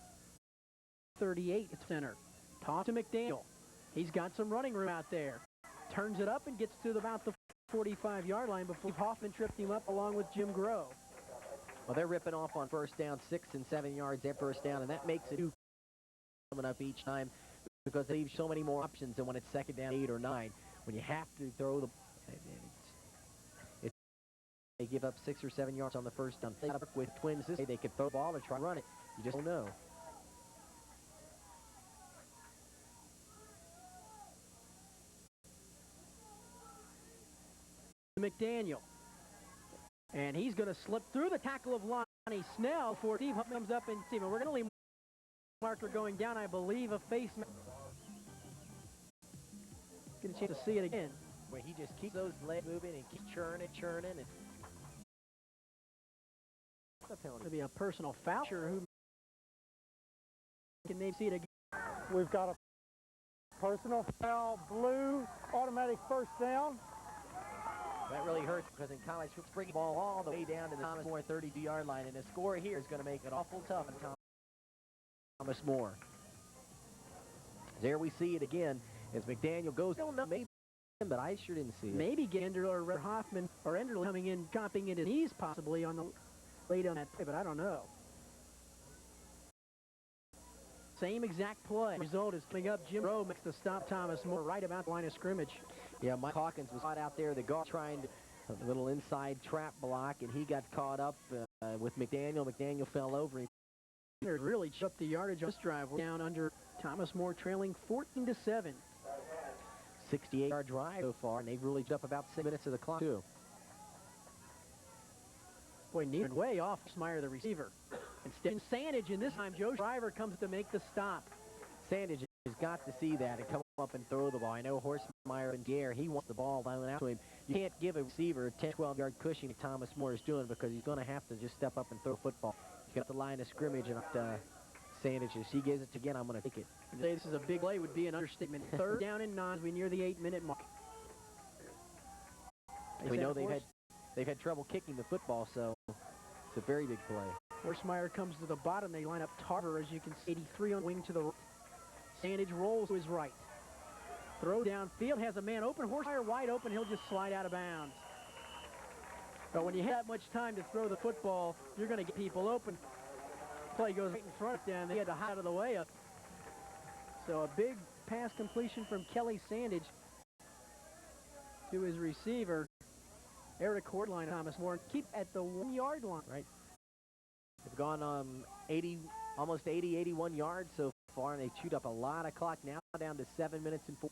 38 at center. Toss to McDaniel. He's got some running room out there. Turns it up and gets to about the 45-yard line before Hoffman tripped him up along with Jim Groh. Well, they're ripping off on first down 6 and 7 yards at first down, and that makes it coming up each time because they leave so many more options than when it's second down 8 or 9. When you have to throw they give up 6 or 7 yards on the first down. They got to work with Twins this way. They could throw the ball or try to run it. You just don't know. McDaniel. And he's going to slip through the tackle of Lonnie Snell before Steve Huff comes up and Steve. We're going to leave marker going down, I believe, a face mask. Get a chance to see it again. Where he just keeps those legs moving and keeps churning. And It'll be a personal foul. Sure, who can maybe see it again? We've got a personal foul, blue, automatic first down. That really hurts because in college, we'll bring the ball all the way down to the Thomas More 32-yard line, and the score here is going to make it awful tough on Thomas More. There we see it again as McDaniel goes. I don't know, maybe, but I sure didn't see it. Maybe Gander or Hoffman or Enderle coming in, chopping into his knees possibly on the late on that play, but I don't know. Same exact play. Result is coming up. Jim Groh makes the stop. Thomas More right about the line of scrimmage. Yeah, Mike Hawkins was caught out there. The guard trying to a little inside trap block, and he got caught up with McDaniel. McDaniel fell over. He really up the yardage on this drive. We're down under Thomas More, trailing 14-7. 68-yard drive so far, and they've really up about 6 minutes of the clock too. Boy, needed way off Meyer, the receiver. Instead, Sandage, and this time Joe Shriver comes to make the stop. Sandage has got to see that and come up and throw the ball. I know Horstmeyer and Gare, he wants the ball down out to him. You can't give a receiver a 10, 12-yard cushion like Thomas More is doing because he's going to have to just step up and throw football. He's got the line of scrimmage, and Sandage, as he gives it again, I'm going to take it. Say this is a big play would be an understatement. Third down and 9 as we near the 8-minute mark. We know they've had trouble kicking the football, so it's a very big play. Horstmeyer comes to the bottom. They line up Tarver, as you can see, 83 on wing to the right. Sandage rolls to his right. Throw downfield, has a man open. Horstmeyer wide open. He'll just slide out of bounds. But when you have that much time to throw the football, you're going to get people open. Play goes right in front of them. They had to hide out of the way. So a big pass completion from Kelly Sandage to his receiver, Eric Hortline. Thomas More keep at the 1-yard line. Right. They've gone almost 80, 81 yards so far, and they chewed up a lot of clock now, down to 7 minutes and 4.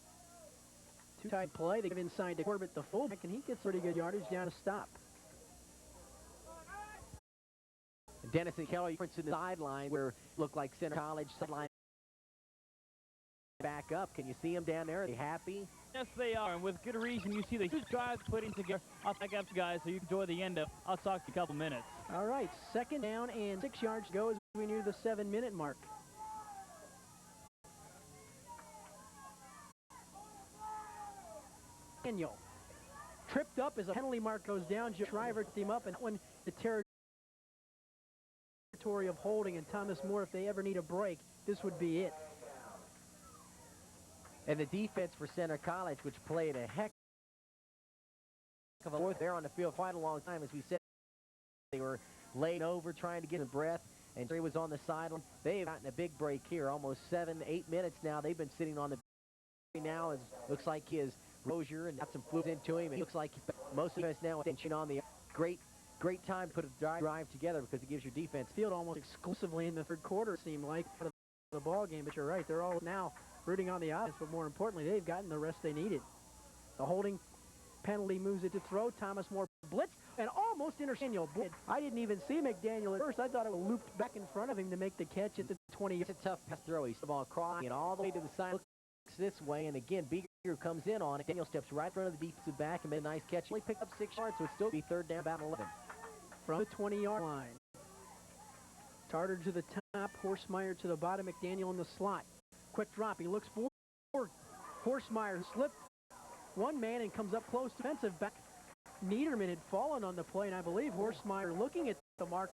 Two-tight play. They give inside to Corbett, the fullback, and he gets pretty good yardage down to stop. Dennison Keller to the sideline where looked like Center College sideline back up. Can you see them down there? Are they happy? Yes, they are, and with good reason. You see the huge drives putting together. I'll back up, guys, so you can enjoy the end of. I'll talk to you in a couple minutes. All right, second down and 6 yards to go as we near the 7-minute mark. Daniel tripped up as a penalty mark goes down. Joe Shriver team up, and when the territory territory of holding, and Thomas More, if they ever need a break, this would be it. And the defense for Center College, which played a heck of a fourth there on the field quite a long time, as we said. They were laid over trying to get a breath, and he was on the sideline. They've gotten a big break here, almost 7-8 minutes now. They've been sitting on the now. It looks like he is Rozier and got some fluids into him. It looks like most of us now attention on the great time to put a drive together, because it gives your defense Field almost exclusively in the third quarter, it seemed like, of the ball game. But you're right, they're all now rooting on the offense, but more importantly, they've gotten the rest they needed. The holding penalty moves it to throw. Thomas More blitz and almost Daniel. I didn't even see McDaniel at first. I thought it looped back in front of him to make the catch at the 20. It's a tough pass throw. He's the ball crossing it all the way to the side. Looks this way, and again, Beaker comes in on it. Daniel steps right in front of the defensive back and made a nice catch. He picked up 6 yards, so it's still be third down, about 11. From the 20-yard line. Tarter to the top, Horsemeyer to the bottom, McDaniel in the slot. Quick drop, he looks forward. Horsemeyer slipped one man and comes up close. Defensive back Niederman had fallen on the play, and I believe Horsemeyer looking at the marker,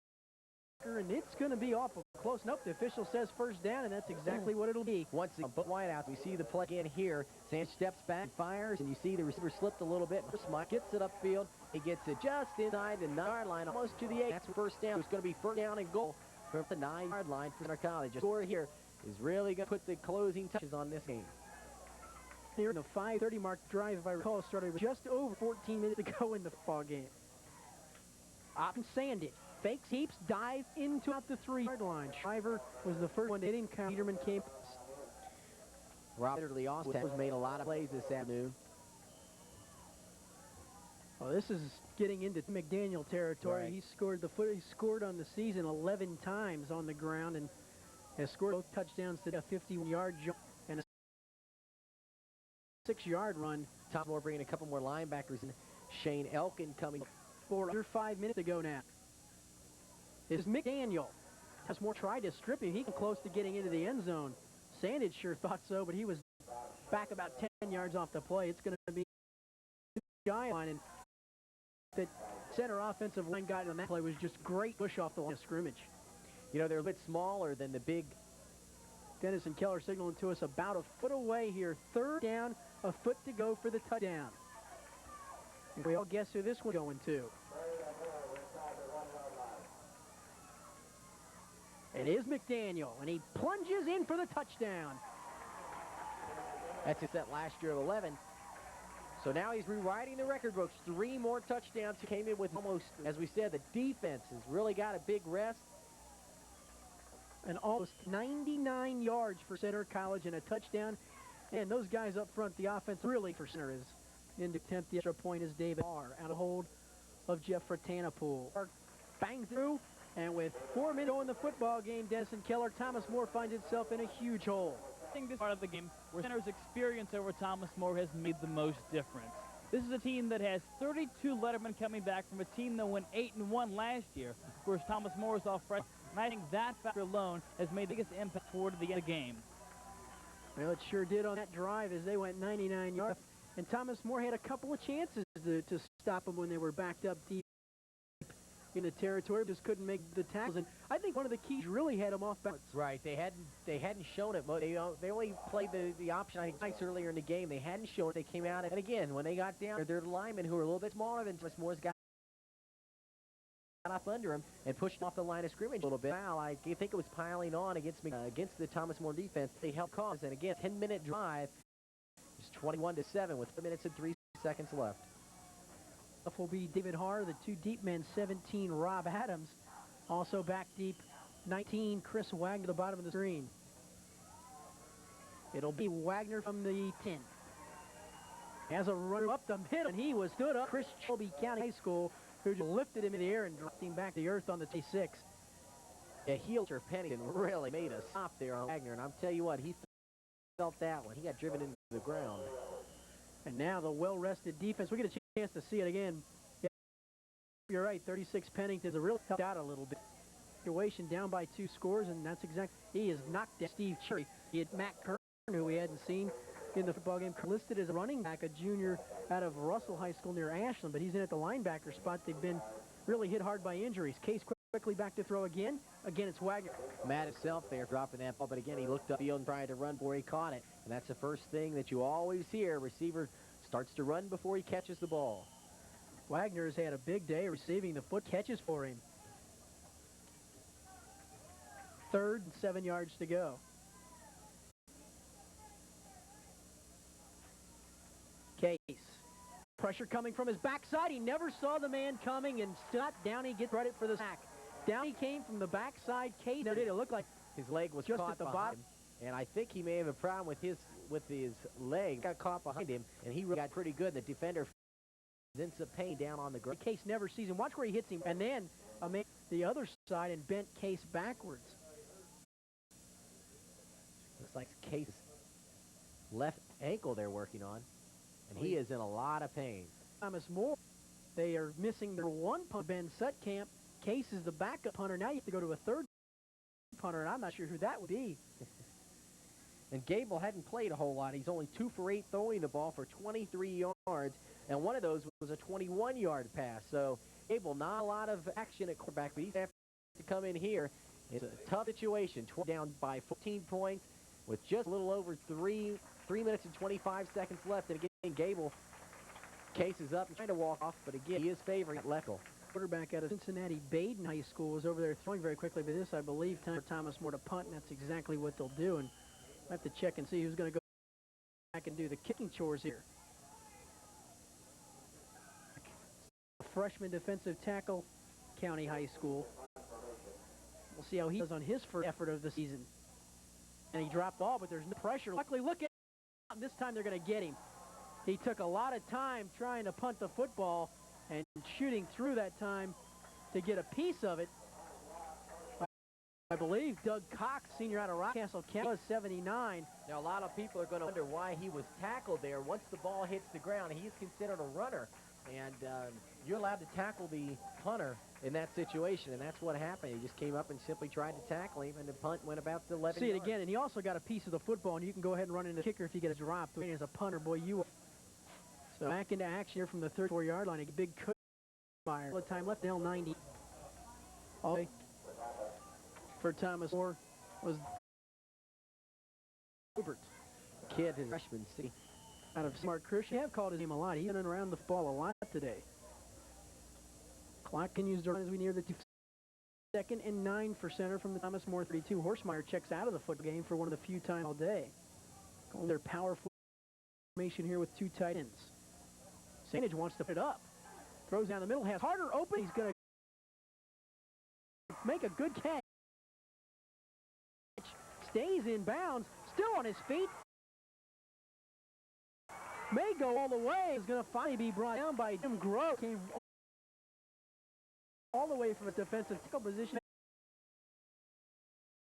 and it's going to be awful close. Nope, the official says first down, and that's exactly what it'll be. Once again, but wide out, we see the play again here. Sands steps back, fires, and you see the receiver slipped a little bit. Horsemeyer gets it upfield. He gets it just inside the 9-yard line, almost to the 8. That's first down. It's going to be first down and goal from the 9-yard line for Center College. A score here is really going to put the closing touches on this game. Here in the 5:30 mark, drive, if I recall, started with just over 14 minutes to go in the ball game. Oppen Sanded fakes, heaps, dive into out the 3-yard line. Shriver was the first one. They didn't count. Peterman came. Robert Lee Austin has made a lot of plays this afternoon. Oh, this is getting into McDaniel territory. Right. He scored on the season 11 times on the ground and has scored both touchdowns to a 51-yard jump and a 6-yard run. Tom Moore bringing a couple more linebackers in. Shane Elkin coming For under 5 minutes to go now. Is McDaniel. Has Moore tried to strip him. He came close to getting into the end zone. Sandage sure thought so, but he was back about 10 yards off the play. It's going to be guy line, and the center offensive line guy on that play was just great push off the line of scrimmage. You know, they're a bit smaller than the big. Dennis and Keller signaling to us about a foot away here. Third down, a foot to go for the touchdown. And we all guess who this one's going to. It is McDaniel, and he plunges in for the touchdown. That's his set last year of 11. So now he's rewriting the record books. 3 more touchdowns. He came in with almost, as we said, the defense has really got a big rest. And almost 99 yards for Center College and a touchdown. And those guys up front, the offense really for Center is in to attempt the extra point is David Barr out of hold of Jeff Ratanapool. Bangs through, and with 4 minutes to go in the football game, Dennis and Keller, Thomas More finds itself in a huge hole. I think this part of the game where Center's experience over Thomas More has made the most difference. This is a team that has 32 lettermen coming back from a team that went 8-1 last year. Of course, Thomas More is off fresh, and I think that factor alone has made the biggest impact toward the end of the game. Well, it sure did on that drive as they went 99 yards. And Thomas More had a couple of chances to stop them when they were backed up deep in the territory, just couldn't make the tackles. And I think one of the keys really had them off balance. Right, they hadn't shown it. They only played the option, I think, twice earlier in the game. They hadn't shown it. They came out, and again, when they got down, they're the linemen who are a little bit smaller than Thomas Moore's got up under him and pushed off the line of scrimmage a little bit. Well, I think it was piling on against the Thomas More defense. They helped cause, and again, 10-minute drive. It's 21-7 with 3 minutes and 3 seconds left. Will be David Harr, the 2 deep men, 17, Rob Adams. Also back deep, 19, Chris Wagner, the bottom of the screen. It'll be Wagner from the 10. Has a runner up the middle, and he was stood up. Chris Shelby County High School, who just lifted him in the air and dropped him back to the earth on the T6. Yeah, Heelter Pennington really made a stop there on Wagner, and I'll tell you what, he felt that one. He got driven into the ground. And now the well-rested defense. We get a chance to see it again. Yeah, you're right, 36 Pennington's a real helped out a little bit. Situation down by 2 scores, and that's exactly. He has knocked down Steve Cherry. He had Matt Kern, who we hadn't seen in the football game, listed as a running back, a junior out of Russell High School near Ashland, but he's in at the linebacker spot. They've been really hit hard by injuries. Case quickly back to throw again. Again, it's Wagner. Matt himself there dropping that ball, but again, he looked upfield and tried to run before he caught it. And that's the first thing that you always hear. Receiver starts to run before he catches the ball. Wagner has had a big day receiving the foot catches for him. 3rd and 7 yards to go. Case. Pressure coming from his backside. He never saw the man coming, and Scott Downey gets credit for the sack. Downey came from the backside. Case did it look like his leg was just caught at the behind bottom. him, and I think he may have a problem with his leg. Got caught behind him, and he got pretty good. The defender ends up paying down on the ground. Case never sees him. Watch where he hits him, and then the other side and bent Case backwards. Looks like Case's left ankle they're working on, and he is in a lot of pain. Thomas Moore, they are missing their one punter, Ben Sutkamp. Case is the backup punter. Now you have to go to a third punter, and I'm not sure who that would be. And Gable hadn't played a whole lot. He's only 2 for 8 throwing the ball for 23 yards, and one of those was a 21-yard pass. So Gable, not a lot of action at quarterback, but he's going to have to come in here. It's a tough situation. Down by 14 points with just a little over 3 minutes and 25 seconds left. And again, Gable, Case is up and trying to walk off, but again, he is favoring Leckel. Quarterback out of Cincinnati Baden High School was over there throwing very quickly, but this, I believe, time for Thomas Moore to punt, and that's exactly what they'll do. And I have to check and see who's going to go back and do the kicking chores here. Freshman defensive tackle, County High School. We'll see how he does on his first effort of the season. And he dropped all, but there's no pressure. Luckily, look at him. This time they're going to get him. He took a lot of time trying to punt the football and shooting through that time to get a piece of it. I believe Doug Cox, senior out of Rockcastle County, was 79. Now, a lot of people are going to wonder why he was tackled there. Once the ball hits the ground, he's considered a runner. And you're allowed to tackle the punter in that situation, and that's what happened. He just came up and simply tried to tackle him, and the punt went about to 11 See it yards. again, and he also got a piece of the football, and you can go ahead and run into the kicker if you get a drop. As a punter, boy, you are. So back into action here from the 34-yard line. A big fire. All the time left, now 90. All the way for Thomas Moore was Hubert. Kid, his freshman, see. Out of Smart Christian. They have called his name a lot. He's been around the ball a lot today. Clock continues to run as we near the 2nd and 9 for center from the Thomas Moore 32. Horsemeyer checks out of the football game for one of the few times all day. Going their power formation here with 2 tight ends. Sandage wants to put it up. Throws down the middle, has Harder open. He's going to make a good catch. Stays in bounds, still on his feet. May go all the way. Is going to finally be brought down by Jim Grove. Came all the way from a defensive tackle position.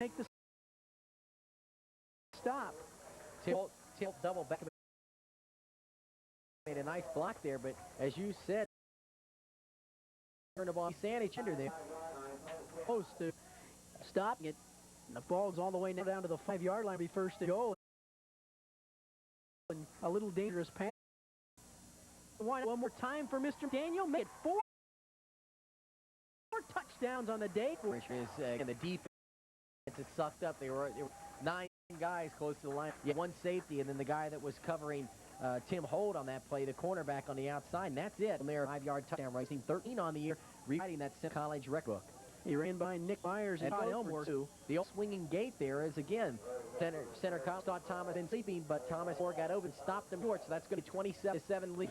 Make the stop. Tilt double back. Made a nice block there, but as you said, turn the ball. Sandage under there. Supposed to stop it. And the ball's all the way now down to the 5-yard line. Be first to go. And a little dangerous pass. One more time for Mr. Daniel. Made 4 touchdowns on the day. And the defense is sucked up. They were 9 guys close to the line. Yeah, 1 safety, and then the guy that was covering Tim Holt on that play, the cornerback on the outside, and that's it. From there, 5-yard touchdown, racing 13 on the year, rewriting that college record book. He ran by Nick Myers and Todd Elmore. The old swinging gate there is, again, center Cox thought Thomas been sleeping, but Thomas Moore got over and stopped him short, so that's going to be 27-7 lead.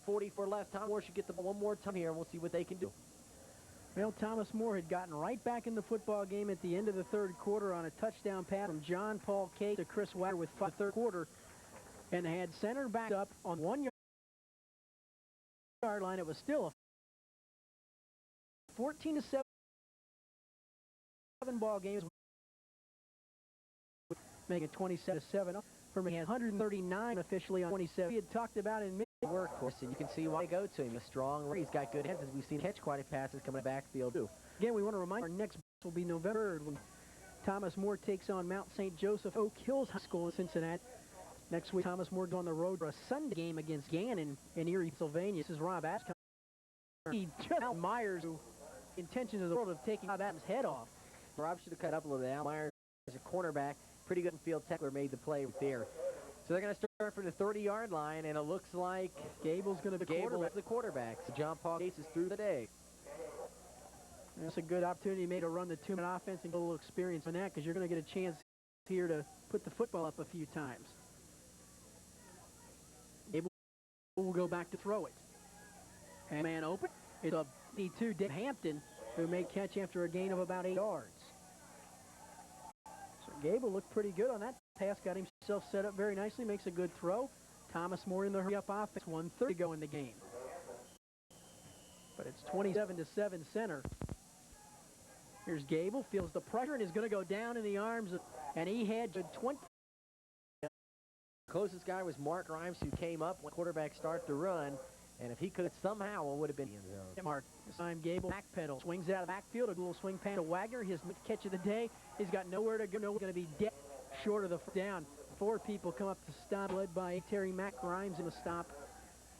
44 left. Thomas Moore should get the ball one more time here, and we'll see what they can do. Well, Thomas Moore had gotten right back in the football game at the end of the 3rd quarter on a touchdown pass from John Paul Case to Chris Wagner with 5 3rd quarter, and had center back up on 1-yard line. It was still a 14-7 ball game, making it 27-7. For me, had 139 officially on 27. We had talked about in workhorse, and you can see why they go to him. A strong, he's got good hands, as we've seen catch quite a passes coming backfield too. Again, we want to remind our next will be November 3rd when Thomas Moore takes on Mount St. Joseph Oak Hills High School in Cincinnati. Next week, Thomas Moore goes on the road for a Sunday game against Gannon in Erie, Pennsylvania. This is Rob Ascom. He just Myers, who intentions of the world of taking Adams' head off. Rob should have cut up a little bit. Al Myers is a cornerback. Pretty good field tackler made the play right there. So they're going to start from the 30-yard line, and it looks like Gable's going to be the quarterback. So John Paul Gates is through the day. That's a good opportunity made to run the two-minute offense and get a little experience on that because you're going to get a chance here to put the football up a few times. Gable will go back to throw it. And man open. It's a D2 Dick Hampton who may catch after a gain of about 8 yards. So Gable looked pretty good on that pass, got himself set up very nicely, makes a good throw. Thomas More in the hurry-up offense, 1:30 to go in the game. But it's 27-7 center. Here's Gable, feels the pressure and is going to go down in the arms, and he had 20. Closest guy was Mark Grimes, who came up when quarterback started to run, and if he could somehow, it would have been in the end zone. Mark, this time Gable backpedal, swings out of the backfield, a little swing pan to Wagner, his catch of the day. He's got nowhere to go, going to be dead short of the first down. 4 people come up to stop, led by Terry Mack Grimes in the stop.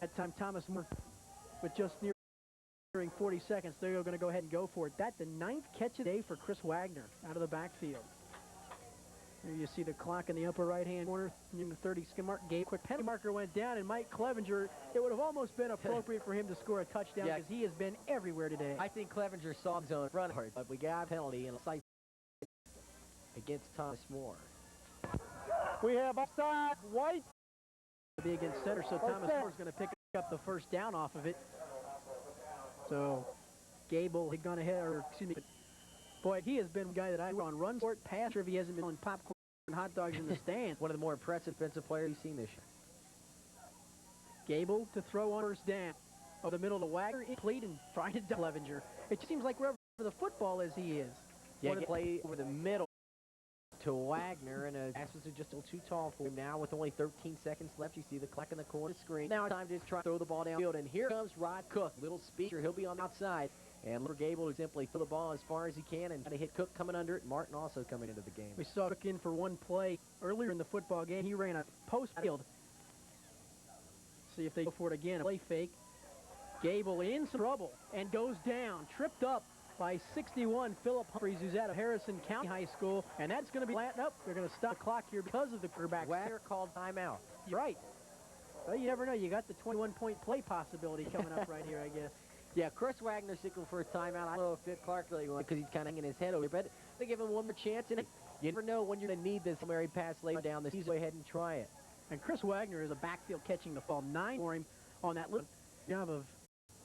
That time Thomas Moore with just nearing 40 seconds. They're going to go ahead and go for it. That's the 9th catch of the day for Chris Wagner out of the backfield. There you see the clock in the upper right-hand corner. In the 30 skin mark, quick penalty marker went down, and Mike Clevenger, it would have almost been appropriate for him to score a touchdown because he has been everywhere today. I think Clevenger saw the zone run hard, but we got a penalty and a sight against Thomas More. We have offside, White. To be against center, so Thomas Moore is going to pick up the first down off of it. So Gable had gone ahead, or excuse me, boy, he has been a guy that I on run for it, pass, or if he hasn't been on popcorn and hot dogs in the stands. One of the more impressive defensive players you've seen this year. Gable to throw on first down. Over the middle to Wagner, complete and trying to Clevenger. It just seems like wherever the football is, he is. Yeah, play over the middle to Wagner, and the pass was just a little too tall for him. Now with only 13 seconds left, you see the clock in the corner screen. Now it's time to try to throw the ball downfield, and here comes Rod Cook. Little speedster, he'll be on the outside. And look for Gable to simply throw the ball as far as he can and try to hit Cook coming under it. Martin also coming into the game. We saw Cook in for one play earlier in the football game. He ran a post field. See if they go for it again. A play fake. Gable in some trouble and goes down. Tripped up by 61 Philip Humphreys, who's out of Harrison County High School. And that's going to be flattened up. They're going to stop the clock here because of the quarterback. Wagner called timeout. You're right. Well, you never know. You got the 21-point play possibility coming up right here, I guess. Yeah, Chris Wagner signaled for a timeout. I don't know if Fit Clark really won because he's kind of hanging his head over, but they give him one more chance, and you never know when you're going to need this Mary pass later down the season. Go ahead and try it. And Chris Wagner is a backfield catching the ball. 9 for him on that little job of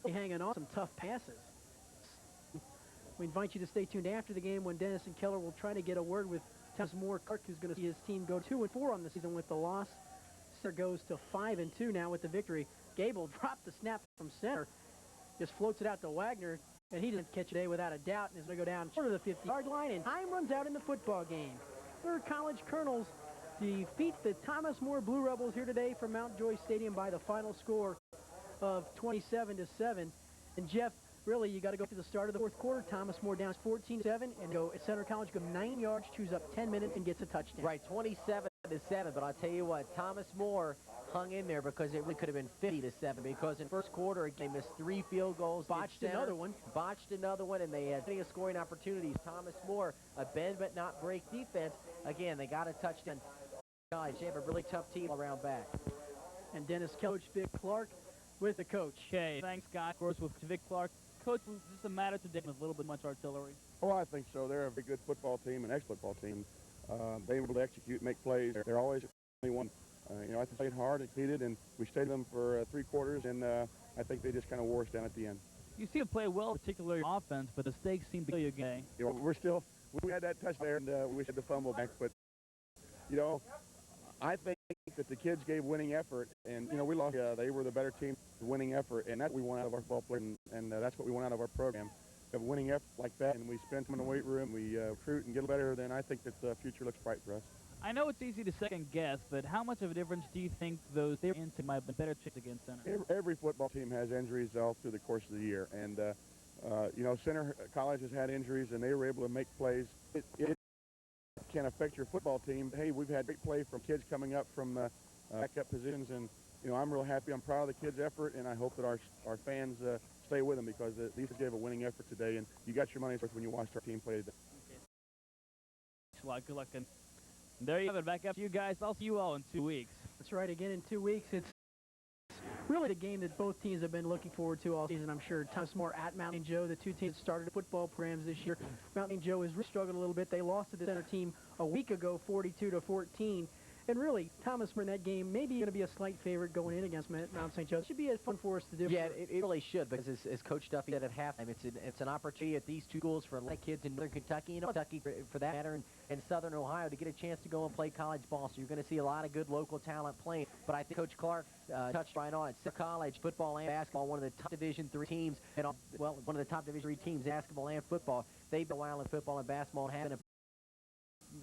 hanging on some tough passes. We invite you to stay tuned after the game when Dennis and Keller will try to get a word with Thomas Moore Clark, who's going to see his team go 2-4 on the season with the loss. Center goes to 5-2 now with the victory. Gable dropped the snap from center. Just floats it out to Wagner, and he didn't catch it today without a doubt, and is going to go down short of the 50-yard line, and time runs out in the football game. Third College Colonels defeat the Thomas More Blue Rebels here today from Mount Joy Stadium by the final score of 27-7. And Jeff, really, you got to go to the start of the fourth quarter. Thomas More down 14-7, and go at Center College, go 9 yards, chews up 10 minutes, and gets a touchdown. Right, 27-7, but I'll tell you what, Thomas More hung in there because it really could have been 50-7 because in first quarter they missed 3 field goals. Botched another one, and they had plenty of scoring opportunities. Thomas More, a bend but not break defense. Again, they got a touchdown. Guys, they have a really tough team all around back. And Dennis Coach Vic Clark with the coach. Okay, thanks, Scott. Of course, with Vic Clark. Coach, was this a matter today with a little bit much artillery? Oh, I think so. They're a very good football team, an excellent football team. They're able to execute, make plays. They're always only one. You know, I played hard and competed, and we stayed them for 3 quarters, and I think they just kind of wore us down at the end. You seem to play well, particularly offense, but the stakes seem to kill you again. You know, we had that touch there, and we had the fumble back, but, you know, I think that the kids gave winning effort, and, you know, we lost. They were the better team, winning effort, and that's what we want out of our ball players, and that's what we want out of our program. We have a winning effort like that, and we spend time in the weight room, we recruit and get better, then I think that the future looks bright for us. I know it's easy to second guess, but how much of a difference do you think those they were into might have been better chance against Center? Every football team has injuries all through the course of the year, and you know, Center College has had injuries, and they were able to make plays. It can affect your football team. Hey, we've had great play from kids coming up from backup positions, and you know, I'm real happy. I'm proud of the kids' effort, and I hope that our fans stay with them because these gave a winning effort today, and you got your money's worth when you watched our team play today. Good luck. And there you have it. Back up to you guys. I'll see you all in 2 weeks. That's right. Again, in 2 weeks, it's really the game that both teams have been looking forward to all season, I'm sure. Thomas More at Mount St. Joe, the two teams started football programs this year. Mount St. Joe has really struggled a little bit. They lost to the center team a week ago, 42-14. And really, Thomas More in that game maybe going to be a slight favorite going in against Mount St. Joe. It should be a fun for us to do. Yeah, it really should, because as Coach Duffy said at halftime, it's an opportunity at these two schools for a lot of kids in Northern Kentucky and Kentucky, for that matter, and Southern Ohio to get a chance to go and play college ball. So you're going to see a lot of good local talent playing. But I think Coach Clark touched right on it. College football and basketball, one of the top Division III teams, and well, one of the top Division III teams, basketball and football. They've been wild in football and basketball and having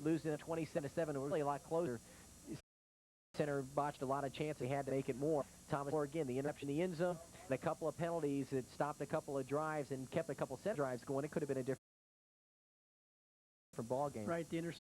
losing at 27-7, really a lot closer. Center botched a lot of chances they had to make it more. Thomas More, again, the interception in the end zone, and a couple of penalties that stopped a couple of drives and kept a couple set drives going. It could have been a different ball game. Right, the interception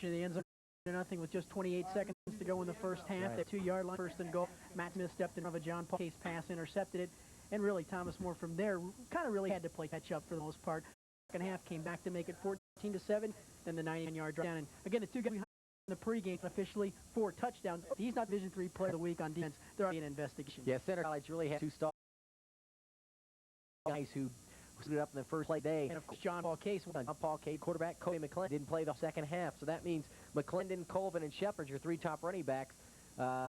in the end zone. Nothing with just 28 seconds to go in the first half. Right. That 2-yard line, first and goal. Matt Smith stepped in front of a John Paul Case pass, intercepted it, and really Thomas More from there kind of really had to play catch up for the most part. Second half came back to make it 14-7, then the 99-yard drive down. And again, the two guys behind in the pregame officially 4 touchdowns. He's not Division III Player of the Week on defense. They're already in investigation. Yeah, Center College really had two star guys who stood up in the first play day. And of course, John Paul Case. John Paul Case, quarterback Cody McClendon didn't play the second half, so that means McClendon, Colvin, and Shepard, your 3 top running backs, for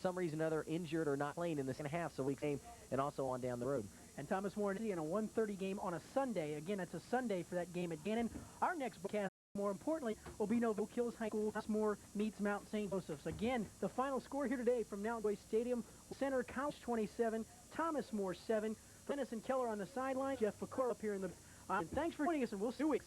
some reason or other injured or not playing in the second half, so we came and also on down the road. And Thomas More in a 1:30 game on a Sunday. Again, it's a Sunday for that game at Gannon. Our next broadcast, more importantly, will be Oak Hills High School. Thomas More meets Mount St. Joseph's. Again, the final score here today from Mount Joy Stadium: Center College 27, Thomas More 7. Dennis and Keller on the sideline. Jeff Pecora up here in the. And thanks for joining us, and we'll see you in 2 weeks.